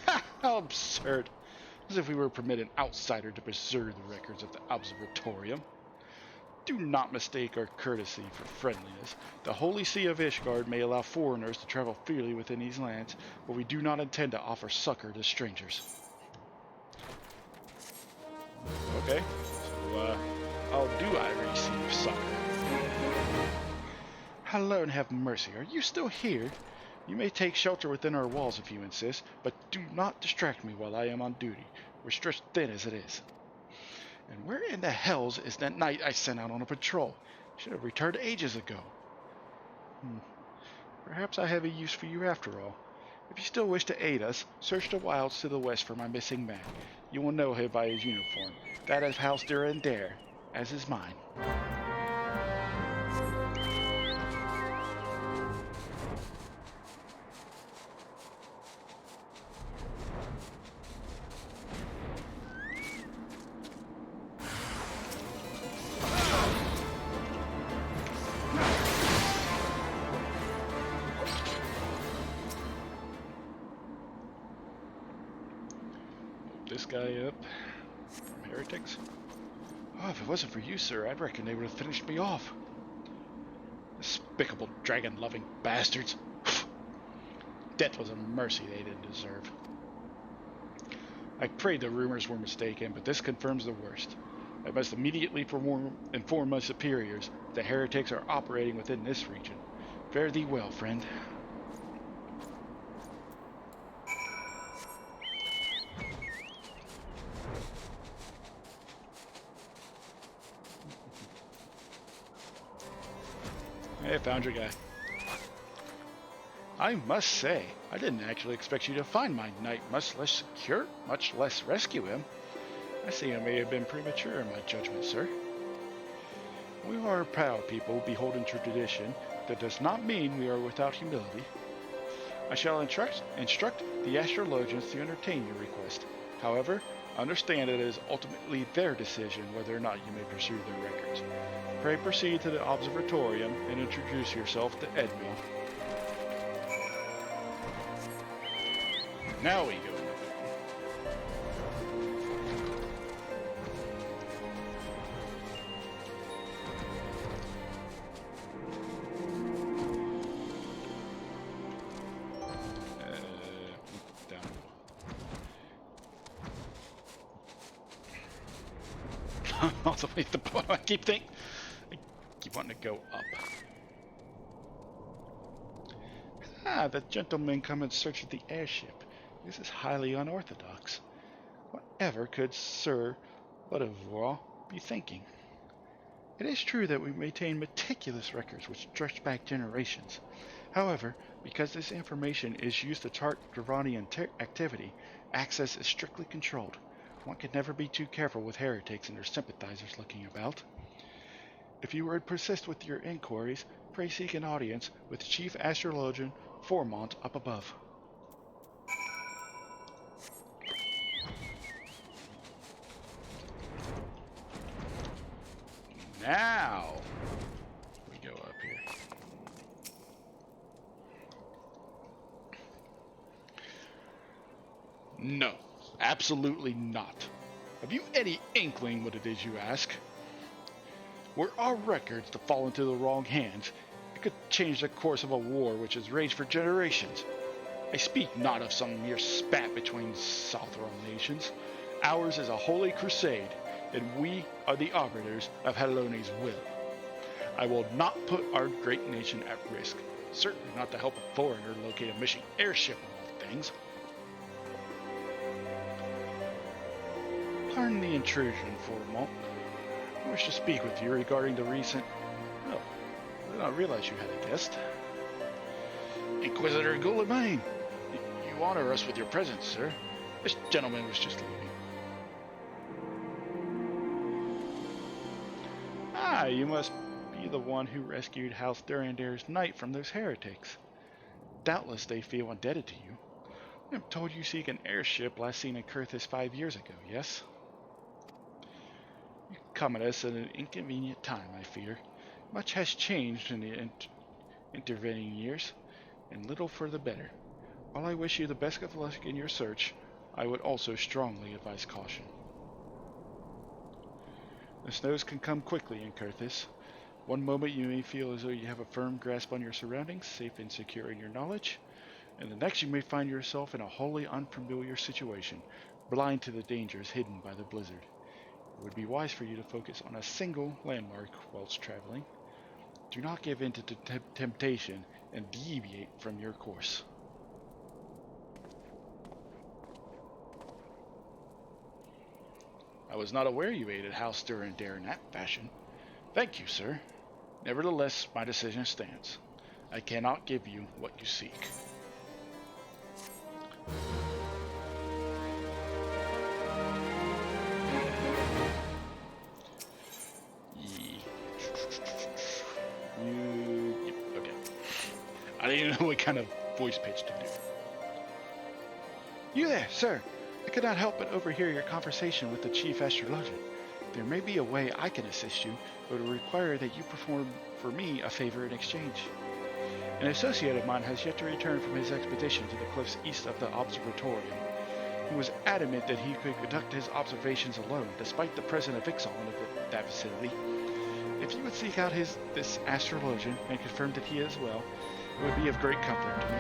Ha! How absurd. As if we were permitted an outsider to preserve the records of the Observatorium. Do not mistake our courtesy for friendliness. The Holy See of Ishgard may allow foreigners to travel freely within these lands, but we do not intend to offer succor to strangers. Okay, so how do I receive succor? Hello and have mercy, are you still here? You may take shelter within our walls if you insist, but do not distract me while I am on duty. We're stretched thin as it is. And where in the hells is that knight I sent out on a patrol? Should have returned ages ago. Perhaps I have a use for you after all. If you still wish to aid us, search the wilds to the west for my missing man. You will know him by his uniform. That is House Durandare, as is mine. This guy up from heretics. Oh, if it wasn't for you, sir, I reckon they would have finished me off. Despicable dragon-loving bastards. Death was a mercy they didn't deserve. I prayed the rumors were mistaken, but this confirms the worst. I must immediately inform my superiors that the heretics are operating within this region. Fare thee well, friend. Hey, found your guy. I must say, I didn't actually expect you to find my knight much less secure, much less rescue him. I see I may have been premature in my judgment, sir. We are a proud people, beholden to tradition, That does not mean we are without humility. I shall instruct the astrologians to entertain your request. However, understand it is ultimately their decision whether or not you may pursue their records. Pray proceed to the observatorium and introduce yourself to Edmil. Now we go. Also, the point I keep wanting to go up. Ah, the gentlemen come in search of the airship. This is highly unorthodox. Whatever could Sir Ludovore be thinking? It is true that we maintain meticulous records which stretch back generations. However, because this information is used to chart Dravanian activity, access is strictly controlled. One can never be too careful with heretics and their sympathizers looking about. If you would persist with your inquiries, pray seek an audience with Chief Astrologian Formont up above. Now we go up here. No, absolutely not. Have you any inkling what it is you ask? Were our records to fall into the wrong hands, it could change the course of a war which has raged for generations. I speak not of some mere spat between Southron nations. Ours is a holy crusade, and we are the arbiters of Helone's will. I will not put our great nation at risk, certainly not to help a foreigner locate a missing airship of all things. Pardon the intrusion for a moment. I wish to speak with you regarding the recent... Oh, I did not realize you had a guest. Inquisitor Guilliman, you honor us with your presence, sir. This gentleman was just leaving. Ah, you must be the one who rescued House Durandare's knight from those heretics. Doubtless they feel indebted to you. I'm told you seek an airship last seen in Kurthis 5 years ago, yes? You come at us at an inconvenient time, I fear. Much has changed in the intervening years, and little for the better. While I wish you the best of luck in your search, I would also strongly advise caution. The snows can come quickly in Kurthis. One moment you may feel as though you have a firm grasp on your surroundings, safe and secure in your knowledge, and the next you may find yourself in a wholly unfamiliar situation, blind to the dangers hidden by the blizzard. It would be wise for you to focus on a single landmark whilst traveling. Do not give in to temptation and deviate from your course. I was not aware you aided House Durandare in that fashion. Thank you, sir. Nevertheless, my decision stands. I cannot give you what you seek. Okay. I didn't even know what kind of voice pitch to do. You there, sir. I could not help but overhear your conversation with the chief astrologian. There may be a way I can assist you, but it will require that you perform for me a favor in exchange. An associate of mine has yet to return from his expedition to the cliffs east of the observatorium. He was adamant that he could conduct his observations alone, despite the presence of Ixon of that facility. If you would seek out this astrologian and confirm that he is well, it would be of great comfort to me.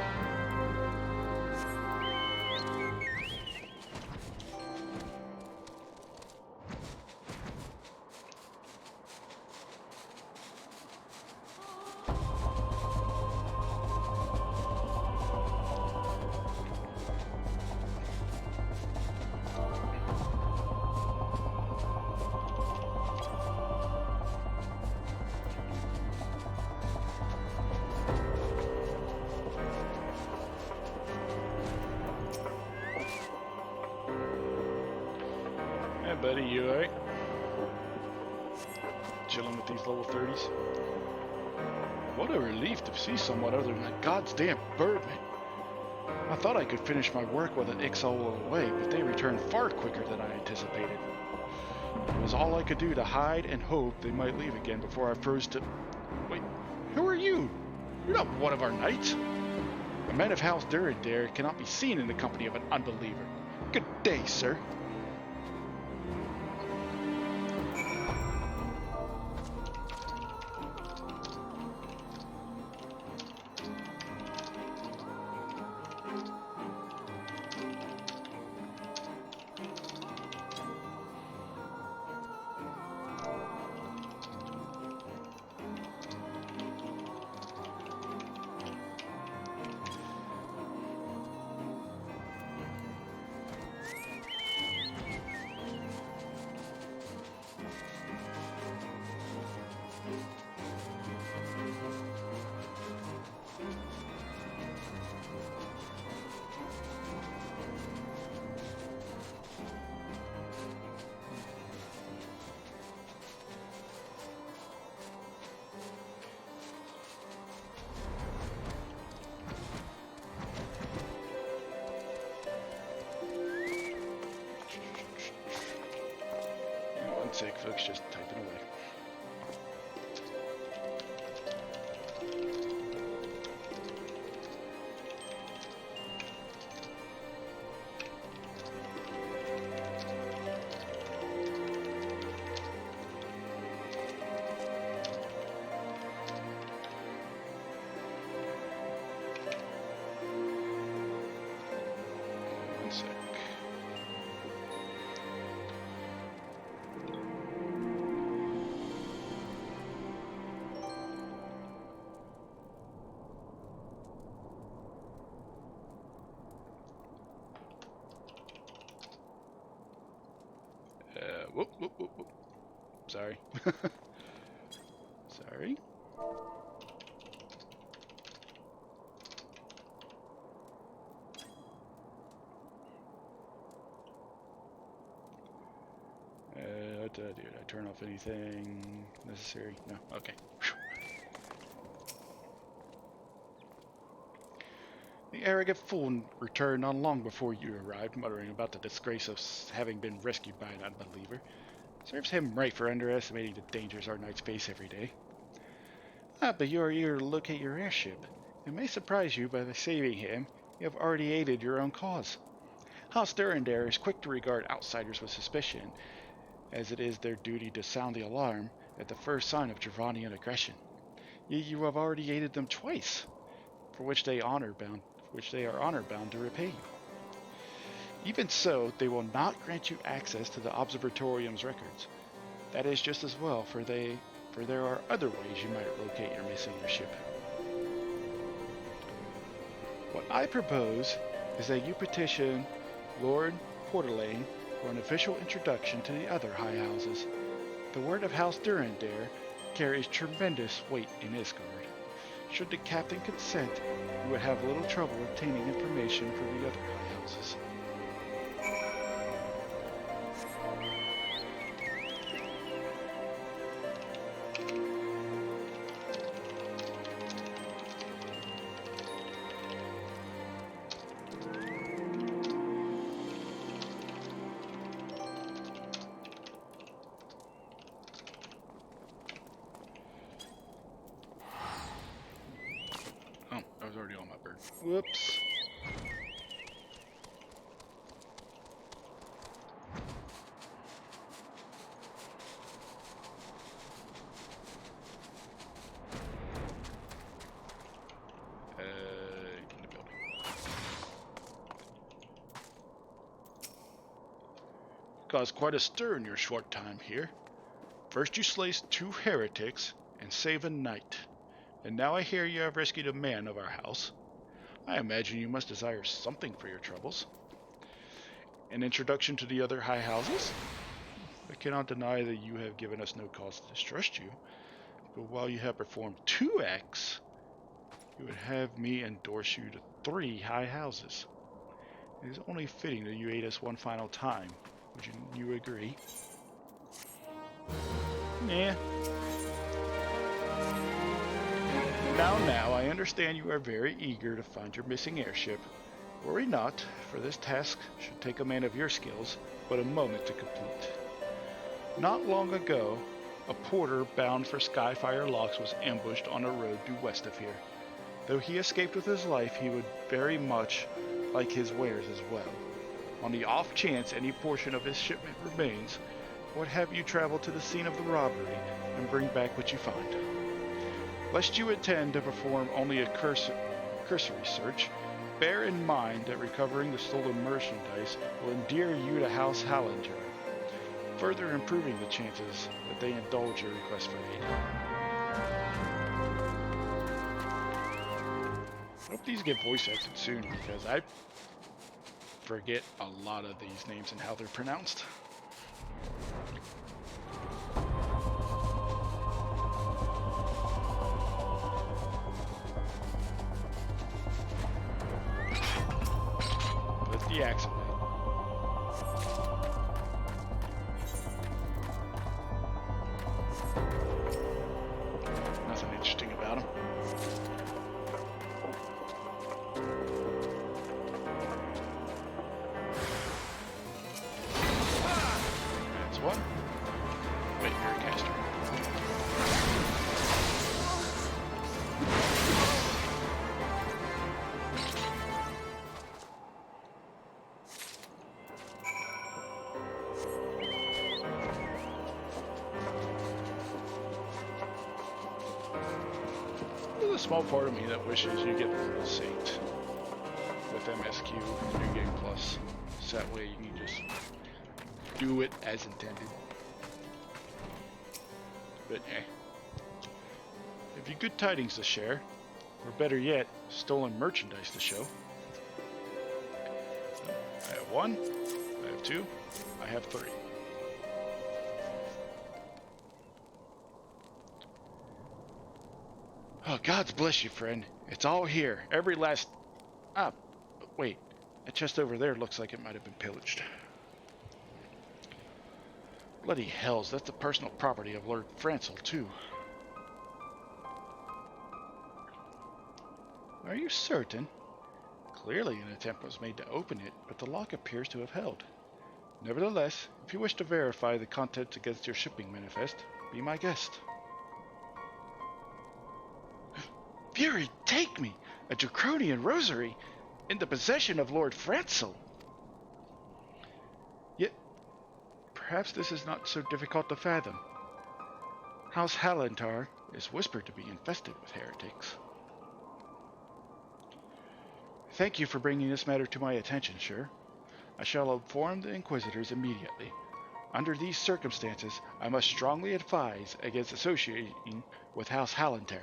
Hey buddy, you alright? Chilling with these level 30s? What a relief to see someone other than that goddamn Birdman. I thought I could finish my work while the Ixal were away, but they returned far quicker than I anticipated. It was all I could do to hide and hope they might leave again before I froze to... Wait, who are you? You're not one of our knights. A man of House Durandare cannot be seen in the company of an unbeliever. Good day, sir. One sec, folks, just typing away. One sec. Whoop, whoop, whoop, whoop. Sorry. Sorry. What did I do? Did I turn off anything necessary? No? Okay. The arrogant fool returned not long before you arrived, muttering about the disgrace of having been rescued by an unbeliever. Serves him right for underestimating the dangers our knights face every day. But you are eager to locate your airship. It may surprise you, by saving him, you have already aided your own cause. House Durandare is quick to regard outsiders with suspicion, as it is their duty to sound the alarm at the first sign of Dravanian aggression. Yet you have already aided them twice, for which they are honor bound to repay you. Even so, they will not grant you access to the Observatorium's records. That is just as well, for there are other ways you might locate your missing ship. What I propose is that you petition Lord Portelaine for an official introduction to the other high houses. The word of House Durandare carries tremendous weight in Isgard. Should the captain consent, you would have little trouble obtaining information from the other high houses. Oh, I was already on my bird. Whoops. In the building. Caused quite a stir in your short time here. First you slayed 2 heretics and saved a knight. And now I hear you have rescued a man of our house. I imagine you must desire something for your troubles. An introduction to the other high houses? I cannot deny that you have given us no cause to distrust you, but while you have performed 2 acts, you would have me endorse you to 3 high houses. It is only fitting that you aid us one final time. Would you agree? Yeah. Now, I understand you are very eager to find your missing airship. Worry not, for this task should take a man of your skills but a moment to complete. Not long ago, a porter bound for Skyfire Locks was ambushed on a road due west of here. Though he escaped with his life, he would very much like his wares as well. On the off chance any portion of his shipment remains, I would have you travel to the scene of the robbery and bring back what you find. Lest you intend to perform only a cursory search, bear in mind that recovering the stolen merchandise will endear you to House Hallinger, further improving the chances that they indulge your request for aid. I hope these get voice acted soon, because I forget a lot of these names and how they're pronounced. Put the axe away. Nothing interesting about him. That's one. Wait, you're a caster. There's a small part of me that wishes you get Little Saint with MSQ New Game Plus. So that way you can just do it as intended. But have you good tidings to share, or better yet, stolen merchandise to show? I have one, I have two, I have three. Oh, God's bless you, friend. It's all here. Every last... Ah, wait. That chest over there looks like it might have been pillaged. Bloody hells, that's the personal property of Lord Francel, too. Are you certain? Clearly an attempt was made to open it, but the lock appears to have held. Nevertheless, if you wish to verify the contents against your shipping manifest, be my guest. Fury, take me! A Draconian rosary! In the possession of Lord Francel! Yet, perhaps this is not so difficult to fathom. House Hallentar is whispered to be infested with heretics. Thank you for bringing this matter to my attention, sir. I shall inform the Inquisitors immediately. Under these circumstances, I must strongly advise against associating with House Hallentar.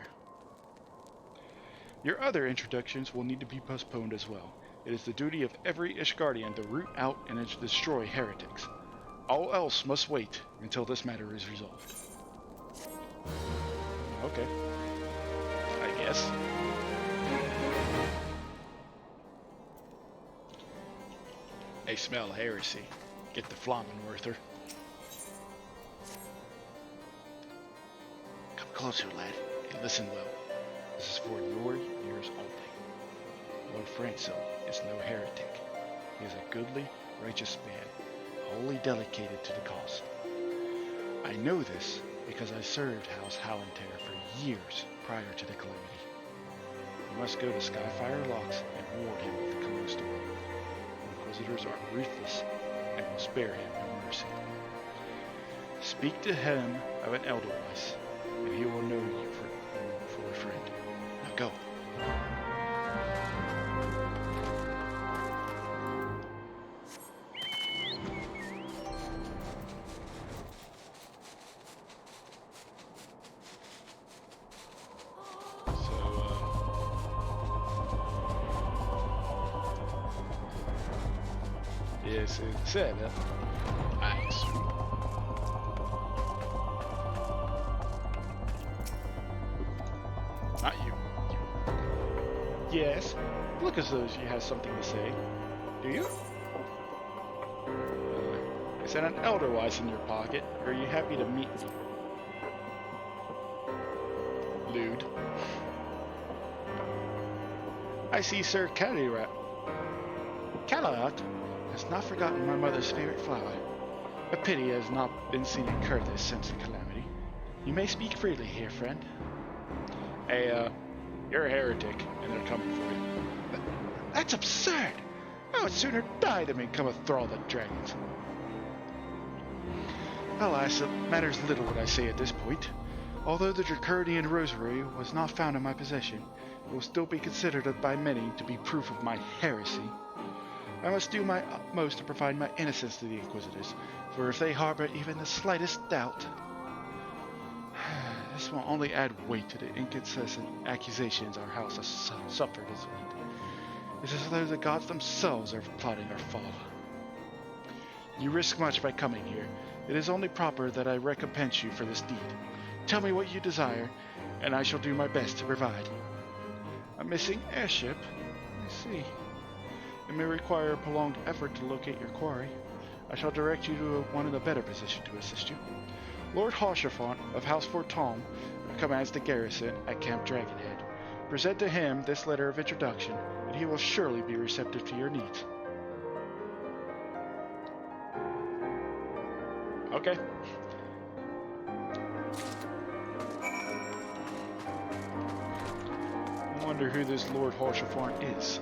Your other introductions will need to be postponed as well. It is the duty of every Ishgardian to root out and destroy heretics. All else must wait until this matter is resolved. Okay. I guess. I smell heresy. Get the Flammenwerther. Come closer, lad, and listen well. This is for your ears only. Lord Francel is no heretic. He is a goodly, righteous man, wholly dedicated to the cause. I know this because I served House Hallentar for years prior to the calamity. You must go to Skyfire Locks and ward him of the coming storm. The Inquisitors are ruthless and will spare him no mercy. Speak to him of an Elderweiss, and he will know you for a friend. Now go. Yes, it said that. Nice. Not you. Yes. Look as though she has something to say. Do you? Is that an Elderweiss in your pocket? Or are you happy to meet me? Lewd. I see Sir Cadillac has not forgotten my mother's favorite flower. A pity has not been seen in Curtis since the calamity. You may speak freely here, friend. Hey, you're a heretic, and they're coming for you. That's absurd! I would sooner die than become a thrall than dragons. Alas, it matters little what I say at this point. Although the Draconian rosary was not found in my possession, it will still be considered by many to be proof of my heresy. I must do my utmost to provide my innocence to the Inquisitors, for if they harbor even the slightest doubt, this will only add weight to the inconsistent accusations our house has suffered as late. It is as though the gods themselves are plotting our fall. You risk much by coming here. It is only proper that I recompense you for this deed. Tell me what you desire, and I shall do my best to provide. A missing airship? I see. It may require a prolonged effort to locate your quarry. I shall direct you to one in a better position to assist you. Lord Hausherfont of House Forton commands the garrison at Camp Dragonhead. Present to him this letter of introduction, and he will surely be receptive to your needs. Okay. I wonder who this Lord Hausherfont is.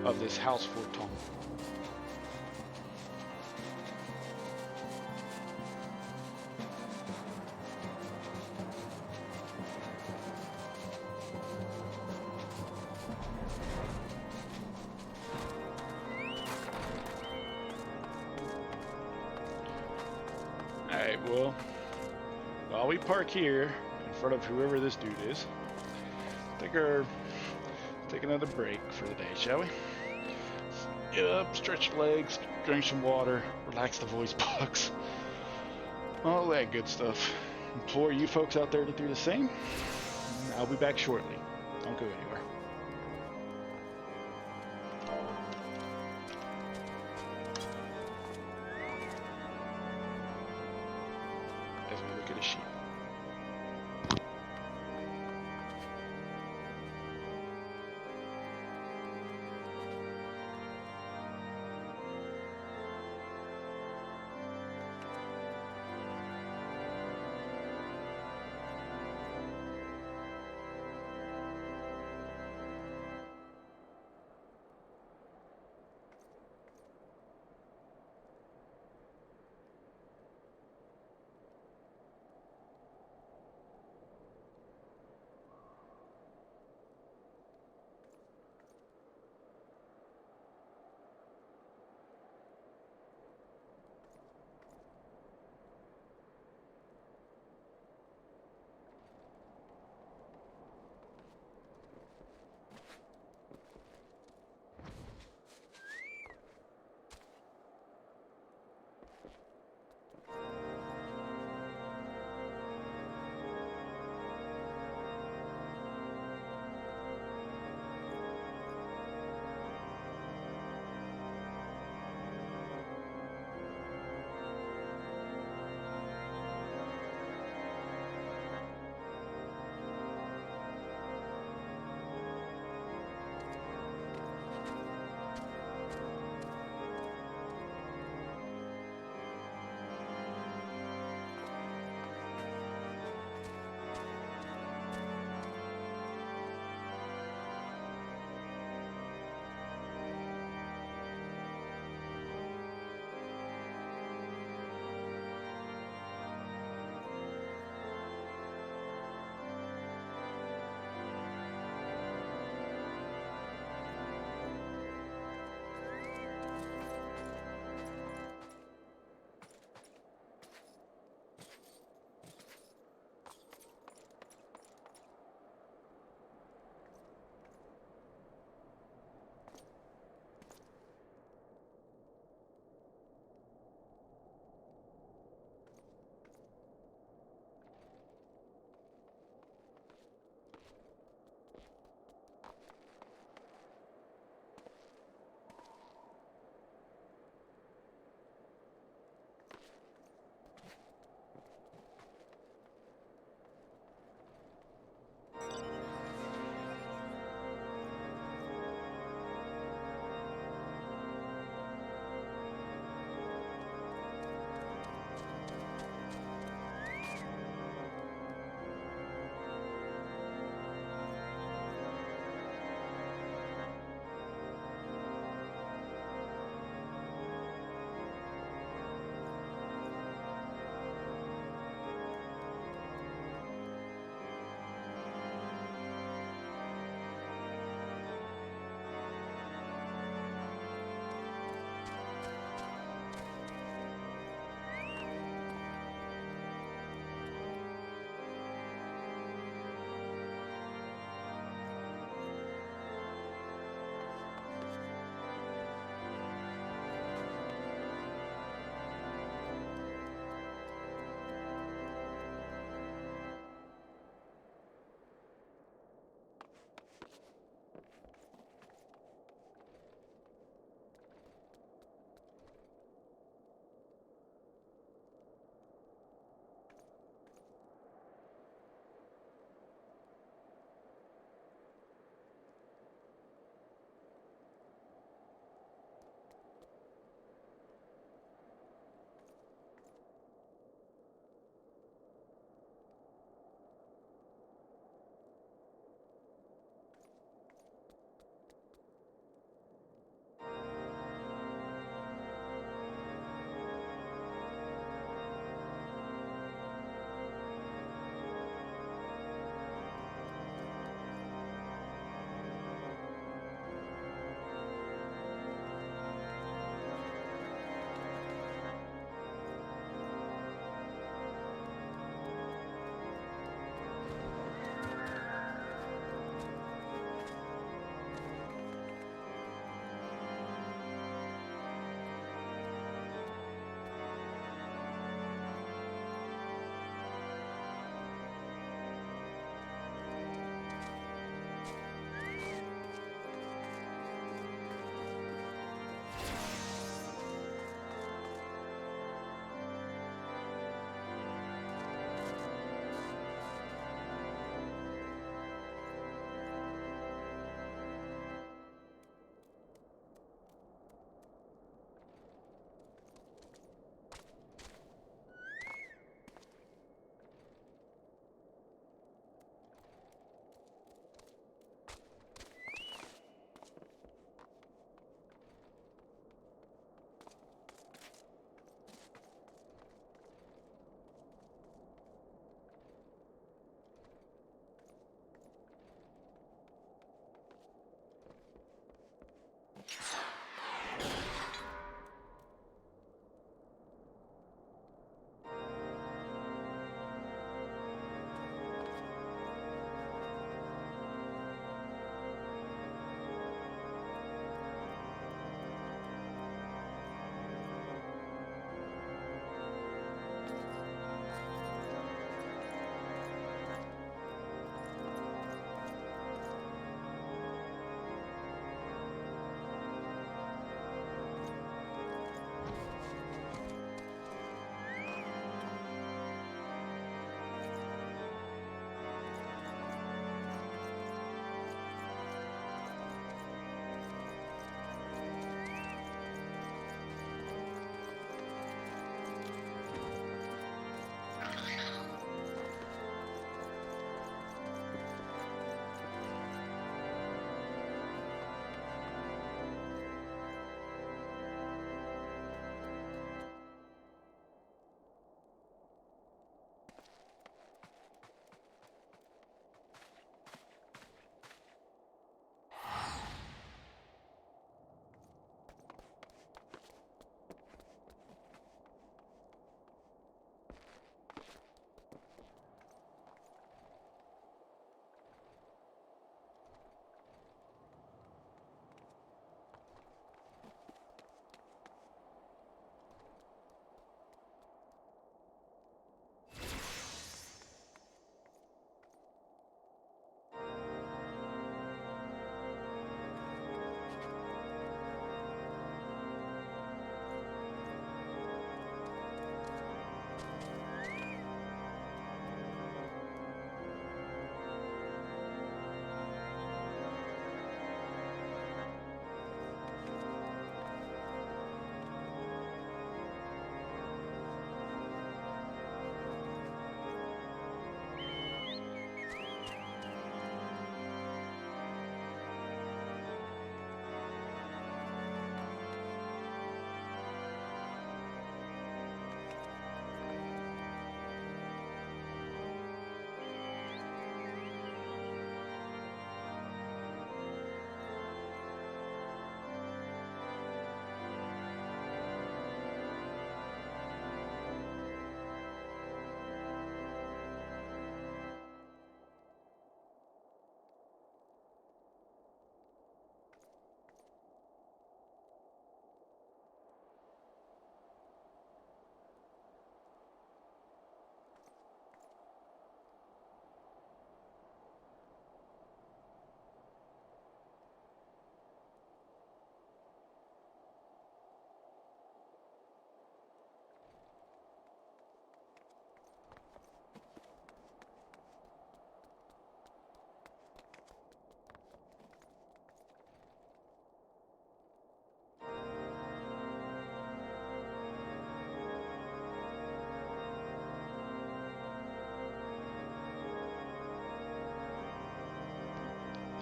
Of this House Forton. Alright, well, while we park here in front of whoever this dude is, take another break for the day, shall we? Get up, stretch your legs, drink some water, relax the voice box, all that good stuff. Implore you folks out there to do the same. I'll be back shortly. Don't go anywhere. As we look at a sheep.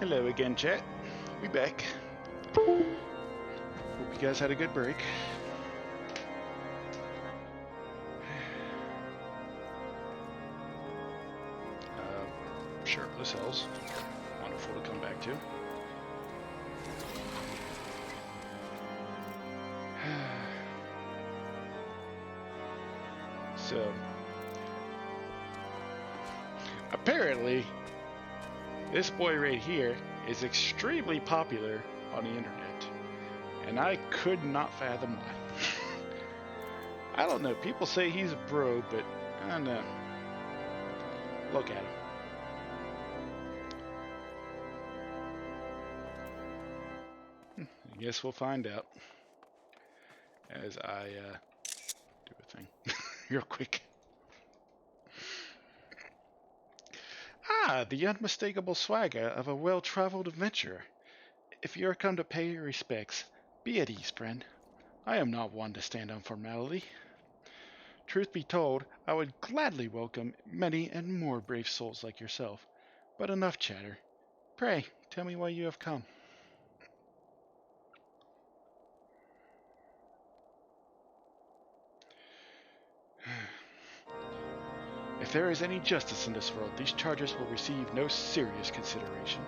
Hello again, chat. We back. Hope you guys had a good break. Shirtless Hells. Wonderful to come back to. So, apparently, this boy right here is extremely popular on the internet, and I could not fathom why. I don't know, people say he's a bro, but I don't know. Look at him. I guess we'll find out as I do a thing real quick. Ah, the unmistakable swagger of a well-traveled adventurer. If you are come to pay your respects, be at ease, friend. I am not one to stand on formality. Truth be told, I would gladly welcome many and more brave souls like yourself. But enough chatter. Pray, tell me why you have come. If there is any justice in this world, these charges will receive no serious consideration.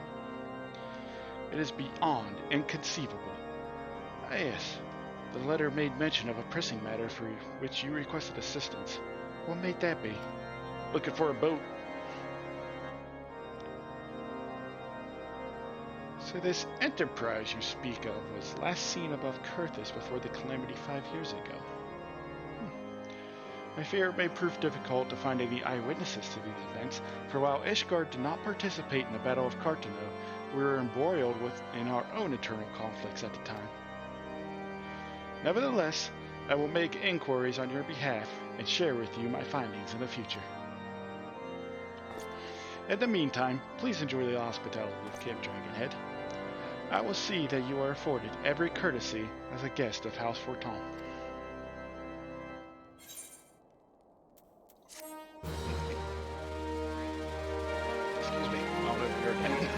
It is beyond inconceivable. Ah, yes, the letter made mention of a pressing matter for which you requested assistance. What may that be? Looking for a boat? So this enterprise you speak of was last seen above Kurthis before the calamity 5 years ago. I fear it may prove difficult to find any eyewitnesses to these events, for while Ishgard did not participate in the Battle of Cartano, we were embroiled in our own internal conflicts at the time. Nevertheless, I will make inquiries on your behalf and share with you my findings in the future. In the meantime, please enjoy the hospitality of Camp Dragonhead. I will see that you are afforded every courtesy as a guest of House Forton. Excuse me, I'm over here again.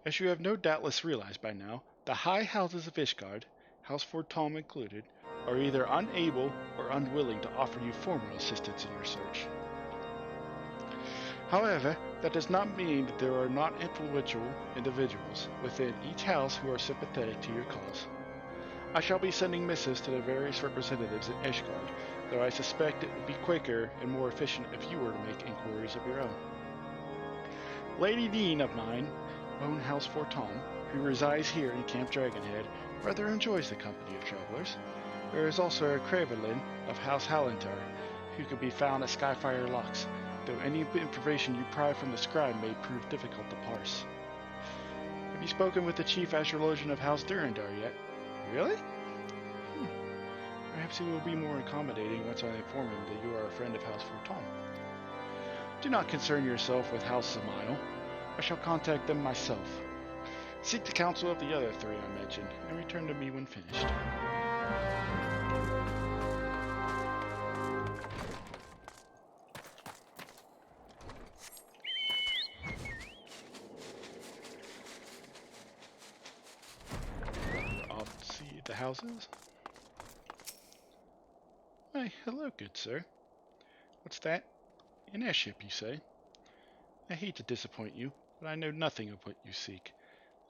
As you have no doubtless realized by now, the high houses of Ishgard, House Fortom included, are either unable or unwilling to offer you formal assistance in your search. However, that does not mean that there are not influential individuals within each house who are sympathetic to your cause. I shall be sending missives to the various representatives in Ishgard, though I suspect it would be quicker and more efficient if you were to make inquiries of your own. Lady Dean of mine, own House Fortom, who resides here in Camp Dragonhead, rather enjoys the company of travelers. There is also a Cravelin of House Hallentar, who can be found at Skyfire Locks, though any information you pry from the scribe may prove difficult to parse. Have you spoken with the chief astrologian of House Durandar yet? Really? Perhaps he will be more accommodating once I inform him that you are a friend of House Fortom. Do not concern yourself with House Samael. I shall contact them myself. Seek the counsel of the other three I mentioned, and return to me when finished. Off to see the houses. Why, hello, good sir. What's that? An airship, you say? I hate to disappoint you, but I know nothing of what you seek.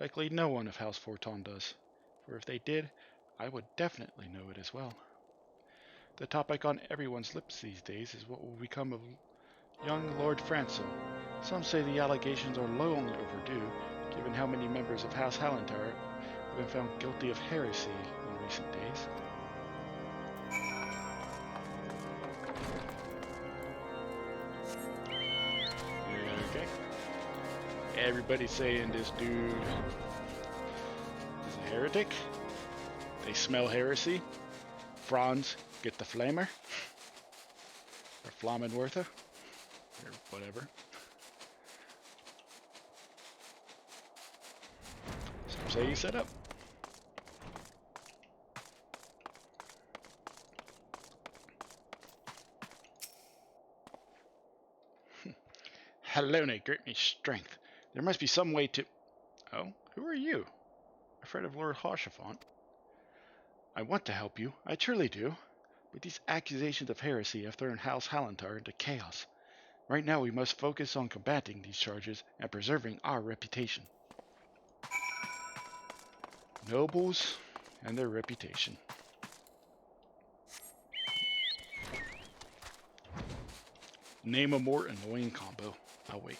Likely no one of House Forton does, for if they did, I would definitely know it as well. The topic on everyone's lips these days is what will become of young Lord Francel. Some say the allegations are long overdue, given how many members of House Hallentar have been found guilty of heresy in recent days. Okay. Everybody's saying this dude is a heretic. They smell heresy. Franz, get the flamer. Or Flamenwerther. Or whatever. Some say you set up. Helene, grant me strength. There must be some way to... Oh, who are you? Afraid of Lord Haurchefant? I want to help you, I truly do. But these accusations of heresy have thrown House Halantar into chaos. Right now we must focus on combating these charges and preserving our reputation. Nobles and their reputation. Name a more annoying combo. I'll wait.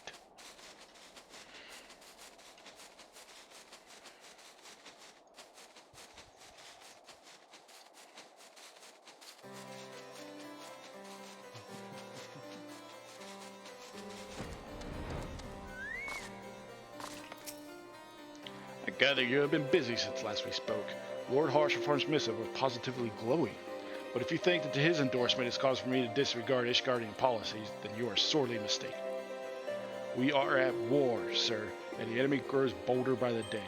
I gather you have been busy since last we spoke. Lord Haurchefart's missive was positively glowing. But if you think that his endorsement is cause for me to disregard Ishgardian policies, then you are sorely mistaken. We are at war, sir, and the enemy grows bolder by the day.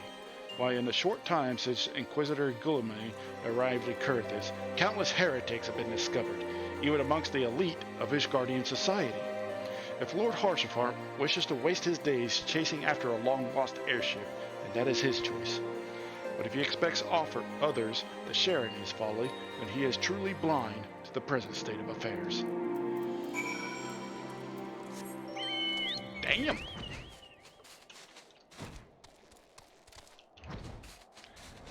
Why, in the short time since Inquisitor Guilliman arrived in Kurthis, countless heretics have been discovered, even amongst the elite of Ishgardian society. If Lord Haurchefart wishes to waste his days chasing after a long-lost airship, then that is his choice. But if he expects others to share in his folly, then he is truly blind to the present state of affairs. Damn!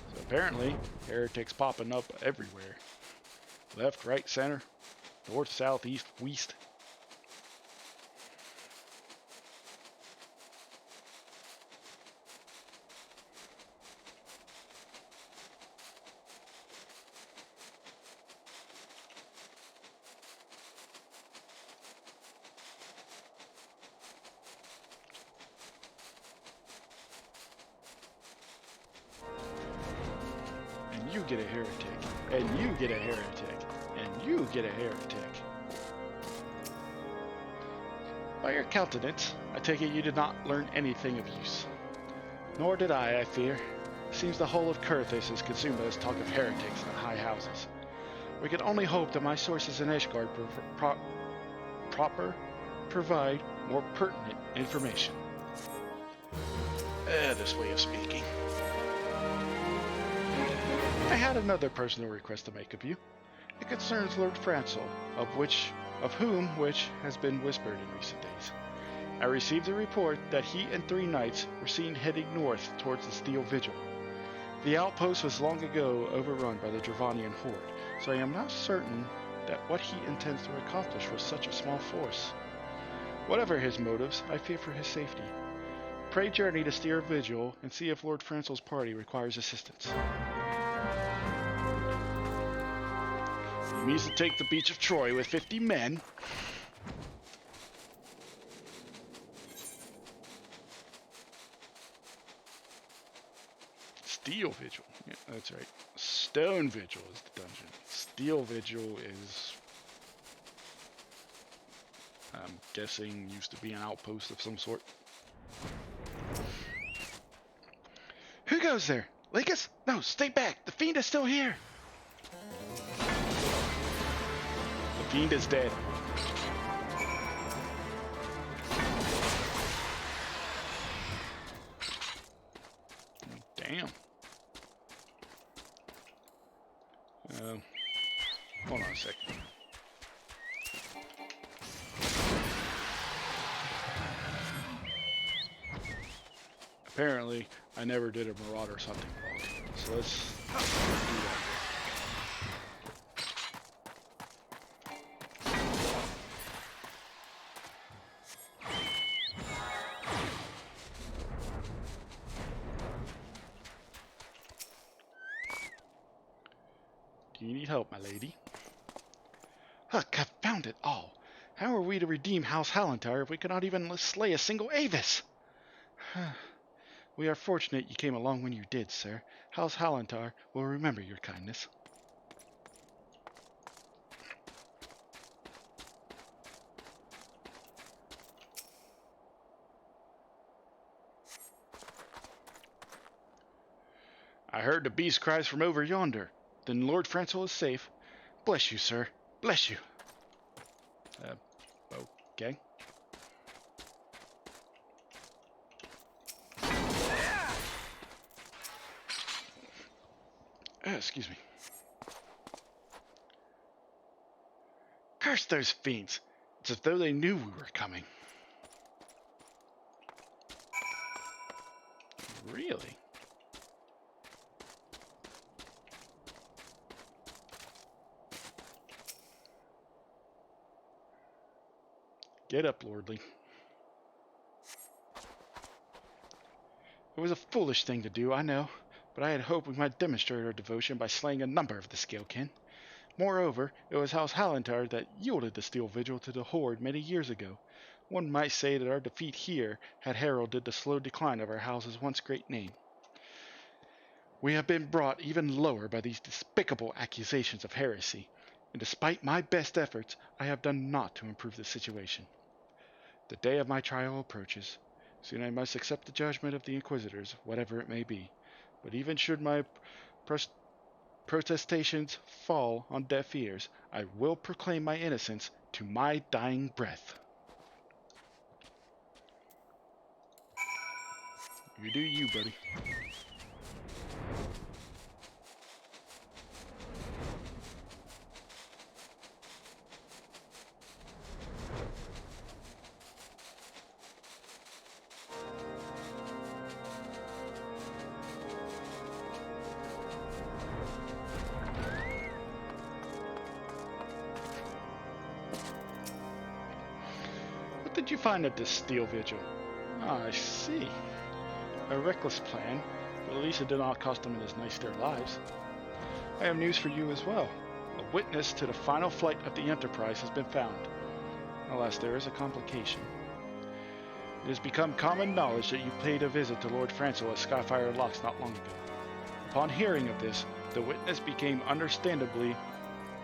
So apparently, heretics popping up everywhere. Left, right, center, north, south, east, west. You get a heretic, and you get a heretic, and you get a heretic. By your countenance, I take it you did not learn anything of use. Nor did I fear. Seems the whole of Kurthis is consumed by this talk of heretics in the high houses. We can only hope that my sources in Ishgard provide more pertinent information. This way of speaking. I had another personal request to make of you. It concerns Lord Francel, of whom has been whispered in recent days. I received a report that he and 3 knights were seen heading north towards the Steel Vigil. The outpost was long ago overrun by the Dravanian horde, so I am not certain that what he intends to accomplish with such a small force. Whatever his motives, I fear for his safety. Pray journey to Steel Vigil and see if Lord Francel's party requires assistance. He means to take the beach of Troy with 50 men. Steel Vigil. Yeah, that's right. Stone Vigil is the dungeon. Steel Vigil is, I'm guessing, used to be an outpost of some sort. Who goes there? Lucas? No, stay back. The fiend is still here. The fiend is dead. Damn. Hold on a second. Apparently, I never did a Marauder something wrong. So let's do that. Do you need help, my lady? Huh, confound it all! How are we to redeem House Halantar if we cannot even slay a single Avis? We are fortunate you came along when you did, sir. House Halantar will remember your kindness. I heard the beast cries from over yonder. Then Lord Francois is safe. Bless you, sir. Bless you. Okay. Excuse me. Curse those fiends. It's as though they knew we were coming. Really? Get up, Lordly. It was a foolish thing to do, I know, but I had hoped we might demonstrate our devotion by slaying a number of the Scalekin. Moreover, it was House Hallentar that yielded the Steel Vigil to the Horde many years ago. One might say that our defeat here had heralded the slow decline of our house's once great name. We have been brought even lower by these despicable accusations of heresy, and despite my best efforts, I have done naught to improve the situation. The day of my trial approaches. Soon I must accept the judgment of the Inquisitors, whatever it may be. But even should my protestations fall on deaf ears, I will proclaim my innocence to my dying breath. You do you, buddy. What did you find at this Steel Vigil? Ah, I see. A reckless plan, but at least it did not cost them as nice their lives. I have news for you as well. A witness to the final flight of the Enterprise has been found. Alas, there is a complication. It has become common knowledge that you paid a visit to Lord Francois at Skyfire Locks not long ago. Upon hearing of this, the witness became understandably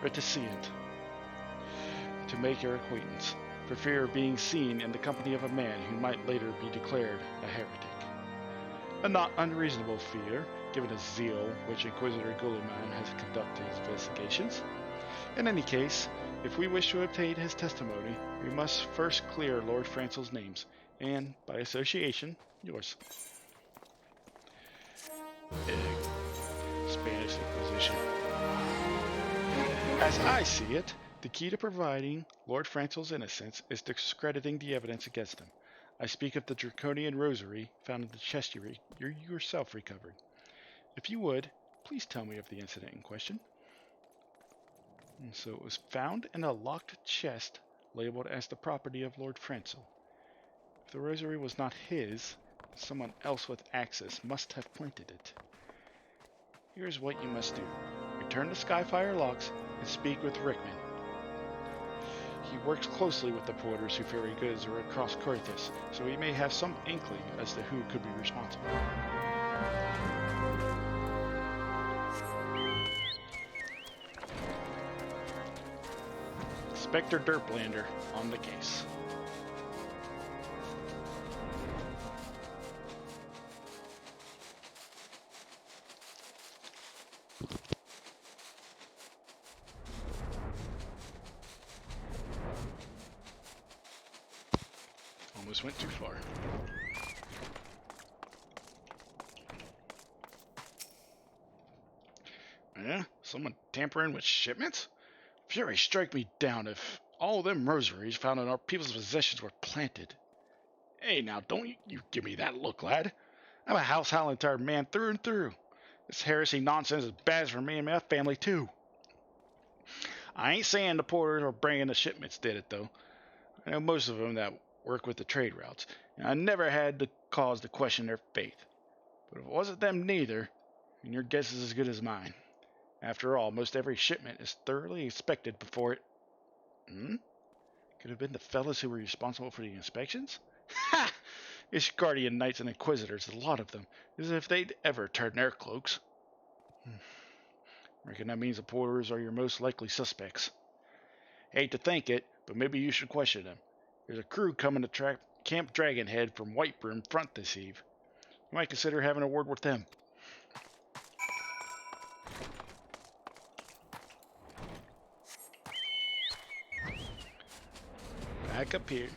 reticent to make your acquaintance, for fear of being seen in the company of a man who might later be declared a heretic. A not unreasonable fear, given the zeal which Inquisitor Guliman has conducted his investigations. In any case, if we wish to obtain his testimony, we must first clear Lord Francois' names, and, by association, yours. Spanish Inquisition. As I see it, the key to providing Lord Francois' innocence is discrediting the evidence against him. I speak of the Draconian Rosary found in the chest you yourself recovered. If you would, please tell me of the incident in question. And so it was found in a locked chest labeled as the property of Lord Francois. If the rosary was not his, someone else with access must have planted it. Here's what you must do. Return to Skyfire Locks and speak with Rickman. He works closely with the porters who ferry goods across Corythus, so he may have some inkling as to who could be responsible. Inspector Derplander on the case. Almost went too far. Yeah? Someone tampering with shipments? Fury strike me down if all them rosaries found in our people's possessions were planted. Hey, now don't you give me that look, lad. I'm a House Hallentar man through and through. This heresy nonsense is bad for me and my family, too. I ain't saying the porters or bringing the shipments did it, though. I know most of them that work with the trade routes, and I never had the cause to question their faith. But if it wasn't them neither, then your guess is as good as mine. After all, most every shipment is thoroughly inspected before it... Could have been the fellas who were responsible for the inspections? Ha! It's Guardian Knights and Inquisitors, a lot of them, as if they'd ever turn their cloaks. Reckon that means the porters are your most likely suspects. Hate to think it, but maybe you should question them. There's a crew coming to track Camp Dragonhead from Whitebrim Front this eve. You might consider having a word with them. Back up here.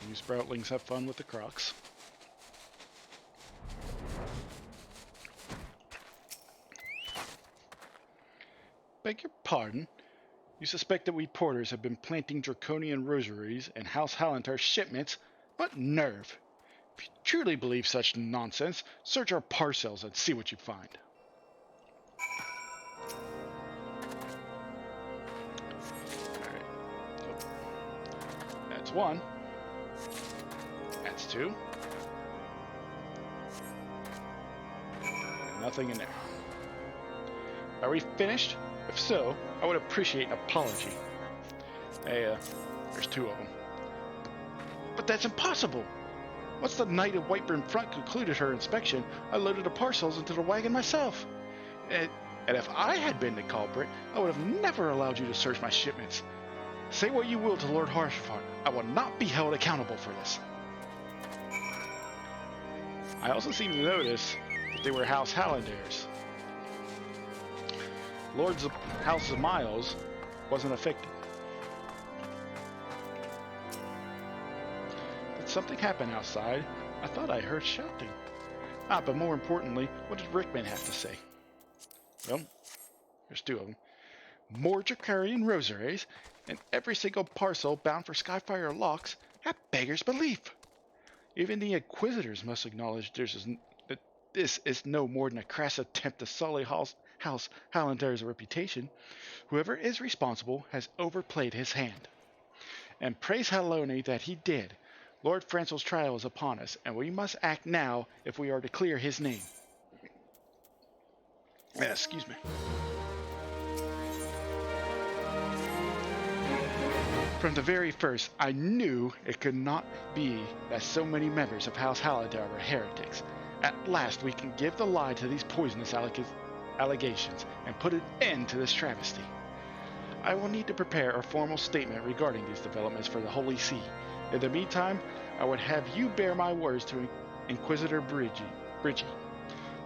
You sproutlings have fun with the crocs. Beg your pardon? You suspect that we porters have been planting draconian rosaries in House Hallentar shipments? What nerve! If you truly believe such nonsense, search our parcels and see what you find. Alright. So, that's one. That's two. And nothing in there. Are we finished? If so, I would appreciate an apology. Hey, there's two of them. But that's impossible! Once the knight of Whiteburn Front concluded her inspection, I loaded the parcels into the wagon myself. And if I had been the culprit, I would have never allowed you to search my shipments. Say what you will to Lord Harshfart, I will not be held accountable for this. I also seem to notice that they were House Hallandars. Lord's House of Miles wasn't affected. Did something happen outside? I thought I heard shouting. But more importantly, what did Rickman have to say? Well, there's two of them. More Dracarian rosaries, and every single parcel bound for Skyfire locks. That beggars belief. Even the Inquisitors must acknowledge that this is no more than a crass attempt to sully House Hallandar's reputation. Whoever is responsible has overplayed his hand. And praise Hallowney that he did. Lord Francel's trial is upon us, and we must act now if we are to clear his name. Excuse me. From the very first, I knew it could not be that so many members of House Hallandar were heretics. At last we can give the lie to these poisonous allegations and put an end to this travesty. I will need to prepare a formal statement regarding these developments for the Holy See. In the meantime, I would have you bear my words to Inquisitor Bridgie.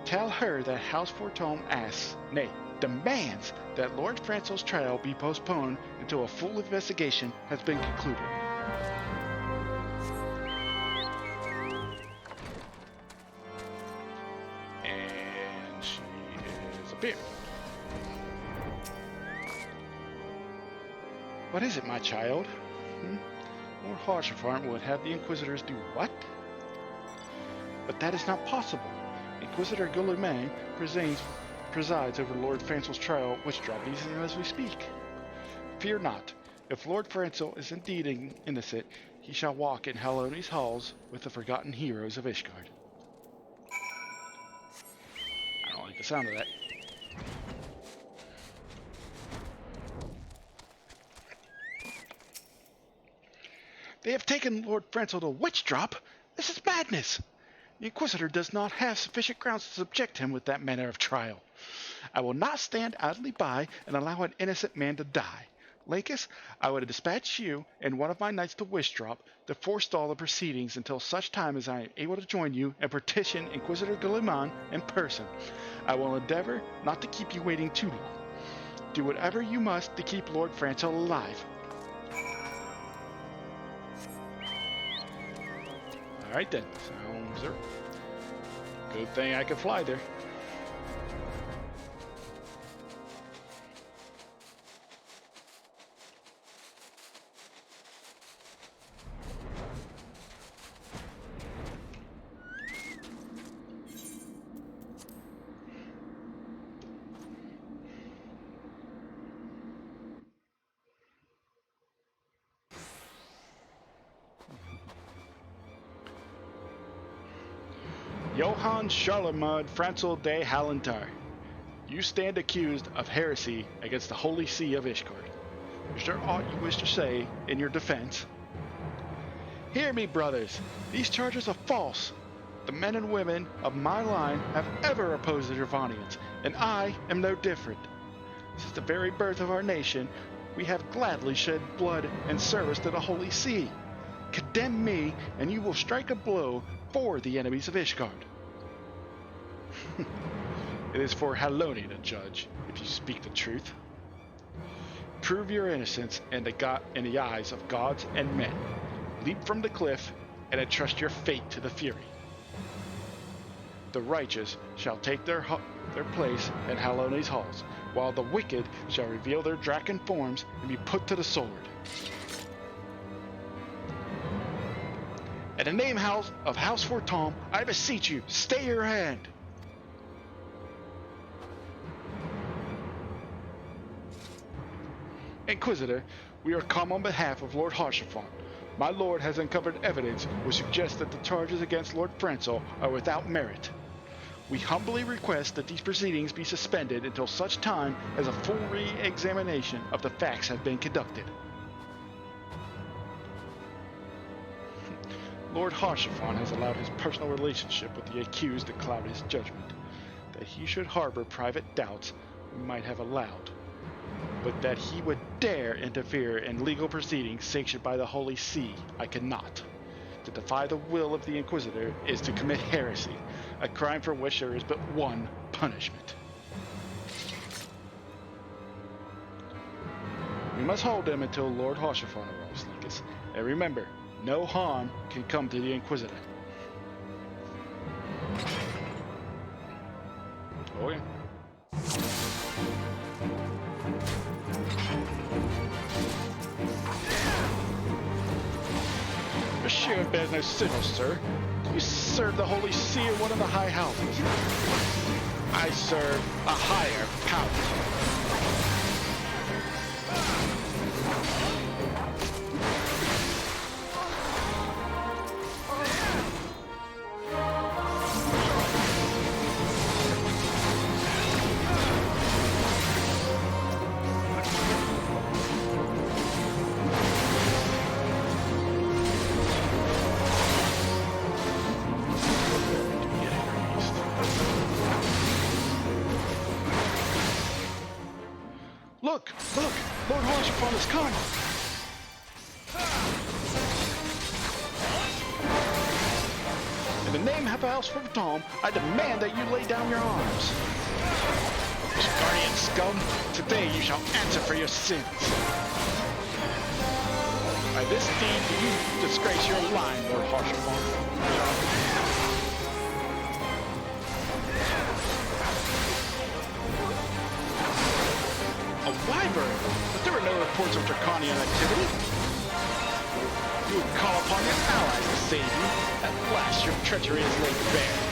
Tell her that House Fortune asks, nay, demands, that Lord Francel's trial be postponed until a full investigation has been concluded. And she is appeared. What is it, my child? Lord Harshfart would have the Inquisitors do what? But that is not possible. Inquisitor Guillermin presides over Lord Francel's trial, which drops even as we speak. Fear not. If Lord Francel is indeed innocent, he shall walk in Hallowney's halls with the forgotten heroes of Ishgard. I don't like the sound of that. They have taken Lord Francel to witch drop? This is madness! The Inquisitor does not have sufficient grounds to subject him with that manner of trial. I will not stand idly by and allow an innocent man to die. Lakis, I would dispatch you and one of my knights to Wishdrap to forestall the proceedings until such time as I am able to join you and petition Inquisitor Guilliman in person. I will endeavor not to keep you waiting too long. Do whatever you must to keep Lord Francel alive. Alright then, sounds good. Good thing I could fly there. Johann Charlemagne Francel de Hallentar, you stand accused of heresy against the Holy See of Ishgard. Is there aught you wish to say in your defense? Hear me, brothers. These charges are false. The men and women of my line have ever opposed the Gervonians, and I am no different. Since the very birth of our nation, we have gladly shed blood in service to the Holy See. Condemn me, and you will strike a blow for the enemies of Ishgard. It is for Haloni to judge if you speak the truth. Prove your innocence in the eyes of gods and men. Leap from the cliff and entrust your fate to the Fury. The righteous shall take their place in Haloni's halls, while the wicked shall reveal their Draken forms and be put to the sword. In the name of House 14, I beseech you, stay your hand. Inquisitor, we are come on behalf of Lord Harshaphon. My lord has uncovered evidence which suggests that the charges against Lord Francel are without merit. We humbly request that these proceedings be suspended until such time as a full re-examination of the facts have been conducted. Lord Harshaphon has allowed his personal relationship with the accused to cloud his judgment. That he should harbor private doubts we might have allowed, but that he would dare interfere in legal proceedings sanctioned by the Holy See, I cannot. To defy the will of the Inquisitor is to commit heresy, a crime for which there is but one punishment. We must hold him until Lord Harshaphon arrives, Lucas. And remember, no harm can come to the Inquisitor. Oh yeah. Monsieur bears no signal, sir. You serve the Holy See in one of the high houses. I serve a higher power. Look! Look! Lord Harshaphon has come! In the name of House 14, I demand that you lay down your arms. Guardian scum, today you shall answer for your sins. By this deed do you disgrace your line, Lord Harshaphon. A wyvern, but there were no reports of draconian activity. You would call upon your allies to save you. At last your treachery is laid bare.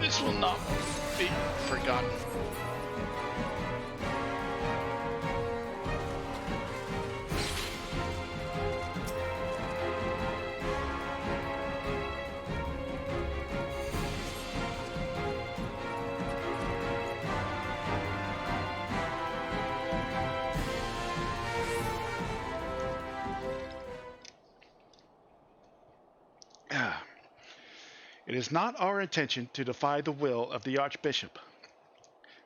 This will not be forgotten. It is not our intention to defy the will of the Archbishop.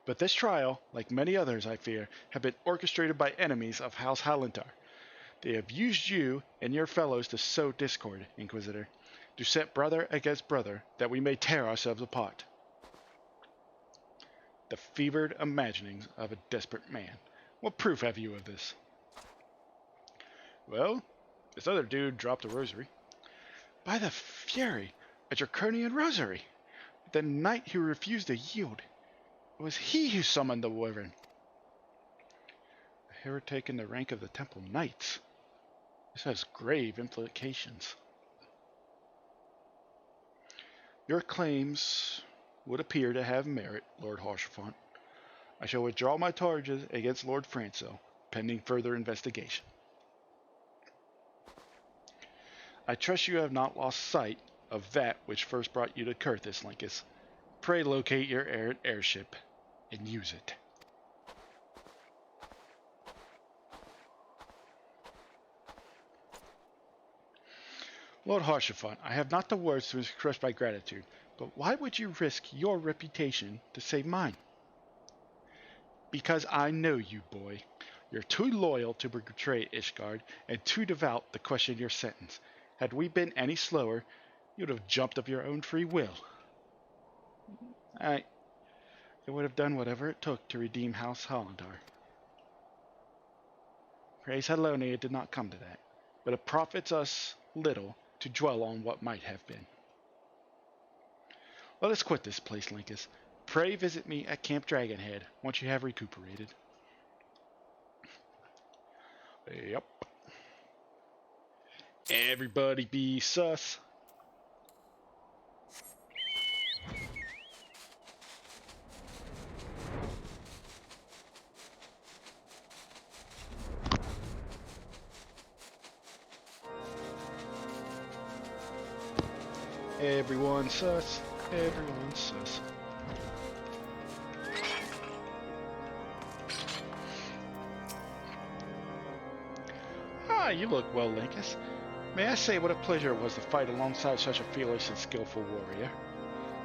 But this trial, like many others, I fear, have been orchestrated by enemies of House Halentar. They have used you and your fellows to sow discord, Inquisitor, to set brother against brother, that we may tear ourselves apart. The fevered imaginings of a desperate man. What proof have you of this? Well, this other dude dropped a rosary. By the Fury! A draconian rosary! The knight who refused to yield. It was he who summoned the wyvern. A heretic in the rank of the Temple Knights. This has grave implications. Your claims would appear to have merit, Lord Harsherfont. I shall withdraw my charges against Lord Franco, pending further investigation. I trust you have not lost sight of that which first brought you to Kurthis, Linkus. Pray locate your errant airship and use it. Lord Harsherfont, I have not the words to express my gratitude, but why would you risk your reputation to save mine? Because I know you, boy. You're too loyal to betray Ishgard, and too devout to question your sentence. Had we been any slower, you'd have jumped of your own free will. I would have done whatever it took to redeem House Hollandar. Praise Helone, it did not come to that, but it profits us little to dwell on what might have been. Let us quit this place, Linkus. Pray visit me at Camp Dragonhead once you have recuperated. Yep. Everybody be sus. Everyone sus. Everyone sus. Ah, you look well, Linkus. May I say what a pleasure it was to fight alongside such a fearless and skillful warrior.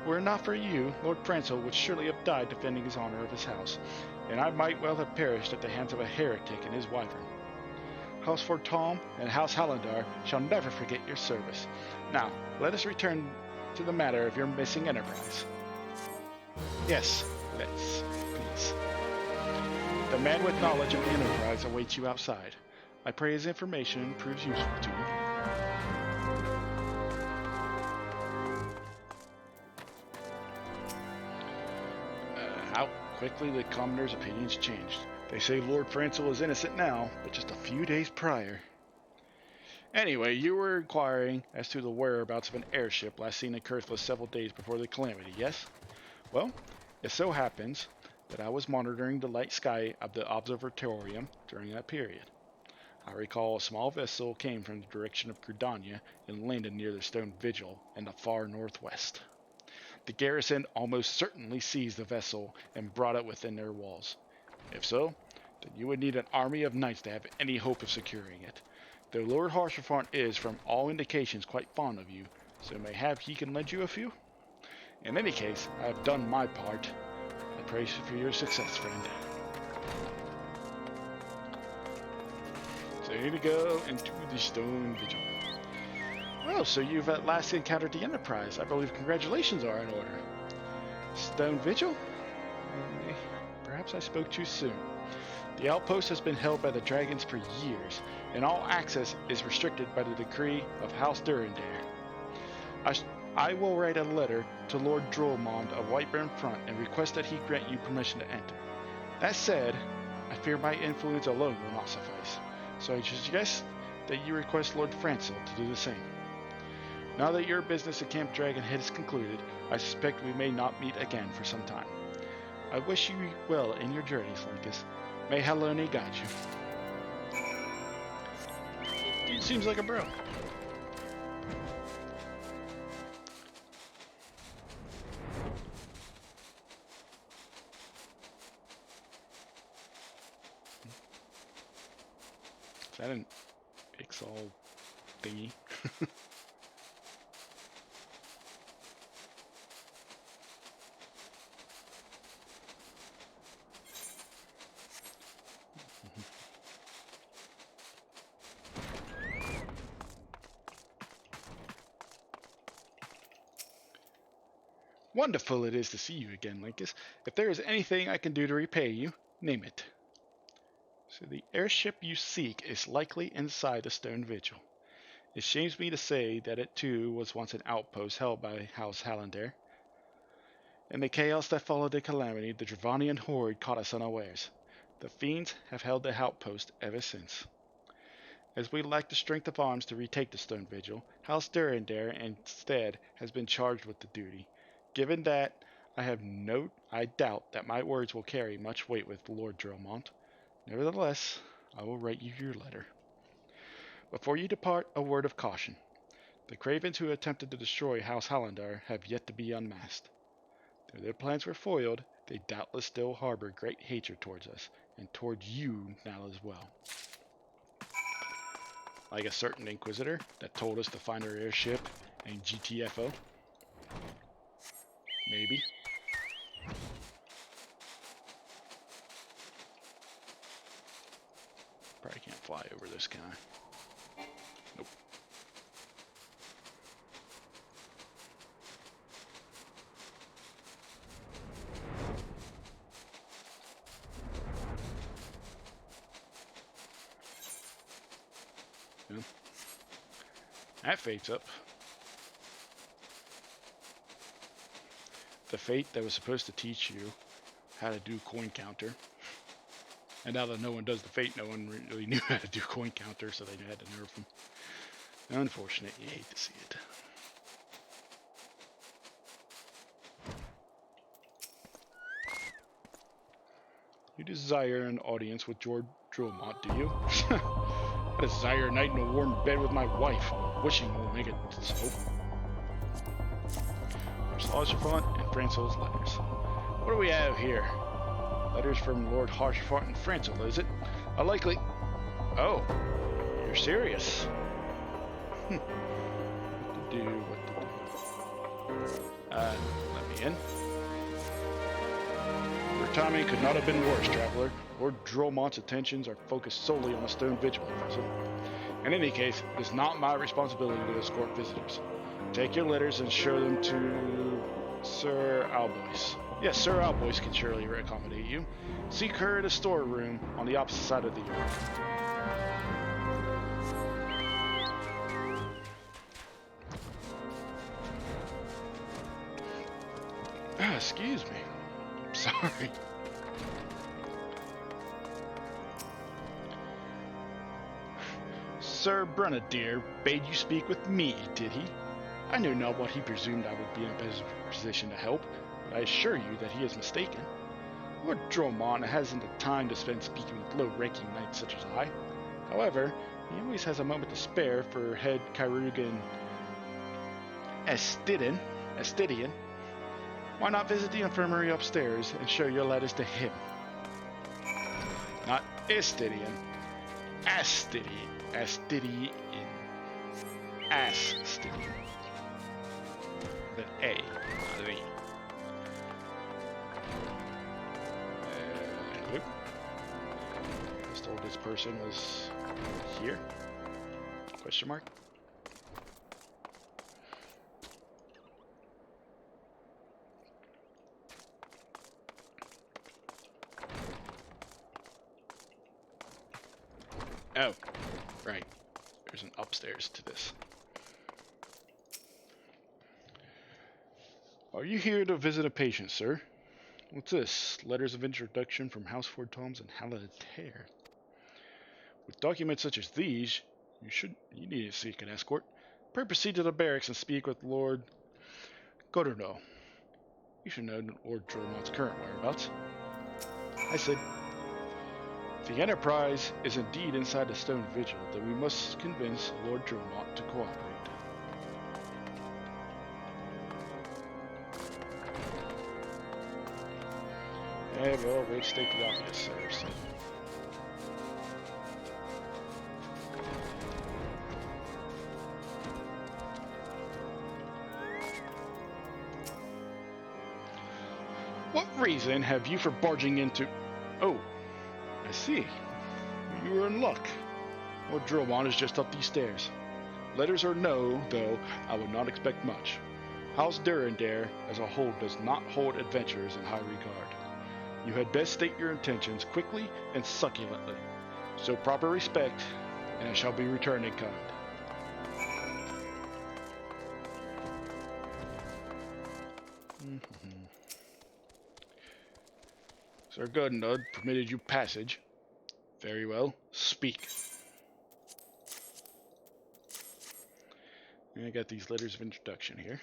Were it not for you, Lord Franco would surely have died defending his honor of his house, and I might well have perished at the hands of a heretic and his wyvern. House Fortom and House Hallandar shall never forget your service. Now, let us return to the matter of your missing enterprise. Yes, let's, please. The man with knowledge of the enterprise awaits you outside. I pray his information proves useful to you. How quickly the commoner's opinions changed. They say Lord Franco is innocent now, but just a few days prior. Anyway, you were inquiring as to the whereabouts of an airship last seen in Kurthis several days before the calamity, yes? Well, it so happens that I was monitoring the light sky of the observatorium during that period. I recall a small vessel came from the direction of Gridania and landed near the stone vigil in the far northwest. The garrison almost certainly seized the vessel and brought it within their walls. If so, then you would need an army of knights to have any hope of securing it. Though Lord Harsherfont is, from all indications, quite fond of you, so mayhap he can lend you a few? In any case, I have done my part. I praise you for your success, friend. So here we go into the stone vigil. Well, so you've at last encountered the Enterprise. I believe congratulations are in order. Stone vigil? Perhaps I spoke too soon. The outpost has been held by the dragons for years, and all access is restricted by the decree of House Durandare. I will write a letter to Lord Drollmond of Whiteburn Front and request that he grant you permission to enter. That said, I fear my influence alone will not suffice, so I suggest that you request Lord Franco to do the same. Now that your business at Camp Dragonhead is concluded, I suspect we may not meet again for some time. I wish you well in your journeys, Linkus. May Helone guide you. He seems like a bro. Is that an Ixal thingy? Wonderful it is to see you again, Linkus. If there is anything I can do to repay you, name it. So the airship you seek is likely inside the stone vigil. It shames me to say that it too was once an outpost held by House Hallandar. In the chaos that followed the calamity, the Dravanian horde caught us unawares. The fiends have held the outpost ever since. As we lack the strength of arms to retake the Stone Vigil, House Durandare instead has been charged with the duty. Given that, I doubt that my words will carry much weight with Lord Dromont. Nevertheless, I will write you your letter. Before you depart, a word of caution. The cravens who attempted to destroy House Hallandar have yet to be unmasked. Though their plans were foiled, they doubtless still harbor great hatred towards us, and towards you now as well. Like a certain Inquisitor that told us to find our airship and GTFO. Maybe. Probably can't fly over this guy. Nope. Yeah. That fate's up. The fate that was supposed to teach you how to do coin counter. And now that no one does the fate, no one really knew how to do coin counter, so they had to nerf them. Unfortunate, you hate to see it. You desire an audience with George Dromont, do you? I desire a night in a warm bed with my wife, wishing will make it so. There's Harsherfont and Francel's letters. What do we have here? Letters from Lord Harsherfont and Francel, is it? A likely... Oh, you're serious. What to do, let me in. Your timing could not have been worse, traveler. Lord Dromont's attentions are focused solely on the Stone Vigil at present. In any case, it is not my responsibility to escort visitors. Take your letters and show them to Sir Albois. Yes, Sir Albois can surely accommodate you. Seek her in a storeroom on the opposite side of the yard. Excuse me. Sorry. Sir Brunadier bade you speak with me, did he? I knew not what he presumed I would be in a better position to help, but I assure you that he is mistaken. Lord Dromont hasn't the time to spend speaking with low-ranking knights such as I. However, he always has a moment to spare for head Kyrugan Estidian. Why not visit the infirmary upstairs and show your letters to him? Not Estidian. Astidian. Astidian. Astidian. With an A, not an E. Nope. I was told this person was here? Question mark? Oh, right. There's an upstairs to this. Are you here to visit a patient, sir? What's this? Letters of introduction from House Ford Toms and Hallandare. With documents such as these, you need to seek an escort. Pray proceed to the barracks and speak with Lord Godorno. You should know Lord Dromont's current whereabouts. I said, if the Enterprise is indeed inside the Stone Vigil, then we must convince Lord Dromont to cooperate. Yeah, well, we'll state the obvious, sir. So. What reason have you for barging into... Oh, I see. You were in luck. Lord Dromont is just up these stairs. Letters or no, though, I would not expect much. House Durandare as a whole does not hold adventurers in high regard. You had best state your intentions quickly and succulently. So proper respect, and it shall be returned in kind. Sir Godnud permitted you passage. Very well, speak. I got these letters of introduction here.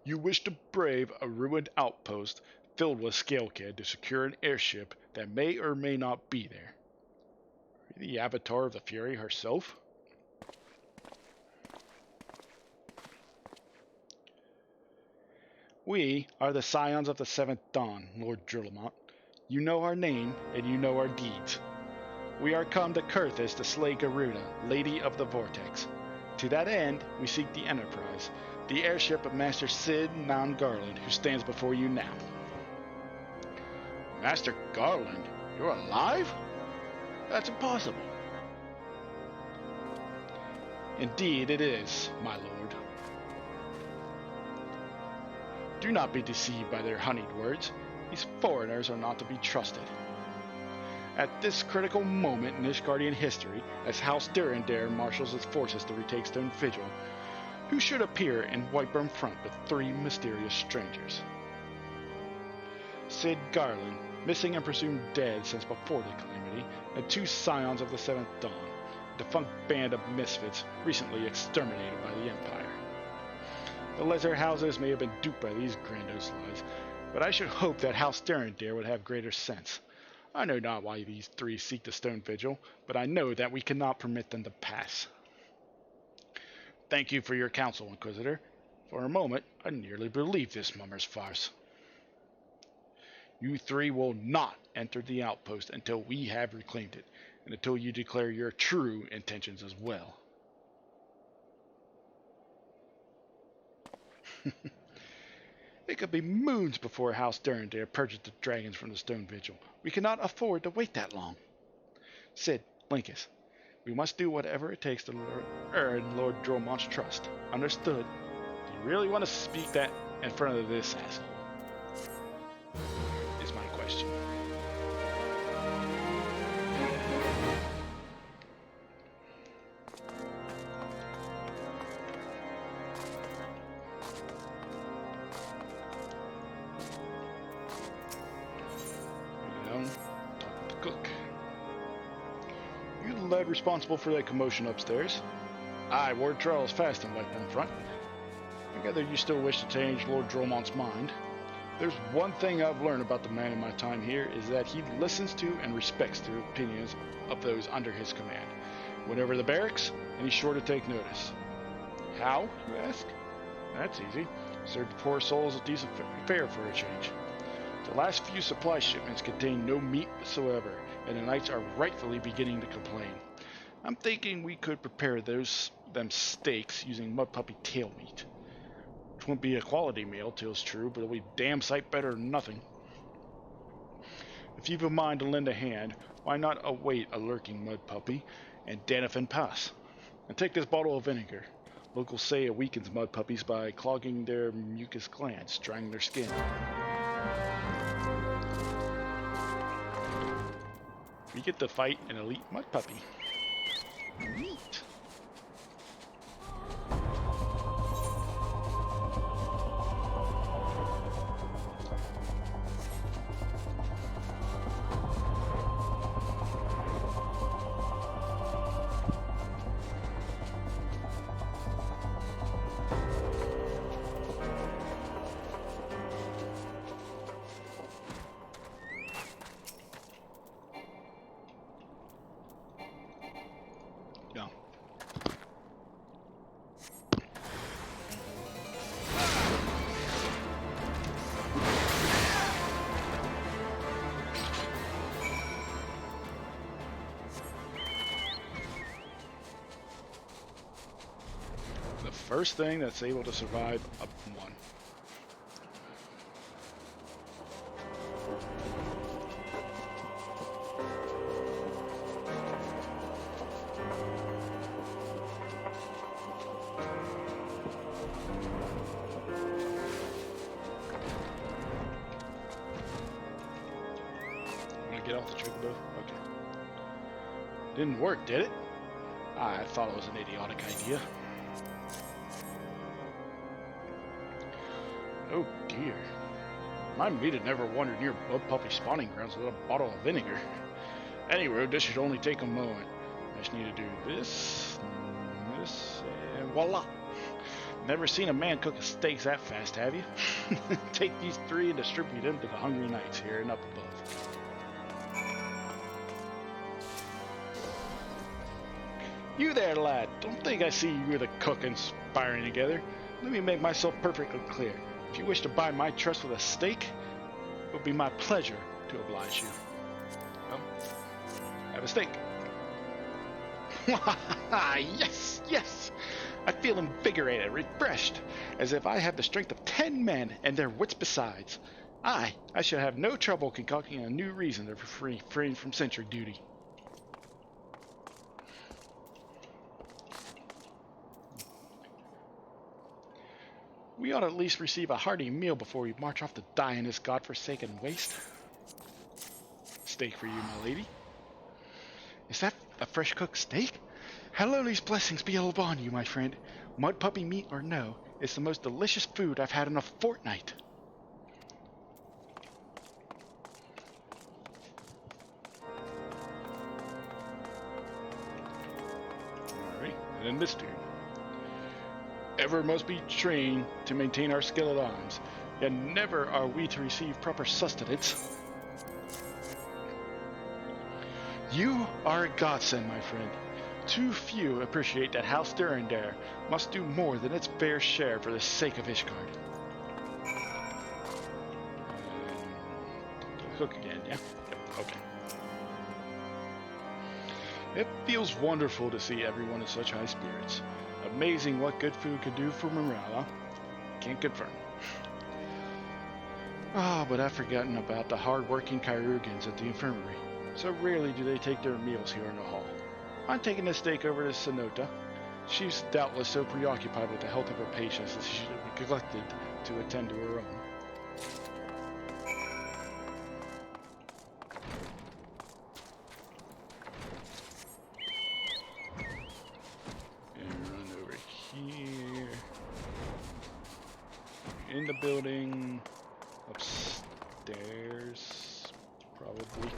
You wish to brave a ruined outpost filled with Scalekid to secure an airship that may or may not be there. Are you the avatar of the Fury herself? We are the Scions of the Seventh Dawn, Lord Drillamont. You know our name, and you know our deeds. We are come to Kurthis to slay Garuda, Lady of the Vortex. To that end, we seek the Enterprise, the airship of Master Sid Nan Garland, who stands before you now. Master Garland? You're alive? That's impossible. Indeed it is, my lord. Do not be deceived by their honeyed words. These foreigners are not to be trusted. At this critical moment in Ishgardian history, as House Durandare marshals its forces to retake Stone Vigil, who should appear in Whiteburn front with 3 mysterious strangers? Sid Garland, missing and presumed dead since before the Calamity, and 2 Scions of the Seventh Dawn, a defunct band of misfits recently exterminated by the Empire. The lesser houses may have been duped by these grandiose lies, but I should hope that House Durandare would have greater sense. I know not why these 3 seek the Stone Vigil, but I know that we cannot permit them to pass. Thank you for your counsel, Inquisitor. For a moment, I nearly believed this mummer's farce. You 3 will not enter the outpost until we have reclaimed it, and until you declare your true intentions as well. It could be moons before House Durandare purges the dragons from the Stone Vigil. We cannot afford to wait that long. Sid, Blinkus, we must do whatever it takes to earn Lord Dromont's trust. Understood? Do you really want to speak that in front of this asshole? Is my question. Cook. You're the lad responsible for that commotion upstairs. Aye, word travels fast in Whiteburn front. I gather you still wish to change Lord Dromont's mind. There's one thing I've learned about the man in my time here is that he listens to and respects the opinions of those under his command. Whenever the barracks, and he's sure to take notice. How, you ask? That's easy. Serve the poor souls a decent fare for a change. The last few supply shipments contain no meat whatsoever, and the knights are rightfully beginning to complain. I'm thinking we could prepare them steaks using mud puppy tail meat. Which won't be a quality meal, till's true, but it'll be damn sight better than nothing. If you've a mind to lend a hand, why not await a lurking mud puppy and Danafin Pass? And take this bottle of vinegar. Locals say it weakens mud puppies by clogging their mucus glands, drying their skin. We get to fight an elite mud puppy. Neat. No. The first thing that's able to survive a 1. Get off the chocobo? Okay. Didn't work, did it? I thought it was an idiotic idea. Oh dear. Remind me to never wander near mud puppy spawning grounds with a bottle of vinegar. Anyway, this should only take a moment. I just need to do this, this, and voila. Never seen a man cook a steak that fast, have you? Take these 3 and distribute them to the hungry knights here and up above. You there, lad. Don't think I see you and the cook conspiring together. Let me make myself perfectly clear. If you wish to buy my trust with a steak, it would be my pleasure to oblige you. Well, have a steak. Yes, yes. I feel invigorated, refreshed, as if I had the strength of 10 men and their wits besides. I should have no trouble concocting a new reason to refrain from sentry duty. We ought to at least receive a hearty meal before we march off to die in this godforsaken waste. Steak for you, my lady. Is that a fresh cooked steak? Hallowly's blessings be upon you, my friend. Mud puppy meat or no, it's the most delicious food I've had in a fortnight. Alright, and then this dude. Ever must be trained to maintain our skill at arms, yet never are we to receive proper sustenance. You are a godsend, my friend. Too few appreciate that House Durandare must do more than its fair share for the sake of Ishgard. Cook again, yeah? Yep, okay. It feels wonderful to see everyone in such high spirits. Amazing what good food can do for morale, huh? Can't confirm. Ah, but I've forgotten about the hard-working Chirurgians at the infirmary. So rarely do they take their meals here in the hall. I'm taking this steak over to Sonota. She's doubtless so preoccupied with the health of her patients that she should be neglected to attend to her own. And run over here. In the building. Upstairs. Probably.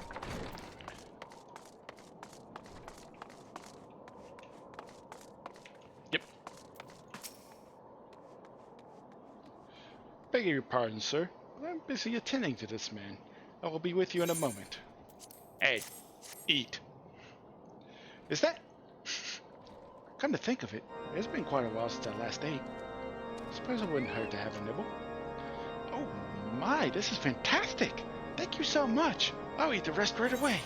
Beg your pardon, sir, but I'm busy attending to this man. I will be with you in a moment. Ed, eat. Is that... Come to think of it, it's been quite a while since I last ate. Suppose it wouldn't hurt to have a nibble. Oh my, this is fantastic! Thank you so much. I'll eat the rest right away.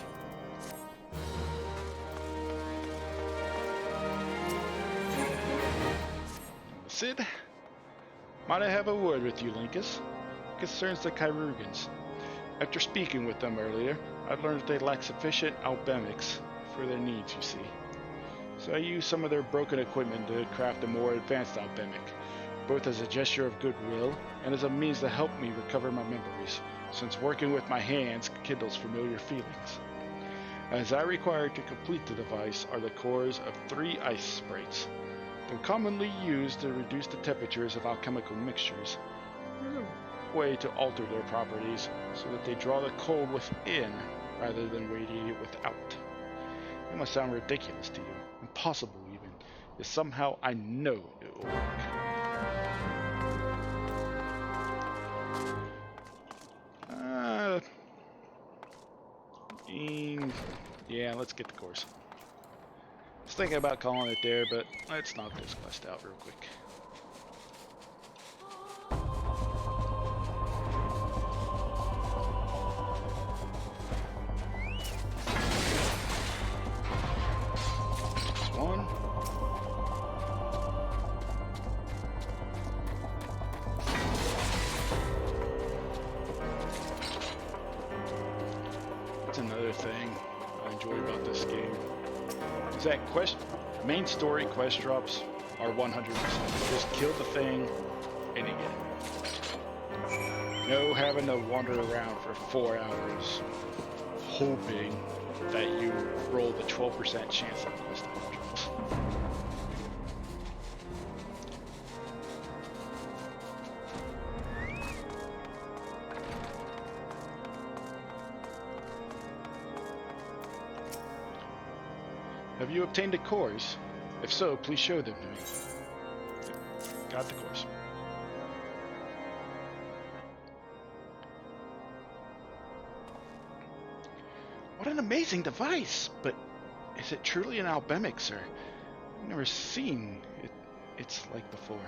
Sid? Might I have a word with you, Linkus? It concerns the Chirurgians. After speaking with them earlier, I learned that they lack sufficient albemics for their needs, you see. So I used some of their broken equipment to craft a more advanced albemic, both as a gesture of goodwill and as a means to help me recover my memories, since working with my hands kindles familiar feelings. As I require to complete the device are the cores of 3 ice sprites. Though commonly used to reduce the temperatures of alchemical mixtures, there's a way to alter their properties so that they draw the cold within rather than radiate it without. It must sound ridiculous to you, impossible even, yet somehow I know it will work. Yeah, let's get the course. I was thinking about calling it there, but let's knock this quest out real quick. That's one. That's another thing I enjoy about this game. Is that main story quest drops are 100%. Just kill the thing and you get it. No having to wander around for 4 hours hoping that you roll the 12% chance that quest drops. Have you obtained the cores? If so, please show them to me. Got the course. What an amazing device! But is it truly an albemic, sir? I've never seen it's like before.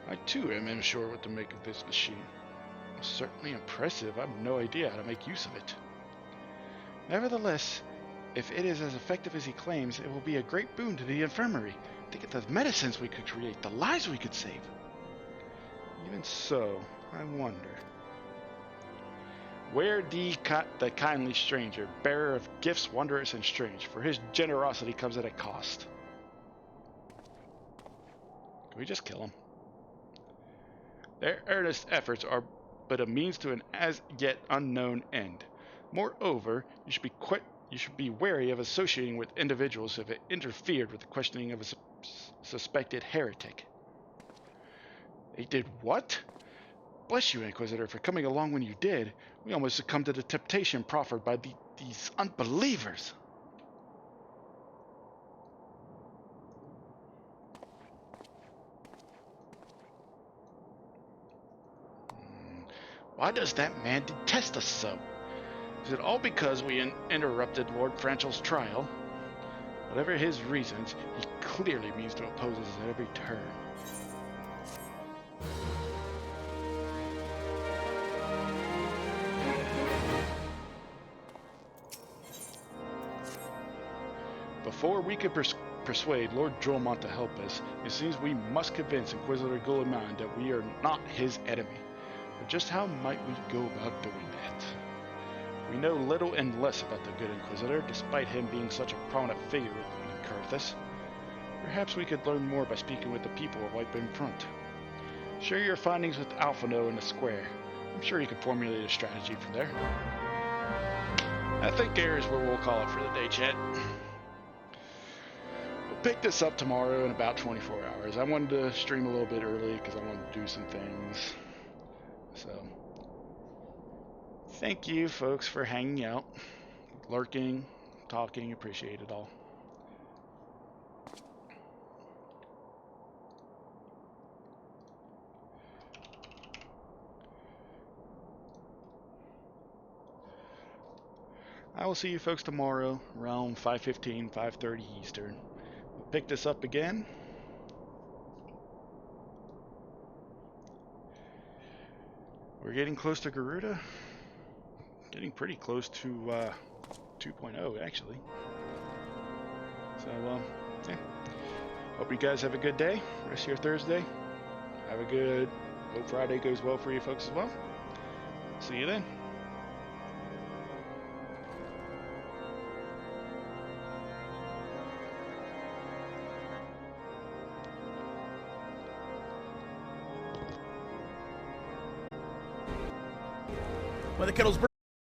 I too am unsure what to make of this machine. It's certainly impressive. I have no idea how to make use of it. Nevertheless, if it is as effective as he claims, it will be a great boon to the infirmary. Think of the medicines we could create, the lives we could save. Even so, I wonder. Where the kindly stranger, bearer of gifts wondrous and strange, for his generosity comes at a cost. Can we just kill him? Their earnest efforts are but a means to an as yet unknown end. Moreover, you should be wary of associating with individuals who have interfered with the questioning of a suspected heretic. They did what? Bless you, Inquisitor, for coming along when you did. We almost succumbed to the temptation proffered by these unbelievers. Why does that man detest us so? Is it all because we interrupted Lord Franchel's trial? Whatever his reasons, he clearly means to oppose us at every turn. Before we could persuade Lord Dromont to help us, it seems we must convince Inquisitor Guilliman that we are not his enemy. But just how might we go about doing that? We know little and less about the good Inquisitor, despite him being such a prominent figure in Carthus. Perhaps we could learn more by speaking with the people of Whitebane Front. Share your findings with Alphino in the square. I'm sure you could formulate a strategy from there. I think there is where we'll call it for the day, chat. We'll pick this up tomorrow in about 24 hours. I wanted to stream a little bit early because I wanted to do some things. So, thank you folks for hanging out, lurking, talking, appreciate it all. I will see you folks tomorrow around 5:15, 5:30 Eastern. We'll pick this up again. We're getting close to Garuda. Getting pretty close to 2.0 actually. So yeah. Hope you guys have a good day. Rest of your Thursday. Have a good. Hope Friday goes well for you folks as well. See you then. When the kettle's